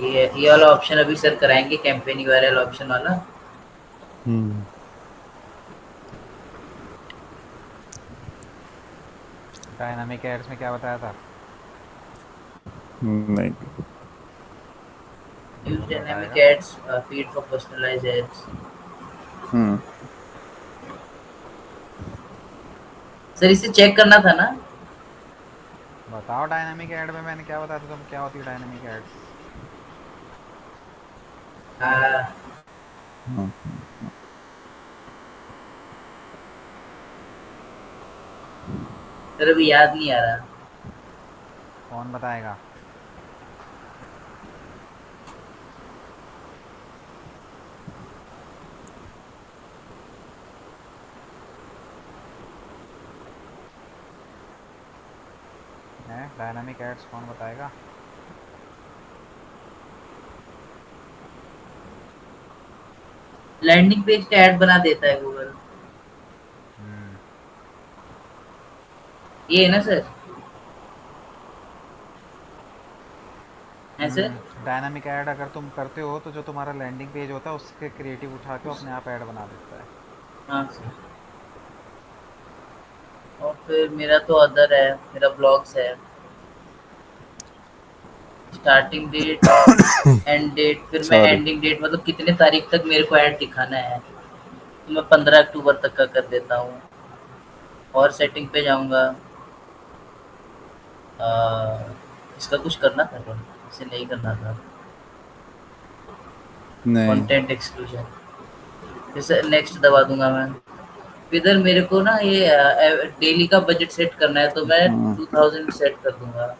ये वाला ऑप्शन अभी सर कराएंगे, कैंपेन यूआरएल ऑप्शन वाला। हम्म, डायनामिक एड्स में क्या बताया था? नहीं। यूज कौन डायनामिक बताएगा? Ads, feed for personalised ads. Hmm, sir इसे चेक करना था ना। बताओ डायनामिक ऐड में मैंने क्या बताया था तुम, क्या होती है डायनामिक एड्स? हाँ हम्म। सर अभी याद नहीं आ रहा। कौन बताएगा? है डायनामिक एड्स कौन बताएगा? लैंडिंग पेज का ऐड बना देता है गूगल। हम्म। ये है ना सर, है सर। डायनामिक ऐड अगर तुम करते हो तो जो तुम्हारा लैंडिंग पेज होता है उसके क्रिएटिव उठा के अपने आप ऐड बना देता है। हाँ सर। और फिर मेरा तो अदर है, मेरा ब्लॉग्स है, स्टार्टिंग डेट, एंड डेट। फिर मैं सॉरी। एंडिंग डेट मतलब कितने तारीख तक मेरे को ऐड दिखाना है, तो मैं 15 अक्टूबर तक का कर देता हूँ। और सेटिंग पे जाऊँगा। इसका कुछ करना था क्या? इसे नहीं करना था। नहीं। कंटेंट एक्सक्लूजन, जैसे नेक्स्ट दबा दूंगा मैं। इधर मेरे को ना ये डेली का बजट सेट करना है, तो मैं हम्म, 2000 सेट कर दूंगा।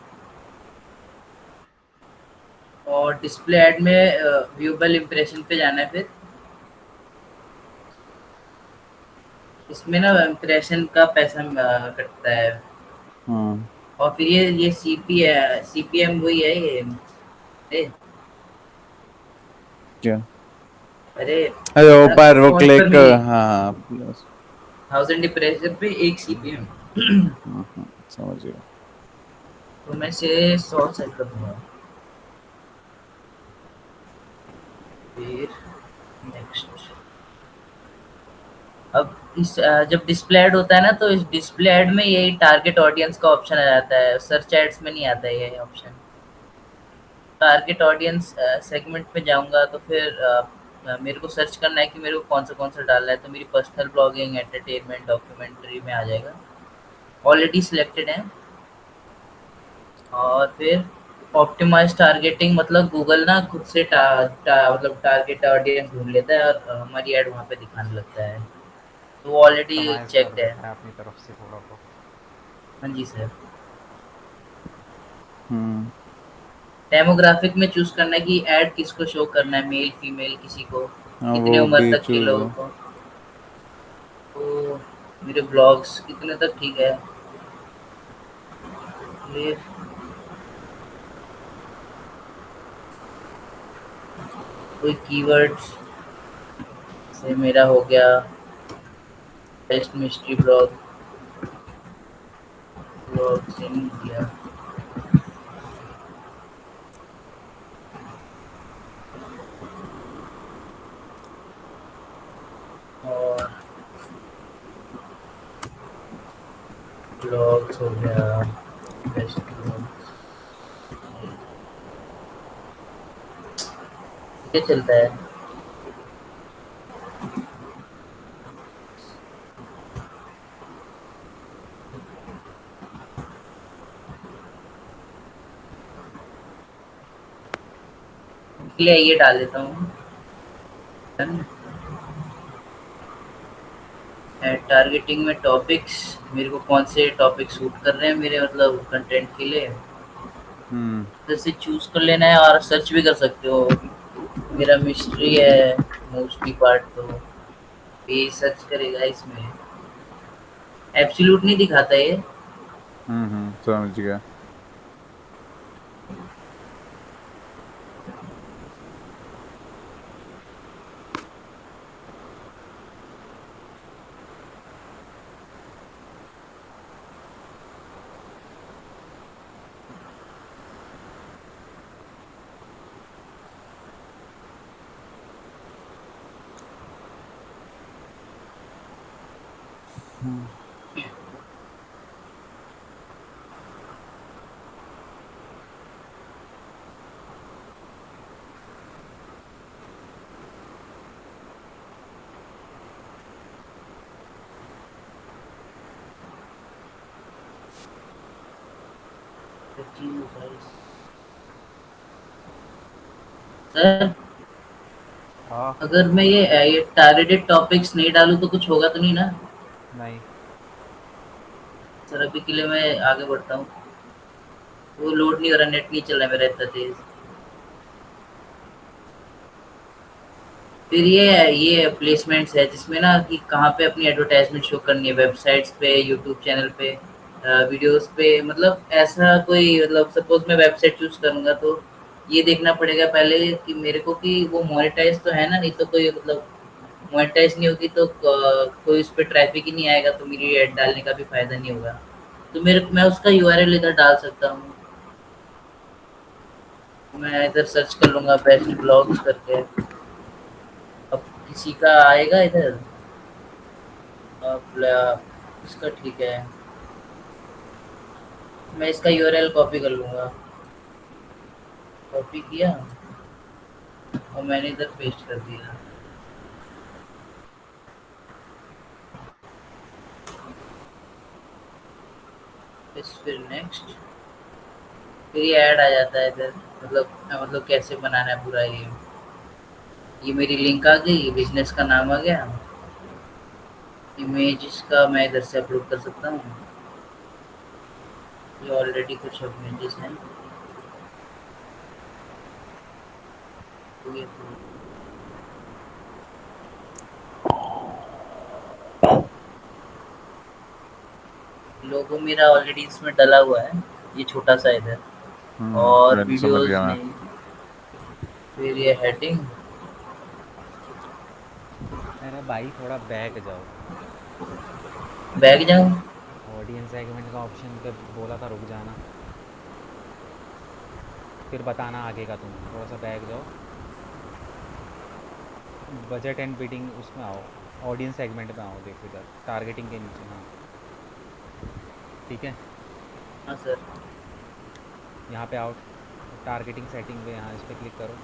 और डिस्प्ले ऐड में व्यूएबल इंप्रेशन पे जाना है। फिर इसमें ना इंप्रेशन का पैसा कटता है। हम्म। और फिर ये सीपीएम वही है ये। अरे क्या? अरे अरे ऊपर वो फॉन्ट पर क्लिक, मिली हाँ प्लस। 1000 इंप्रेशन पे 1 सीपीएम। समझ गया। तो मैं इसे 100 सेट कर दूंगा। फिर नेक्स्ट। अब जब डिस्प्ले ऐड होता है ना, तो इस डिस्प्ले ऐड में यही टारगेट ऑडियंस का ऑप्शन आ जाता है, सर्च एड्स में नहीं आता है ये ऑप्शन। टारगेट ऑडियंस सेगमेंट में जाऊंगा, तो फिर मेरे को सर्च करना है कि मेरे को कौन सा डालना है। तो मेरी पर्सनल ब्लॉगिंग, एंटरटेनमेंट, डॉक्यूमेंट्री में आ जाएगा, ऑलरेडी सिलेक्टेड है। और फिर ऑप्टिमाइज टारगेटिंग, मतलब गूगल ना खुद से मतलब टारगेट ऑडियंस ढूंढ लेता है और हमारी ऐड वहाँ पे दिखाने लगता है। तो वो ऑलरेडी कस्टमाइज कर चेक्ड है। देता है अपनी तरफ से थोड़ा बहुत। हाँ जी सर। हम्म। डेमोग्राफिक में चूज करना है कि ऐड किसको शो करना है, मेल फीमेल किसी को, हाँ कितने वो उम्र भी तक के चूज लोगों है। को। तो मेरे ब्लॉग्स कितने तक ठीक है। फिर कोई कीवर्ड्स से मेरा हो गया best mystery blog, blogs in India. और ब्लॉग्स हो गया बेस्ट ब्लॉग। ये चलता है। इसलिए ये डाल देता हूँ। टारगेटिंग में टॉपिक्स, मेरे को कौन से टॉपिक सूट कर रहे हैं मेरे मतलब कंटेंट के लिए, जैसे चूज कर लेना है। और सर्च भी कर सकते हो। मेरा मिस्ट्री है मोस्टली पार्ट, तो ये सर्च करेगा इसमें। एब्सोल्यूट नहीं दिखाता ये। समझ गया। सर हाँ। अगर मैं ये टारगेटेड टॉपिक्स नहीं डालूं तो कुछ होगा तो नहीं ना? नहीं। सर अभी के लिए मैं आगे बढ़ता हूँ। वो लोड नहीं हो रहा, नेट नहीं चल रहा मेरा इतना तेज। फिर ये प्लेसमेंट्स है जिसमें ना कि कहाँ पे अपनी एडवर्टाइजमेंट शो करनी है, वेबसाइट्स पे, यूट्यूब चैनल पे, वीडियोस पे। मतलब ऐसा कोई मतलब सपोज मैं वेबसाइट चूज करूँगा तो ये देखना पड़ेगा पहले कि मेरे को कि वो मोनेटाइज तो है ना, नहीं तो कोई मतलब मोनेटाइज नहीं होगी तो कोई उस पर ट्रैफिक ही नहीं आएगा तो मेरी एड डालने का भी फायदा नहीं होगा। तो मेरे मैं उसका यूआरएल इधर डाल सकता हूँ। मैं इधर सर्च कर लूँगा बेस्ट ब्लॉग्स करके। अब किसी का आएगा इधर। इसका ठीक है, मैं इसका यूआरएल कॉपी कर लूँगा। कॉपी किया और मैंने इधर पेस्ट कर दिया। फिर नेक्स्ट, फिर ये ऐड आ जाता है इधर। मतलब कैसे बनाना है पूरा ये मेरी लिंक आ गई, बिजनेस का नाम आ गया। इमेज का मैं इधर से अपलोड कर सकता हूँ। ये ऑलरेडी कुछ इमेजेस हैं तो ये लोगो मेरा ऑलरेडी इसमें डला हुआ है, ये छोटा सा इधर। और समझ वीडियोस गया मैं। नहीं। फिर ये हेडिंग। अरे भाई थोड़ा बैक जाओ। बैग जाऊँ? ऑडियंस सेगमेंट का ऑप्शन पे बोला था रुक जाना, फिर बताना आगे का। तुम थोड़ा सा बैक जाओ, बजट एंड बिडिंग उसमें आओ, ऑडियंस सेगमेंट में आओ, देखो इधर टारगेटिंग के नीचे। हाँ ठीक है, हाँ सर। यहाँ पे आओ, टारगेटिंग सेटिंग पे यहाँ इस पर क्लिक करो।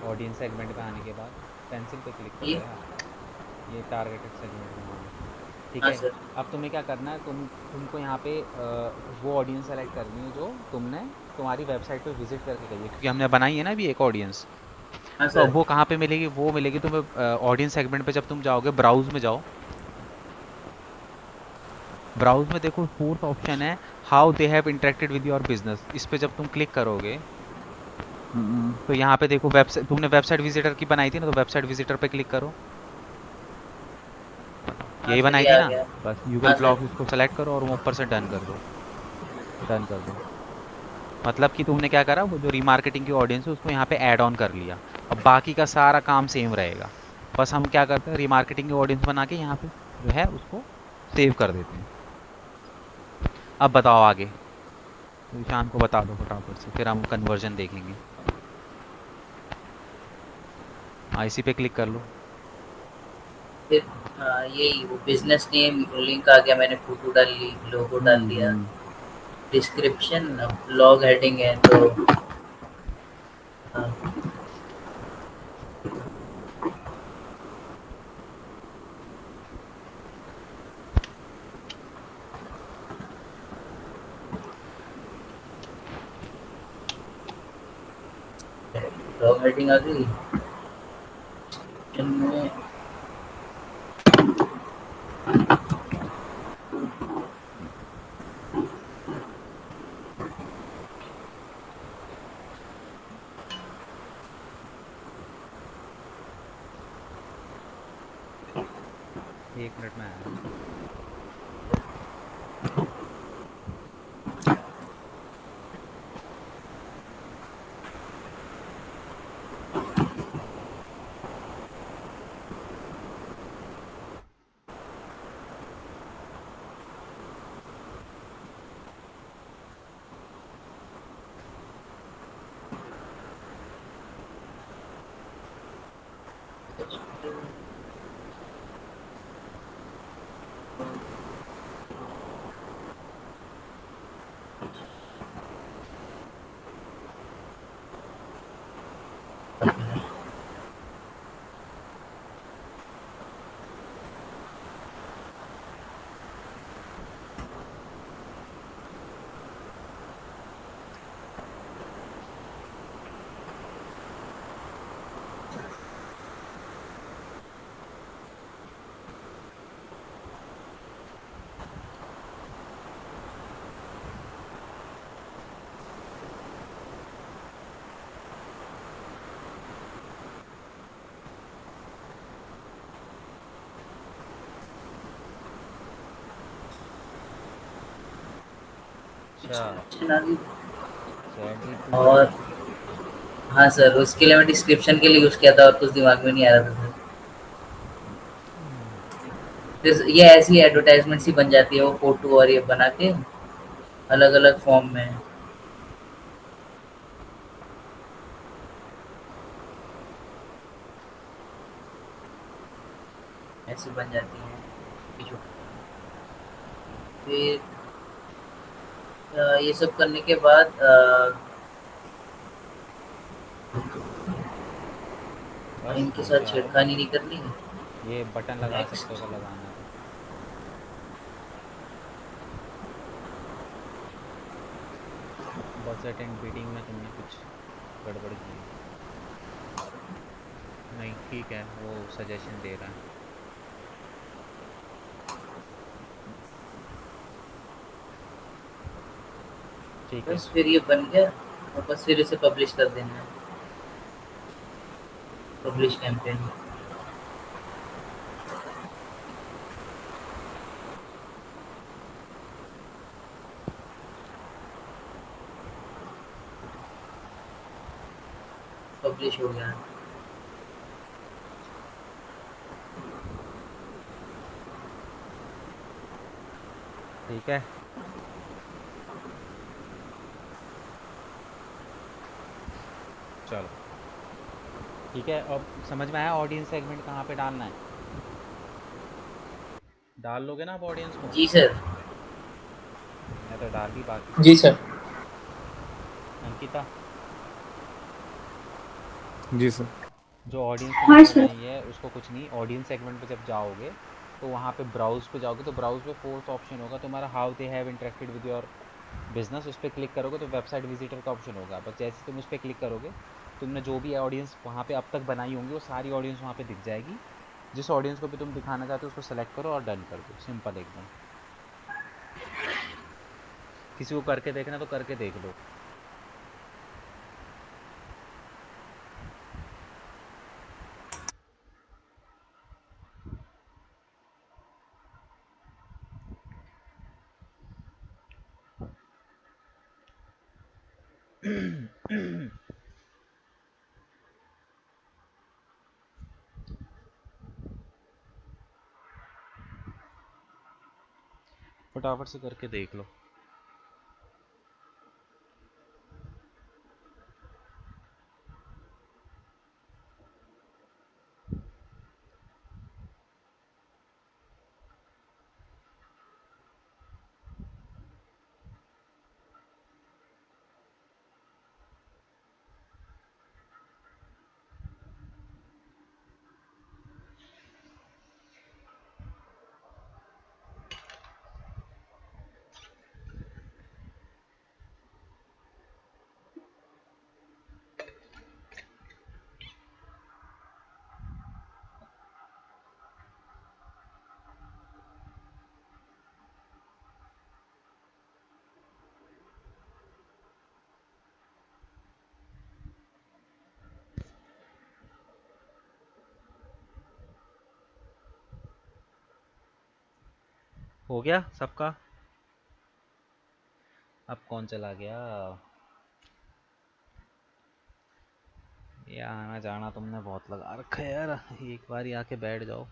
ऑडियंस सेगमेंट पे आने के बाद पेंसिल पे क्लिक ये करो यार, ये टारगेटेड सेगमेंट में आना। ठीक हाँ है, सर। अब तुम्हें क्या करना है, तुमको यहाँ पे वो ऑडियंस सेलेक्ट करनी है जो तुमने तुम्हारी वेबसाइट पे विजिट करके गई है, क्योंकि हमने बनाई है ना अभी एक ऑडियंस। हाँ तो अब सर। वो कहाँ पे मिलेगी, वो मिलेगी तुम्हें ऑडियंस सेगमेंट पे। जब तुम जाओगे ब्राउज में जाओ, ब्राउज में देखो फोर्थ ऑप्शन है how they have interacted with your business. इस पे जब तुम क्लिक करोगे तो यहाँ पे देखो वेबसाइट, तुमने वेबसाइट विजिटर की बनाई थी ना, तो वेबसाइट विजिटर पे क्लिक करो। हाँ यही सर, बनाई ये थी आ ना, गया। बस गूगल हाँ सर। ब्लॉग इसको सेलेक्ट करो और वो ऊपर से डन कर दो। डन कर दो मतलब कि तुमने क्या करा, वो जो रीमार्केटिंग की ऑडियंस है उसको यहाँ पे ऐड ऑन कर लिया। अब बाकी का सारा काम सेम रहेगा, बस हम क्या करते हैं रीमार्केटिंग की ऑडियंस बना के यहाँ पे जो है उसको सेव कर देते हैं। अब बताओ आगे, तो ईशान को बता दो फटाफट से, फिर हम कन्वर्जन देखेंगे। हाँ इसी पे क्लिक कर लो। फिर यही वो बिजनेस नेम लिंक आ गया, मैंने फोटो डाल ली, लोगो डाल दिया। हम्म। डिस्क्रिप्शन ब्लॉग हेडिंग है तो हाँ, जॉब हेडिंग आ गई में। 1 मिनट में आया। अच्छा, डिस्क्रिप्शन आ गई। चैट और जीपीटी। हाँ सर, उसके लिए मैं डिस्क्रिप्शन के लिए यूज़ किया था और कुछ दिमाग में नहीं आ रहा था सर। फिर ये ऐसी एडवर्टाइजमेंट सी बन जाती है वो फोटो और ये बना के अलग अलग फॉर्म में ऐसी बन जाती हैं। फिर ये सब करने के बाद बस इनके हो साथ गया है। छेड़खानी नहीं करनी है। ये बटन लगा सकते हो नेक्स्ट। अगर लगाना है तो। बस अटेंड बीटिंग में तुमने कुछ गड़बड़ की है। नहीं ठीक है, वो सजेशन दे रहा है। ठीक है। बस फिर ये बन गया और बस फिर इसे पब्लिश कर देना है। Publish campaign. पब्लिश हो गया। ठीक है, चलो ठीक है। अब समझ में आया ऑडियंस सेगमेंट कहाँ पे डालना है? डाल लोगे ना आप ऑडियंस को? जी सर। मैं तो डाल दी, बाकी जी सब सर। अंकिता, जी सर। जो ऑडियंस हाँ तुमने सर। बनाई है उसको कुछ नहीं, ऑडियंस सेगमेंट पे जब जाओगे तो वहाँ पे ब्राउज पे जाओगे तो ब्राउज पे फोर्थ ऑप्शन होगा तुम्हारा, how they have interacted with your business. उस पर क्लिक करोगे तो वेबसाइट विजिटर का ऑप्शन होगा। बस जैसे तुम उस पर क्लिक करोगे, तुमने जो भी ऑडियंस वहाँ पे अब तक बनाई होंगी वो सारी ऑडियंस वहाँ पे दिख जाएगी। जिस ऑडियंस को भी तुम दिखाना चाहते हो उसको सेलेक्ट करो और डन कर दो, सिंपल एकदम। किसी को करके देखना तो करके देख लो। फटाफट से करके देख लो। हो गया सबका? अब कौन चला गया? ये आना जाना तुमने बहुत लगा रखा है यार, एक बार ही आके बैठ जाओ।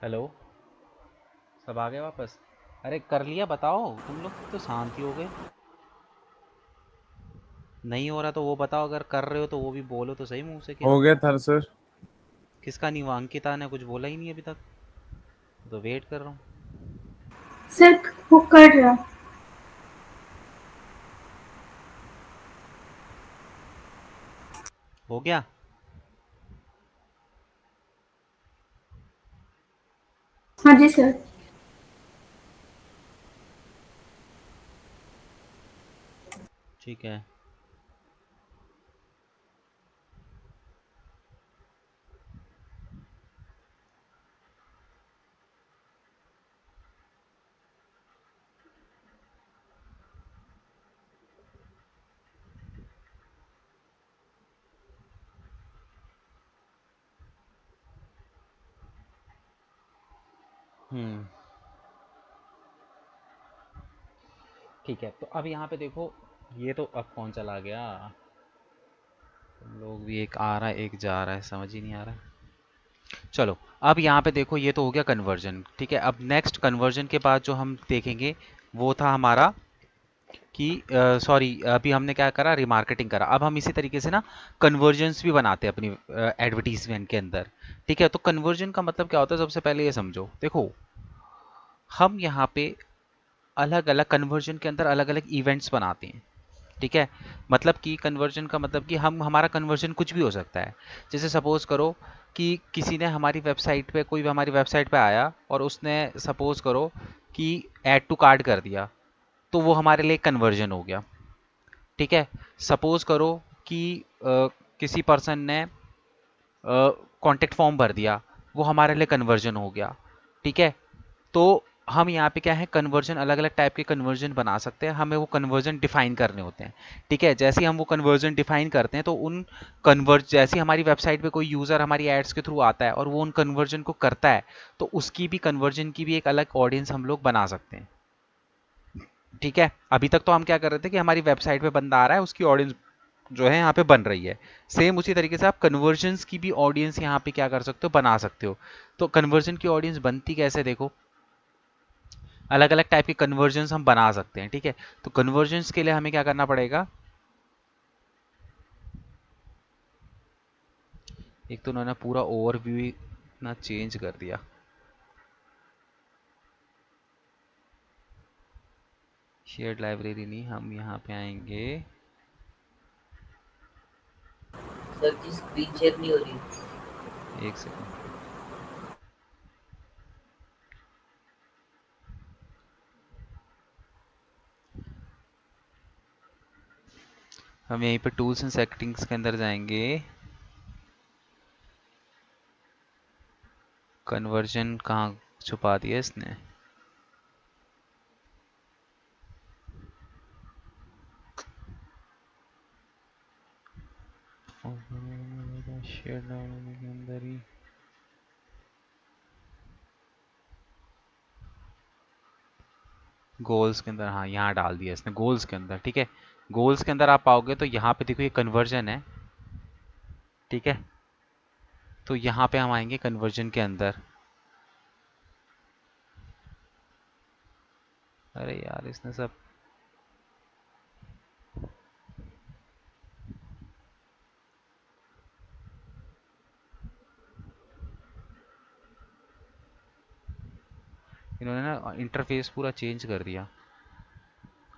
हेलो, सब आ गए वापस? अरे कर लिया, बताओ, तुम लोग तो शांति हो गए। नहीं हो रहा तो वो बताओ, अगर कर रहे हो तो वो भी बोलो तो सही मुंह से कि हो हाँ। गया था सर। किसका नहीं हुआ? अंकिता ने कुछ बोला ही नहीं अभी तक, तो वेट कर रहा हूँ। सर वो कर रहा। हो गया? हाँ जी सर। ठीक है। हम्म, ठीक है। तो अब यहाँ पे देखो, ये तो अब कौन चला गया? तुम लोग भी, एक आ रहा है एक जा रहा है, समझ ही नहीं आ रहा। चलो, अब यहाँ पे देखो, ये तो हो गया कन्वर्जन, ठीक है। अब नेक्स्ट कन्वर्जन के बाद जो हम देखेंगे वो था हमारा कि सॉरी, अभी हमने क्या करा, रिमार्केटिंग करा। अब हम इसी तरीके से ना कन्वर्जन्स भी बनाते हैं अपनी एडवर्टीजमेंट के अंदर, ठीक है। तो कन्वर्जन का मतलब क्या होता है, सबसे पहले ये समझो। देखो, हम यहाँ पे अलग अलग कन्वर्जन के अंदर अलग अलग इवेंट्स बनाते हैं, ठीक है। मतलब कि कन्वर्जन का मतलब कि हम, हमारा कन्वर्जन कुछ भी हो सकता है। जैसे सपोज करो कि किसी ने हमारी वेबसाइट पे, कोई भी हमारी वेबसाइट पे आया और उसने सपोज करो कि ऐड टू कार्ट कर दिया, तो वो हमारे लिए कन्वर्जन हो गया, ठीक है। सपोज करो कि किसी पर्सन ने कॉन्टेक्ट फॉर्म भर दिया, वो हमारे लिए कन्वर्जन हो गया, ठीक है। तो हम यहाँ पे क्या है, कन्वर्जन, अलग अलग टाइप के कन्वर्जन बना सकते हैं, हमें वो कन्वर्जन डिफाइन करने होते हैं, ठीक है। जैसे ही हम वो कन्वर्जन डिफाइन करते हैं तो उन जैसे हमारी वेबसाइट पे कोई यूज़र हमारी एड्स के थ्रू आता है और वो उन कन्वर्जन को करता है, तो उसकी भी, कन्वर्जन की भी एक अलग ऑडियंस हम लोग बना सकते हैं, ठीक है। अभी तक तो हम क्या कर रहे थे कि हमारी वेबसाइट पे बंदा आ रहा है, उसकी ऑडियंस जो है यहाँ पे बन रही है। सेम उसी तरीके से आप कन्वर्जन्स की भी ऑडियंस यहाँ पे क्या कर सकते हो, बना सकते हो। तो कन्वर्जन की ऑडियंस बनती कैसे, देखो, अलग अलग टाइप के कन्वर्जन्स हम बना सकते हैं, ठीक है। तो कन्वर्जन्स के लिए हमें क्या करना पड़ेगा, एक तो उन्होंने पूरा ओवरव्यू ही इतना चेंज कर दिया। शेयर्ड लाइब्रेरी नहीं, हम यहाँ पे आएंगे। सर की स्क्रीन शेयर नहीं हो रही। एक सेकेंड, हम यहीं पे टूल्स एंड सेटिंग्स के अंदर जाएंगे। कन्वर्जन कहाँ छुपा दिया इसने, शेयर्ड लाइब्रेरी के अंदर ही। गोल्स के अंदर, हाँ यहाँ डाल दिया इसने गोल्स के अंदर, ठीक है। गोल्स के अंदर आप पाओगे तो यहाँ पे देखो ये कन्वर्जन है, ठीक है। तो यहाँ पे हम आएंगे कन्वर्जन के अंदर। अरे यार इसने सब, इन्होंने ना इंटरफेस पूरा चेंज कर दिया।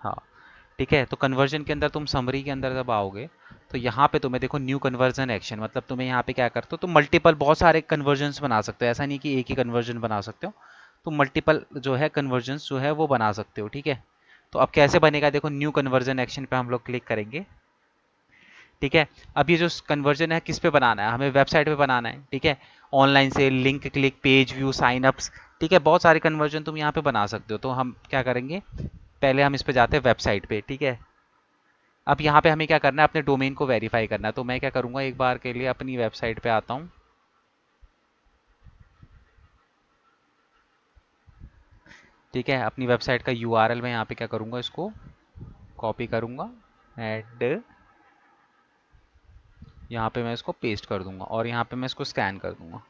हाँ ठीक है, तो कन्वर्जन के अंदर तुम समरी के अंदर जब आओगे तो यहाँ पे तुम्हें देखो न्यू कन्वर्जन एक्शन, मतलब तुम्हें यहाँ पे क्या करते हो, तुम मल्टीपल बहुत सारे कन्वर्जन्स बना सकते हो, ऐसा नहीं कि एक ही कन्वर्जन बना सकते हो, तुम मल्टीपल जो है कन्वर्जन्स जो है वो बना सकते हो, ठीक है। तो अब कैसे बनेगा, देखो न्यू कन्वर्जन एक्शन पे हम लोग क्लिक करेंगे, ठीक है। अब ये जो कन्वर्जन है किस पे बनाना है, हमें वेबसाइट पे बनाना है, ठीक है। ऑनलाइन से link click, page view, sign ups, ठीक है, बहुत सारे कन्वर्जन तुम यहाँ पे बना सकते हो। तो हम क्या करेंगे, पहले हम इस पे जाते हैं वेबसाइट पे, ठीक है। अब यहाँ पे हमें क्या करना है, अपने डोमेन को वेरीफाई करना है। तो मैं क्या करूँगा, एक बार के लिए अपनी वेबसाइट पे आता हूँ, ठीक है। अपनी वेबसाइट का यूआरएल मैं यहाँ पे क्या करूँगा, इसको कॉपी करूँगा एंड यहाँ पे मैं इसको पेस्ट कर दूंगा और यहाँ पे मैं इसको स्कैन कर दूंगा,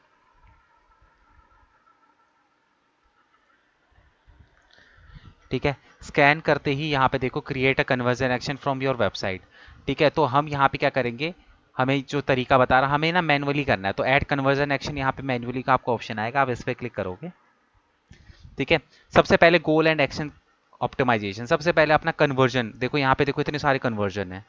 ठीक है। स्कैन करते ही यहाँ पे देखो create a conversion action from your website, ठीक है। तो हम यहाँ पे क्या करेंगे, हमें जो तरीका बता रहा हमें ना मैनुअली करना है, तो ऐड कन्वर्जन एक्शन यहाँ पे मैनुअली का आपको ऑप्शन आएगा, आप इस पर क्लिक करोगे, ठीक है। सबसे पहले गोल एंड एक्शन ऑप्टिमाइजेशन, सबसे पहले अपना कन्वर्जन देखो, यहाँ पे देखो इतने सारे कन्वर्जन है,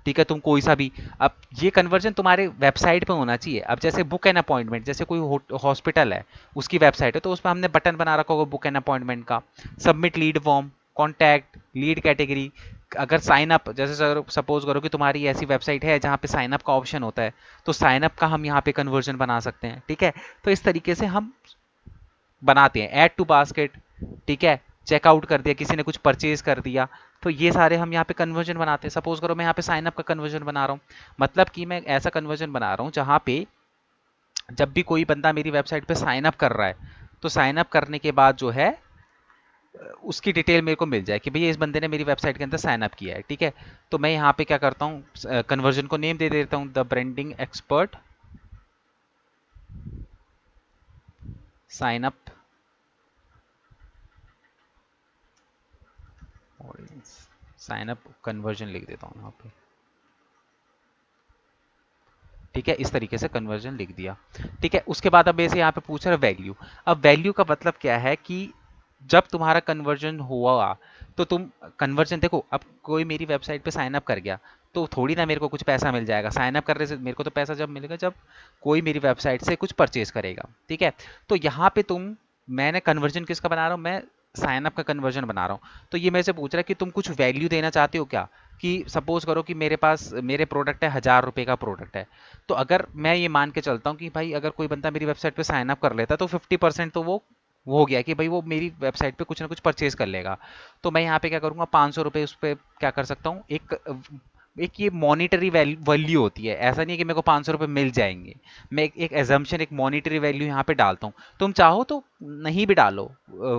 ठीक है। तुम कोई सा भी, अब ये कन्वर्जन तुम्हारे वेबसाइट पे होना चाहिए। अब जैसे बुक एन अपॉइंटमेंट, जैसे कोई हॉस्पिटल है उसकी वेबसाइट है तो उस पर हमने बटन बना रखा होगा बुक एन अपॉइंटमेंट का, submit lead form, contact, lead category. अगर साइन अप, जैसे सपोज करो कि तुम्हारी ऐसी वेबसाइट है जहाँ पे साइन अप का ऑप्शन होता है, तो साइन अप का हम यहाँ पे कन्वर्जन बना सकते हैं, ठीक है। तो इस तरीके से हम बनाते हैं। ऐड टू बास्केट, ठीक है, चेकआउट कर दिया, किसी ने कुछ परचेज कर दिया, तो ये सारे हम यहाँ पे कन्वर्जन बनाते हैं। सपोज करो मैं यहाँ पे साइन अप का कन्वर्जन बना रहा हूँ, मतलब कि मैं ऐसा कन्वर्जन बना रहा हूँ जहाँ पे जब भी कोई बंदा मेरी वेबसाइट पे साइन अप कर रहा है, तो साइन अप करने के बाद जो है उसकी डिटेल मेरे को मिल जाए कि भैया इस बंदे ने मेरी वेबसाइट के अंदर साइन अप किया है, ठीक है। तो मैं यहाँ पे क्या करता हूँ, कन्वर्जन को नेम दे देता हूँ the branding expert sign up audience, sign up conversion लिख देता हूँ यहाँ पे, ठीक है। इस तरीके से कन्वर्जन लिख दिया, ठीक है। उसके बाद अब ऐसे यहाँ पे पूछ रहा है वैल्यू। अब वैल्यू का मतलब क्या है कि जब तुम्हारा कन्वर्जन हुआ तो तुम कन्वर्जन देखो, अब कोई मेरी वेबसाइट पे साइन अप कर गया तो थोड़ी ना मेरे को कुछ पैसा मिल जाएगा, साइन अप करने से मेरे को तो पैसा जब मिलेगा जब कोई मेरी वेबसाइट से कुछ परचेज करेगा, ठीक है। तो यहाँ पे मैंने कन्वर्जन किसका बना रहा हूँ, मैं साइन अप का कन्वर्जन बना रहा हूँ। तो ये मेरे से पूछ रहा है कि तुम कुछ वैल्यू देना चाहते हो क्या, कि सपोज करो कि मेरे पास मेरे प्रोडक्ट है, 1000 रुपये का प्रोडक्ट है, तो अगर मैं ये मान के चलता हूँ कि भाई अगर कोई बंदा मेरी वेबसाइट पे साइन अप कर लेता है तो 50% तो वो हो गया कि भाई वो मेरी वेबसाइट पे कुछ ना कुछ परचेज कर लेगा। तो मैं यहाँ पे क्या करूँगा, 500 रुपये उस पर क्या कर सकता हूँ, एक एक ये मॉनिटरी वैल्यू होती है, ऐसा नहीं है कि मेरे को 500 रुपये मिल जाएंगे। मैं एक एजम्पशन, एक मॉनिटरी वैल्यू यहाँ पे डालता हूँ। तुम चाहो तो नहीं भी डालो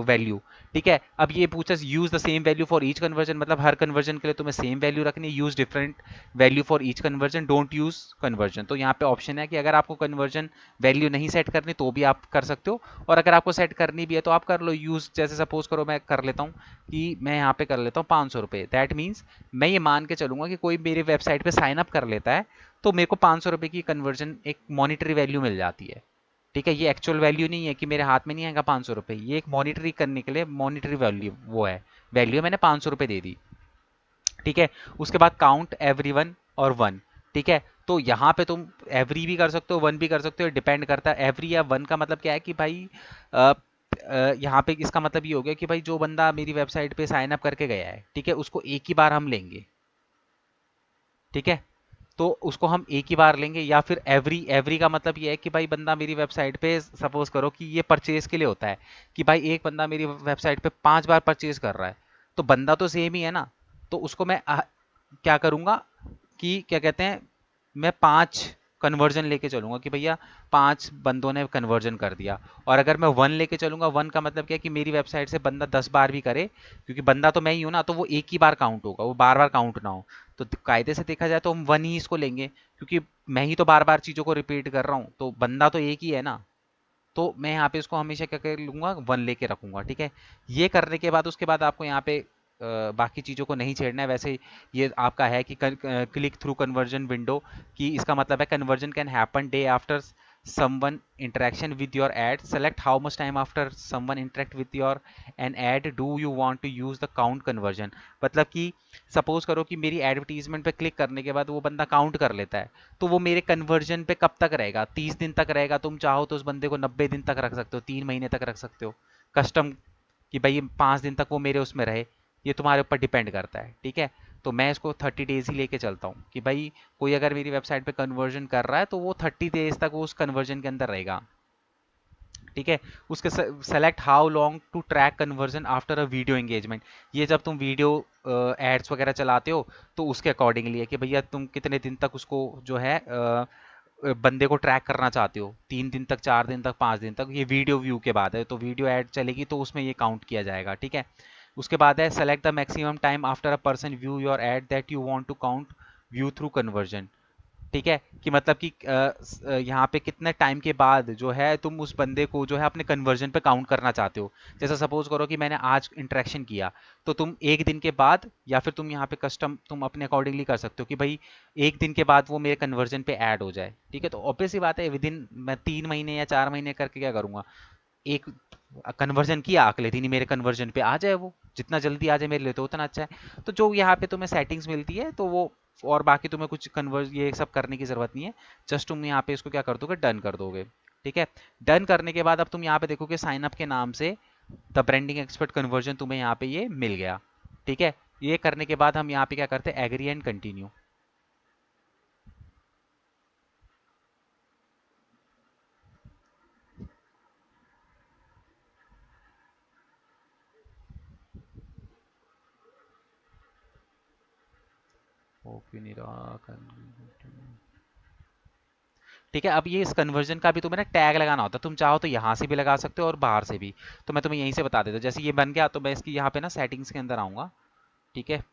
वैल्यू, ठीक है। अब ये पूछा use the same value for each conversion, मतलब हर कन्वर्जन के लिए तुम्हें सेम वैल्यू रखनी है। Use different value for each conversion, don't use conversion. तो यहाँ पे ऑप्शन है कि अगर आपको कन्वर्जन वैल्यू नहीं सेट करनी तो भी आप कर सकते हो, और अगर आपको सेट करनी भी है तो आप कर लो यूज। जैसे सपोज करो मैं कर लेता हूँ कि मैं यहाँ पे कर लेता हूँ 500 रुपये। दैट मीन्स मैं ये मान के चलूंगा कि कोई मेरे वेबसाइट पे साइन अप कर लेता है तो मेरे को 500 रुपये की कन्वर्जन एक मॉनिटरी वैल्यू मिल जाती है, ठीक है। ये एक्चुअल वैल्यू नहीं है कि मेरे हाथ में नहीं आएगा 500 रुपये, ये एक मॉनिटरी करने के लिए मॉनिटरी वैल्यू वो है, वैल्यू मैंने 500 रुपये दे दी, ठीक है। उसके बाद काउंट एवरीवन और वन, ठीक है। तो यहाँ पे तुम एवरी भी कर सकते हो, वन भी कर सकते हो, डिपेंड करता है। एवरी या वन का मतलब क्या है कि भाई यहाँ पे इसका मतलब ये हो गया कि भाई जो बंदा मेरी वेबसाइट पे साइन अप करके गया है, ठीक है, उसको एक ही बार हम लेंगे, ठीक है। तो उसको हम एक ही बार लेंगे। या फिर एवरी, एवरी का मतलब ये है कि भाई बंदा मेरी वेबसाइट पे, सपोज करो कि ये परचेज के लिए होता है कि भाई एक बंदा मेरी वेबसाइट पे 5 बार परचेज कर रहा है, तो बंदा तो सेम ही है ना। तो उसको मैं क्या करूंगा कि क्या कहते हैं, मैं 5 कन्वर्जन लेके चलूंगा कि भैया 5 बंदों ने कन्वर्जन कर दिया। और अगर मैं वन लेके चलूंगा, वन का मतलब क्या है कि मेरी वेबसाइट से बंदा 10 बार भी करे, क्योंकि बंदा तो मैं ही हूं ना, तो वो एक ही बार काउंट होगा, वो बार बार काउंट ना हो। तो कायदे से देखा जाए तो हम वन ही इसको लेंगे, क्योंकि मैं ही तो बार बार चीज़ों को रिपीट कर रहा हूँ, तो बंदा तो एक ही है ना। तो मैं यहाँ पे इसको हमेशा क्या कर लूँगा, वन लेके रखूँगा, ठीक है। ये करने के बाद उसके बाद आपको यहाँ पे बाकी चीज़ों को नहीं छेड़ना है। वैसे ये आपका है कि क्लिक थ्रू कन्वर्जन विंडो, कि इसका मतलब है conversion can happen day after someone interaction with your ad, select how much time after someone interact with your an ad do you want to use the count conversion। मतलब कि सपोज करो कि मेरी एडवर्टीजमेंट पे क्लिक करने के बाद वो बंदा काउंट कर लेता है, तो वो मेरे कन्वर्जन पे कब तक रहेगा, 30 दिन तक रहेगा। तुम चाहो तो उस बंदे को 90 दिन तक रख सकते हो, 3 महीने तक रख सकते हो कस्टम, कि भाई 5 दिन तक वो मेरे उसमें रहे। ये तुम्हारे ऊपर डिपेंड करता है, ठीक है। तो मैं इसको 30 डेज ही लेके चलता हूँ कि भाई कोई अगर मेरी वेबसाइट पे कन्वर्जन कर रहा है तो वो 30 डेज तक वो उस कन्वर्जन के अंदर रहेगा, ठीक है। उसके select how long to track conversion after a video engagement. ये जब तुम वीडियो एड्स वगैरह चलाते हो तो उसके अकॉर्डिंगली है कि भैया तुम कितने दिन तक उसको जो है बंदे को ट्रैक करना चाहते हो, 3 दिन तक, 4 दिन तक, 5 दिन तक। ये वीडियो व्यू के बाद है, तो वीडियो ऐड चलेगी तो उसमें ये काउंट किया जाएगा, ठीक है। उसके बाद है select the maximum time after a person view your ad that you want to count view through conversion, ठीक है। कि मतलब कि यहाँ पे कितने टाइम के बाद जो है तुम उस बंदे को जो है अपने कन्वर्जन पे काउंट करना चाहते हो। जैसा सपोज करो कि मैंने आज इंटरेक्शन किया, तो तुम एक दिन के बाद, या फिर तुम यहाँ पे कस्टम तुम अपने अकॉर्डिंगली कर सकते हो कि भाई एक दिन के बाद वो मेरे कन्वर्जन पे ऐड हो जाए, ठीक है। तो ऑब्वियस सी बात है विद इन मैं 3 महीने या 4 महीने करके क्या करूंगा, एक कन्वर्जन किया, अगले दिन ही मेरे कन्वर्जन पे आ जाए, वो जितना जल्दी आ जाए मेरे लिए तो उतना अच्छा है। तो जो यहाँ पे तुम्हें सेटिंग्स मिलती है तो वो, और बाकी तुम्हें कुछ कन्वर्ज ये सब करने की जरूरत नहीं है। जस्ट तुम यहाँ पे इसको क्या कर दोगे, डन कर दोगे, ठीक है। डन करने के बाद अब तुम यहाँ पे देखोगे साइन अप के नाम से द ब्रांडिंग एक्सपर्ट कन्वर्जन तुम्हें यहाँ पे ये मिल गया, ठीक है। ये करने के बाद हम यहाँ पे क्या करते हैं, एग्री एंड कंटिन्यू। हो क्यों नहीं रहा, ठीक है। अब ये इस कन्वर्जन का भी तुम्हें ना टैग लगाना होता है, तुम चाहो तो यहाँ से भी लगा सकते हो और बाहर से भी। तो मैं तुम्हें यहीं से बता देता हूँ, जैसे ये बन गया तो मैं इसकी यहाँ पे ना सेटिंग्स के अंदर आऊँगा, ठीक है।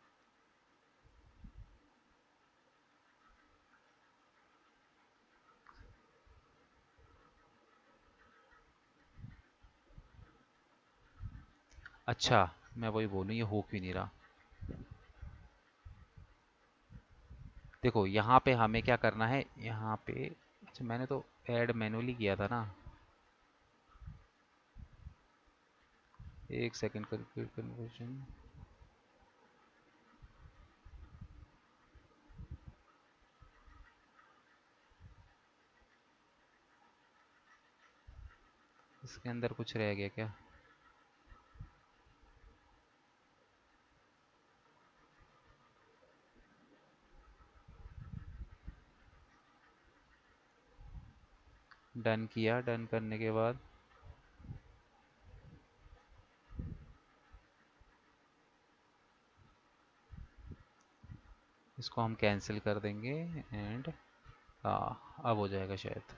अच्छा, मैं वही बोलूँ, ये हो क्यों नहीं रहा। देखो यहाँ पे हमें क्या करना है, यहाँ पे, अच्छा मैंने तो ऐड मैनुअली किया था ना, एक सेकंड, कर कन्वर्जन। इसके अंदर कुछ रह गया क्या, डन किया, डन करने के बाद इसको हम कैंसिल कर देंगे एंड अब हो जाएगा शायद।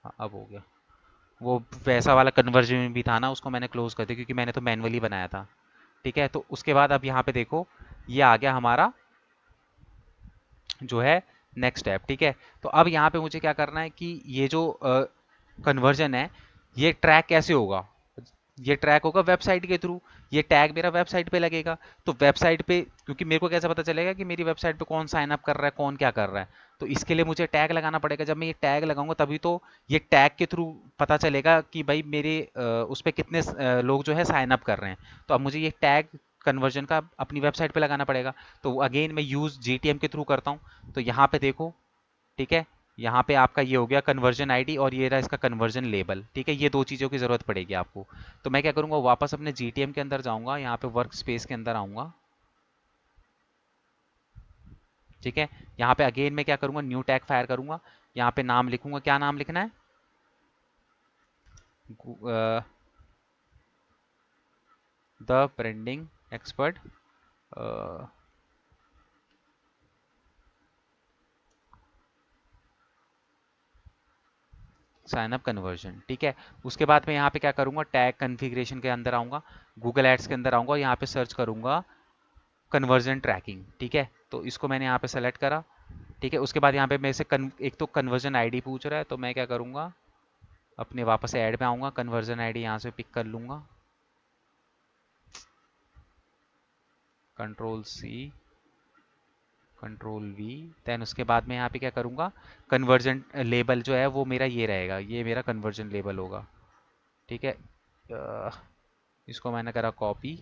हाँ अब हो गया। वो वैसा वाला कन्वर्जन भी था ना, उसको मैंने क्लोज कर दिया क्योंकि मैंने तो मैनुअली बनाया था। ठीक है, तो उसके बाद अब यहाँ पे देखो ये आ गया हमारा जो है नेक्स्ट स्टेप। ठीक है, तो अब यहाँ पे मुझे क्या करना है कि ये जो कन्वर्जन है ये ट्रैक कैसे होगा, ये ट्रैक होगा वेबसाइट के थ्रू। ये टैग मेरा वेबसाइट पे लगेगा, तो वेबसाइट पे क्योंकि मेरे को कैसे पता चलेगा कि मेरी वेबसाइट पे कौन साइन अप कर रहा है, कौन क्या कर रहा है, तो इसके लिए मुझे टैग लगाना पड़ेगा। जब मैं ये टैग लगाऊंगा तभी तो ये टैग के थ्रू पता चलेगा कि भाई मेरे उस पर कितने लोग जो है साइन अप कर रहे हैं। तो अब मुझे ये टैग कन्वर्जन का अपनी वेबसाइट पे लगाना पड़ेगा। तो अगेन मैं यूज जीटीएम के थ्रू करता हूँ। तो यहाँ पे देखो, ठीक है, यहाँ पे आपका ये हो गया कन्वर्जन आईडी और ये रहा इसका कन्वर्जन लेबल। ठीक है, ये दो चीज़ों की ज़रूरत पड़ेगी आपको। तो मैं क्या करूँगा, वापस अपने जीटीएम के अंदर जाऊँगा, यहाँ पे वर्क स्पेस के अंदर आऊँगा। ठीक है, यहाँ पे अगेन मैं क्या करूँगा, न्यू टैग फायर करूँगा। यहाँ पे नाम लिखूँगा, क्या नाम लिखना है, the branding expert sign up conversion. ठीक है, उसके बाद मैं यहाँ पे क्या करूँगा, टैग कन्फिग्रेशन के अंदर आऊँगा, गूगल एड्स के अंदर आऊँगा, यहाँ पे सर्च करूँगा कन्वर्जन ट्रैकिंग। ठीक है, तो इसको मैंने यहाँ पे सेलेक्ट करा। ठीक है, उसके बाद यहाँ पे मेरे से एक तो कन्वर्जन आईडी पूछ रहा है, तो मैं क्या करूँगा, अपने वापस ऐड में आऊँगा, कन्वर्जन आईडी यहाँ से पिक कर लूँगा, control C control V. Then उसके बाद में यहाँ पे क्या करूँगा, कन्वर्जन लेबल जो है वो मेरा ये रहेगा, ये मेरा कन्वर्जन लेबल होगा। ठीक है, इसको मैंने करा कॉपी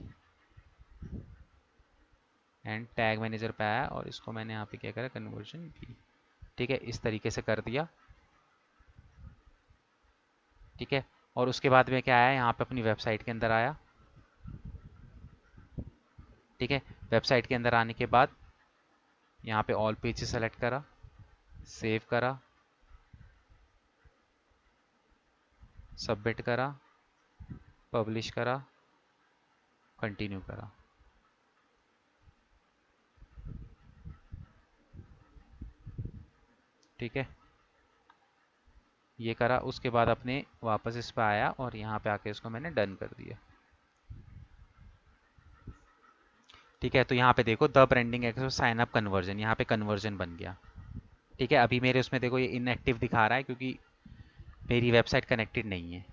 एंड टैग मैनेजर पे आया और इसको मैंने यहाँ पे क्या करा, कन्वर्जन वी। ठीक है, इस तरीके से कर दिया। ठीक है, और उसके बाद में क्या आया, यहाँ पे अपनी वेबसाइट के अंदर आया। ठीक है, वेबसाइट के अंदर आने के बाद यहाँ पे ऑल पेजेस सेलेक्ट करा, सेव करा, सबमिट करा, पब्लिश करा, कंटिन्यू करा। ठीक है, ये करा, उसके बाद अपने वापस इस पर आया और यहाँ पे आके इसको मैंने डन कर दिया। ठीक है, तो यहाँ पे देखो the branding expert sign up conversion, यहाँ पे कन्वर्जन बन गया। ठीक है, अभी मेरे उसमें देखो ये इनएक्टिव दिखा रहा है क्योंकि मेरी वेबसाइट कनेक्टेड नहीं है।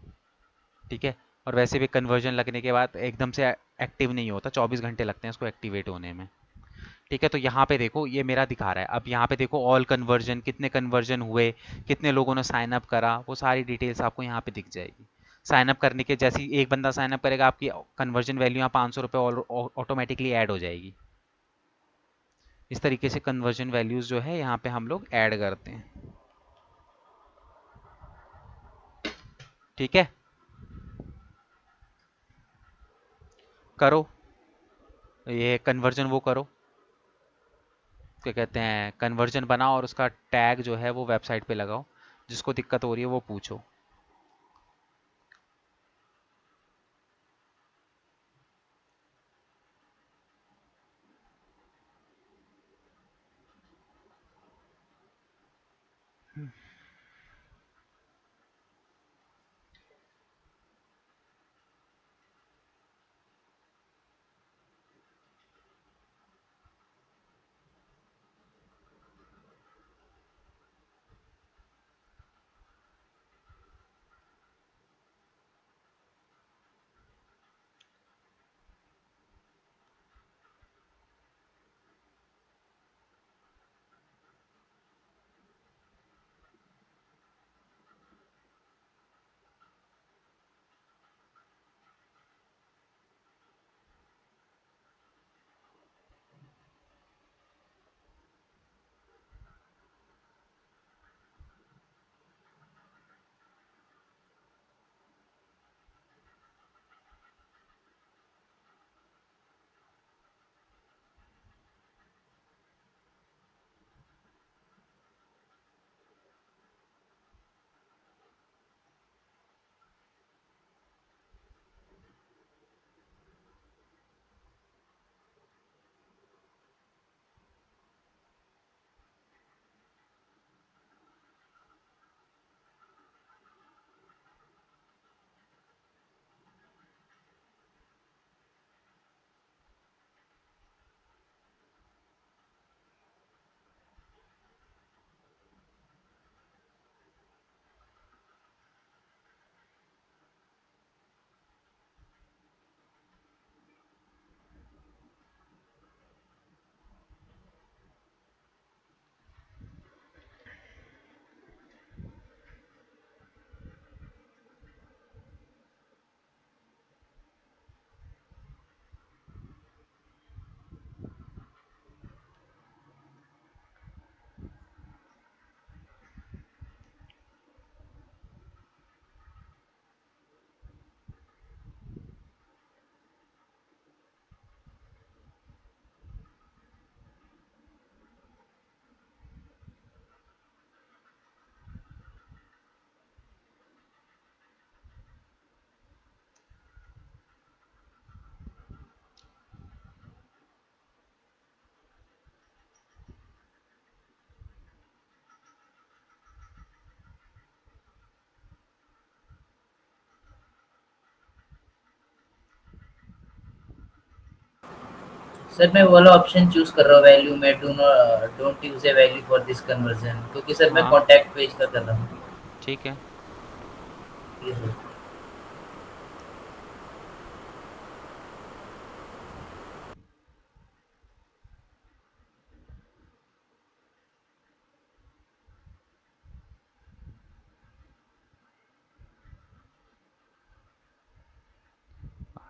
ठीक है, और वैसे भी कन्वर्जन लगने के बाद एकदम से एक्टिव नहीं होता, 24 घंटे लगते हैं उसको एक्टिवेट होने में। ठीक है, तो यहाँ पे देखो ये मेरा दिखा रहा है। अब यहाँ पे देखो ऑल कन्वर्जन, कितने कन्वर्जन हुए, कितने लोगों ने साइन अप करा, वो सारी डिटेल्स आपको यहाँ पे दिख जाएगी। साइन अप करने के जैसे ही एक बंदा साइन अप करेगा, आपकी कन्वर्जन वैल्यू यहाँ 500 रुपये ऑटोमेटिकली ऐड हो जाएगी। इस तरीके से कन्वर्जन वैल्यूज जो है यहाँ पे हम लोग ऐड करते हैं। ठीक है, करो ये कन्वर्जन, वो करो, क्या कहते हैं, कन्वर्जन बनाओ और उसका टैग जो है वो वेबसाइट पे लगाओ। जिसको दिक्कत हो रही है वो पूछो। सर मैं वो वाला ऑप्शन चूज कर रहा हूँ, वैल्यू में don't use A value for this conversion, क्योंकि सर मैं हाँ कॉन्टैक्ट पेज का कर रहा हूँ। ठीक है। ये सर।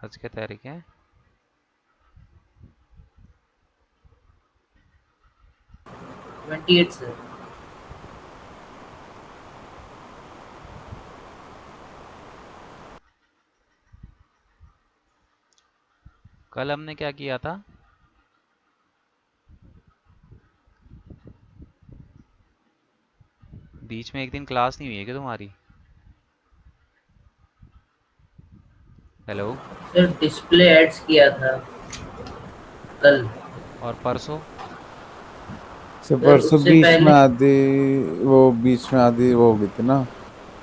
आज क्या तारीख है? 28 सर। कल हमने क्या किया था? बीच में एक दिन क्लास नहीं हुई है क्या तुम्हारी? हेलो। सर डिस्प्ले एड्स किया था कल। और परसों? से सर परसों उससे पहले बीच में आधी वो हो गई थी ना,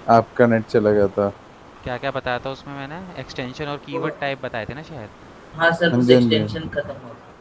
आपका नेट चला गया था। क्या क्या बताया था उसमें मैंने? एक्सटेंशन और वो, कीवर्ड टाइप बताए थे ना शायद। हाँ सर हाँ उस जी, हाँ जी। एक्सटेंशन खत्म हो गया।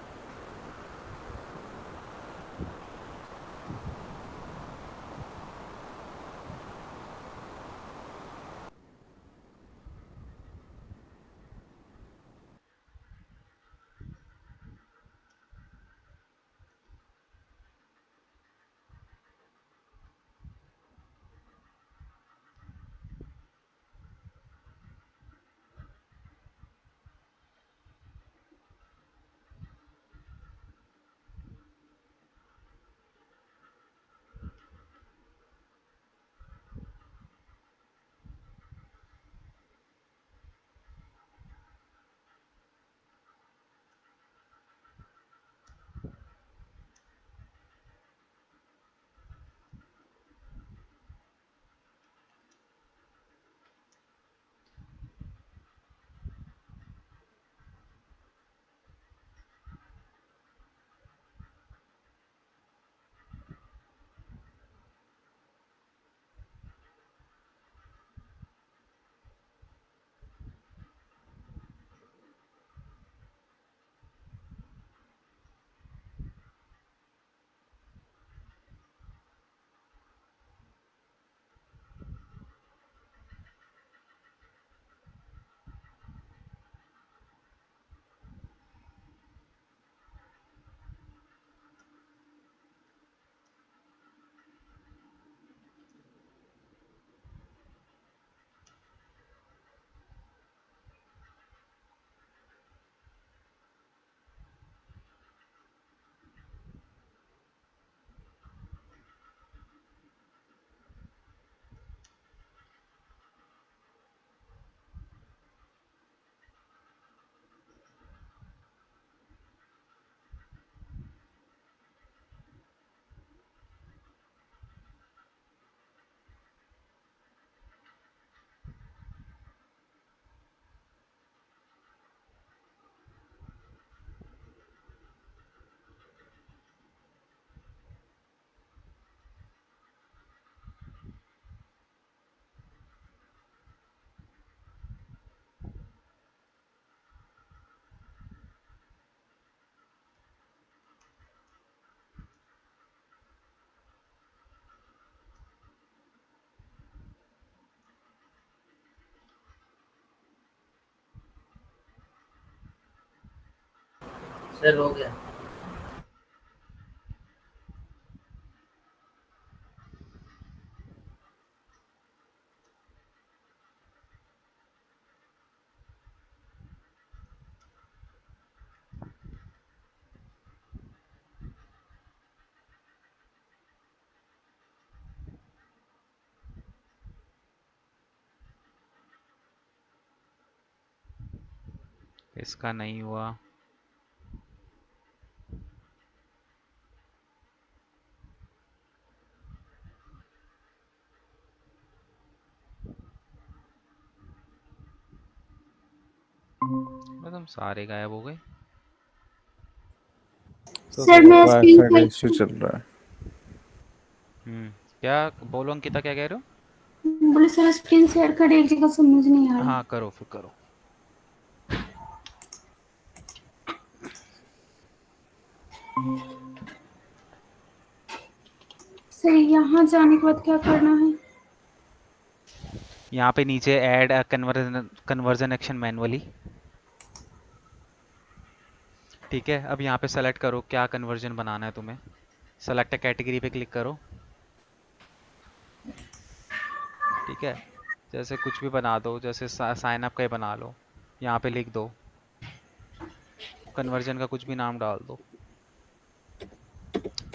सर हो गया। इसका नहीं हुआ। तुम सारे गायब हो गए। तो सर मैं स्क्रीन वाईफाई का इश्यू शेयर चल रहा है। हम्म। क्या बोलो अंकिता, क्या कह रहे हो? बोले सर स्क्रीन शेयर कर, एक जगह समझ नहीं आ रहा। हाँ करो, फिर करो। सर यहाँ जाने के बाद क्या करना है? यहाँ पे नीचे ऐड कन्वर्जन एक्शन मैनुअली। ठीक है, अब यहाँ पे सेलेक्ट करो क्या कन्वर्जन बनाना है तुम्हें। सेलेक्ट कैटेगरी पे क्लिक करो। ठीक है, जैसे कुछ भी बना दो, जैसे साइन अप का ही बना लो। यहाँ पे लिख दो, कन्वर्जन का कुछ भी नाम डाल दो।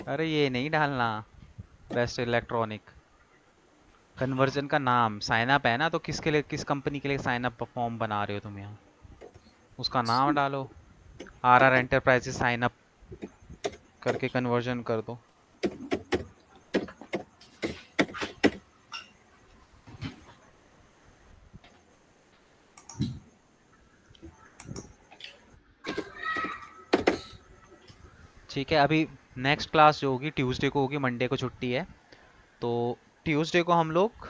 अरे ये नहीं डालना, बेस्ट इलेक्ट्रॉनिक। कन्वर्जन का नाम, साइन अप है ना, तो किसके लिए, किस कंपनी के लिए साइन अप फॉर्म बना रहे हो तुम यहाँ, उसका नाम डालो। RR एंटरप्राइजेस साइन अप करके कन्वर्जन कर दो। ठीक है, अभी नेक्स्ट क्लास जो होगी ट्यूसडे को होगी, मंडे को छुट्टी है। तो ट्यूसडे को हम लोग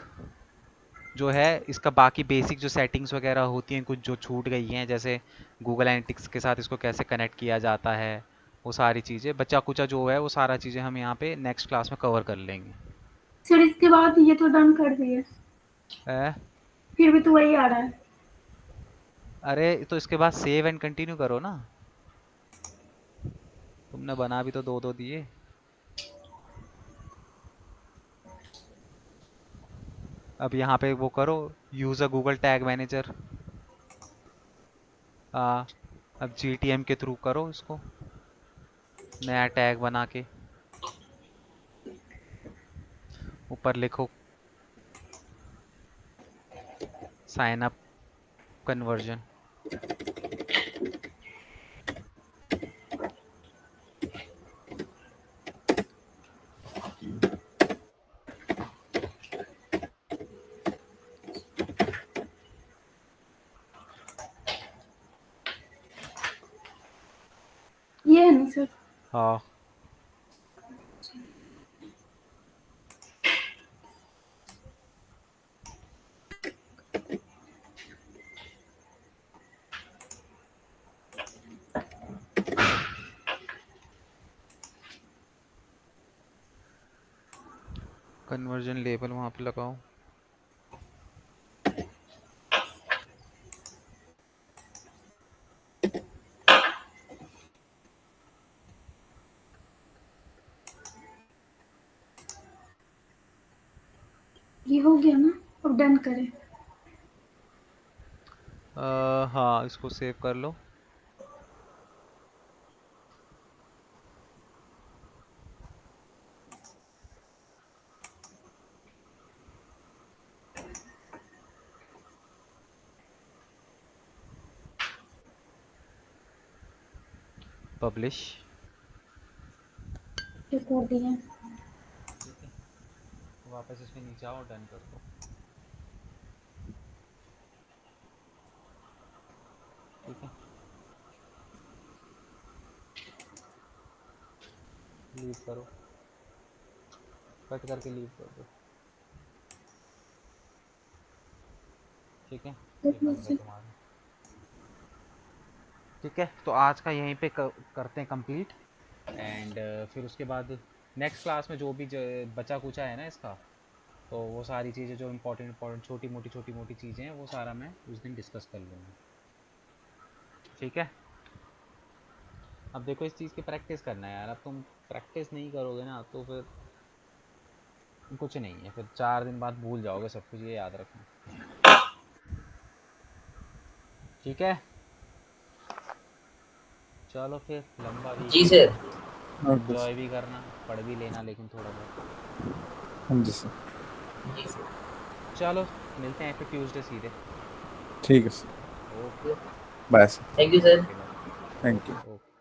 जो है इसका बाकी बेसिक जो सेटिंग्स वगैरह होती हैं, कुछ जो छूट गई हैं, जैसे गूगल एनालिटिक्स के साथ इसको कैसे कनेक्ट किया जाता है, वो सारी चीज़ें बचा कुचा जो है वो सारा चीज़ें हम यहाँ पे नेक्स्ट क्लास में कवर कर लेंगे। सर इसके बाद ये तो डन कर दिए, ए? फिर भी तो वही आ रहा है। अरे तो इसके बाद सेव एंड कंटिन्यू करो ना, तुमने बना भी तो दो दो दिए। अब यहाँ पे वो करो, यूज़ अ गूगल टैग मैनेजर। अब GTM के थ्रू करो इसको, नया टैग बना के ऊपर लिखो साइन अप कन्वर्जन। ये है नहीं सर? हाँ, कन्वर्जन लेबल वहाँ पे लगाओ। ये हो गया ना, अब डन करें। हाँ, इसको सेव कर लो। पब्लिश। ये कर दिया। ठीक है, वापस इसमें नीचे आओ, डन कर दो। ठीक है, लीव करो, कट करके लीव कर दो। ठीक है, ये बंद है तुम्हारा। ठीक है, तो आज का यहीं पे करते हैं कंप्लीट। एंड फिर उसके बाद नेक्स्ट क्लास में जो भी बचा कुचा है ना इसका, तो वो सारी चीज़ें जो इम्पोर्टेंट छोटी मोटी चीज़ें हैं, वो सारा मैं उस दिन डिस्कस कर लूँगा। ठीक है, अब देखो इस चीज़ की प्रैक्टिस करना है यार। अब तुम प्रैक्टिस नहीं करोगे ना तो फिर कुछ नहीं है, फिर 4 दिन बाद भूल जाओगे सब कुछ, ये याद रखना। ठीक है, चलो फिर, लंबा जी वीकेंड सर। है, ओके एंजॉय सर। भी करना, पढ़ भी लेना लेकिन थोड़ा बहुत। हाँ जी सर। जी सर। चलो मिलते हैं फिर ट्यूसडे सीधे। ठीक है sir. Okay, bye sir. Thank you sir. Okay bye. Thank you. Okay.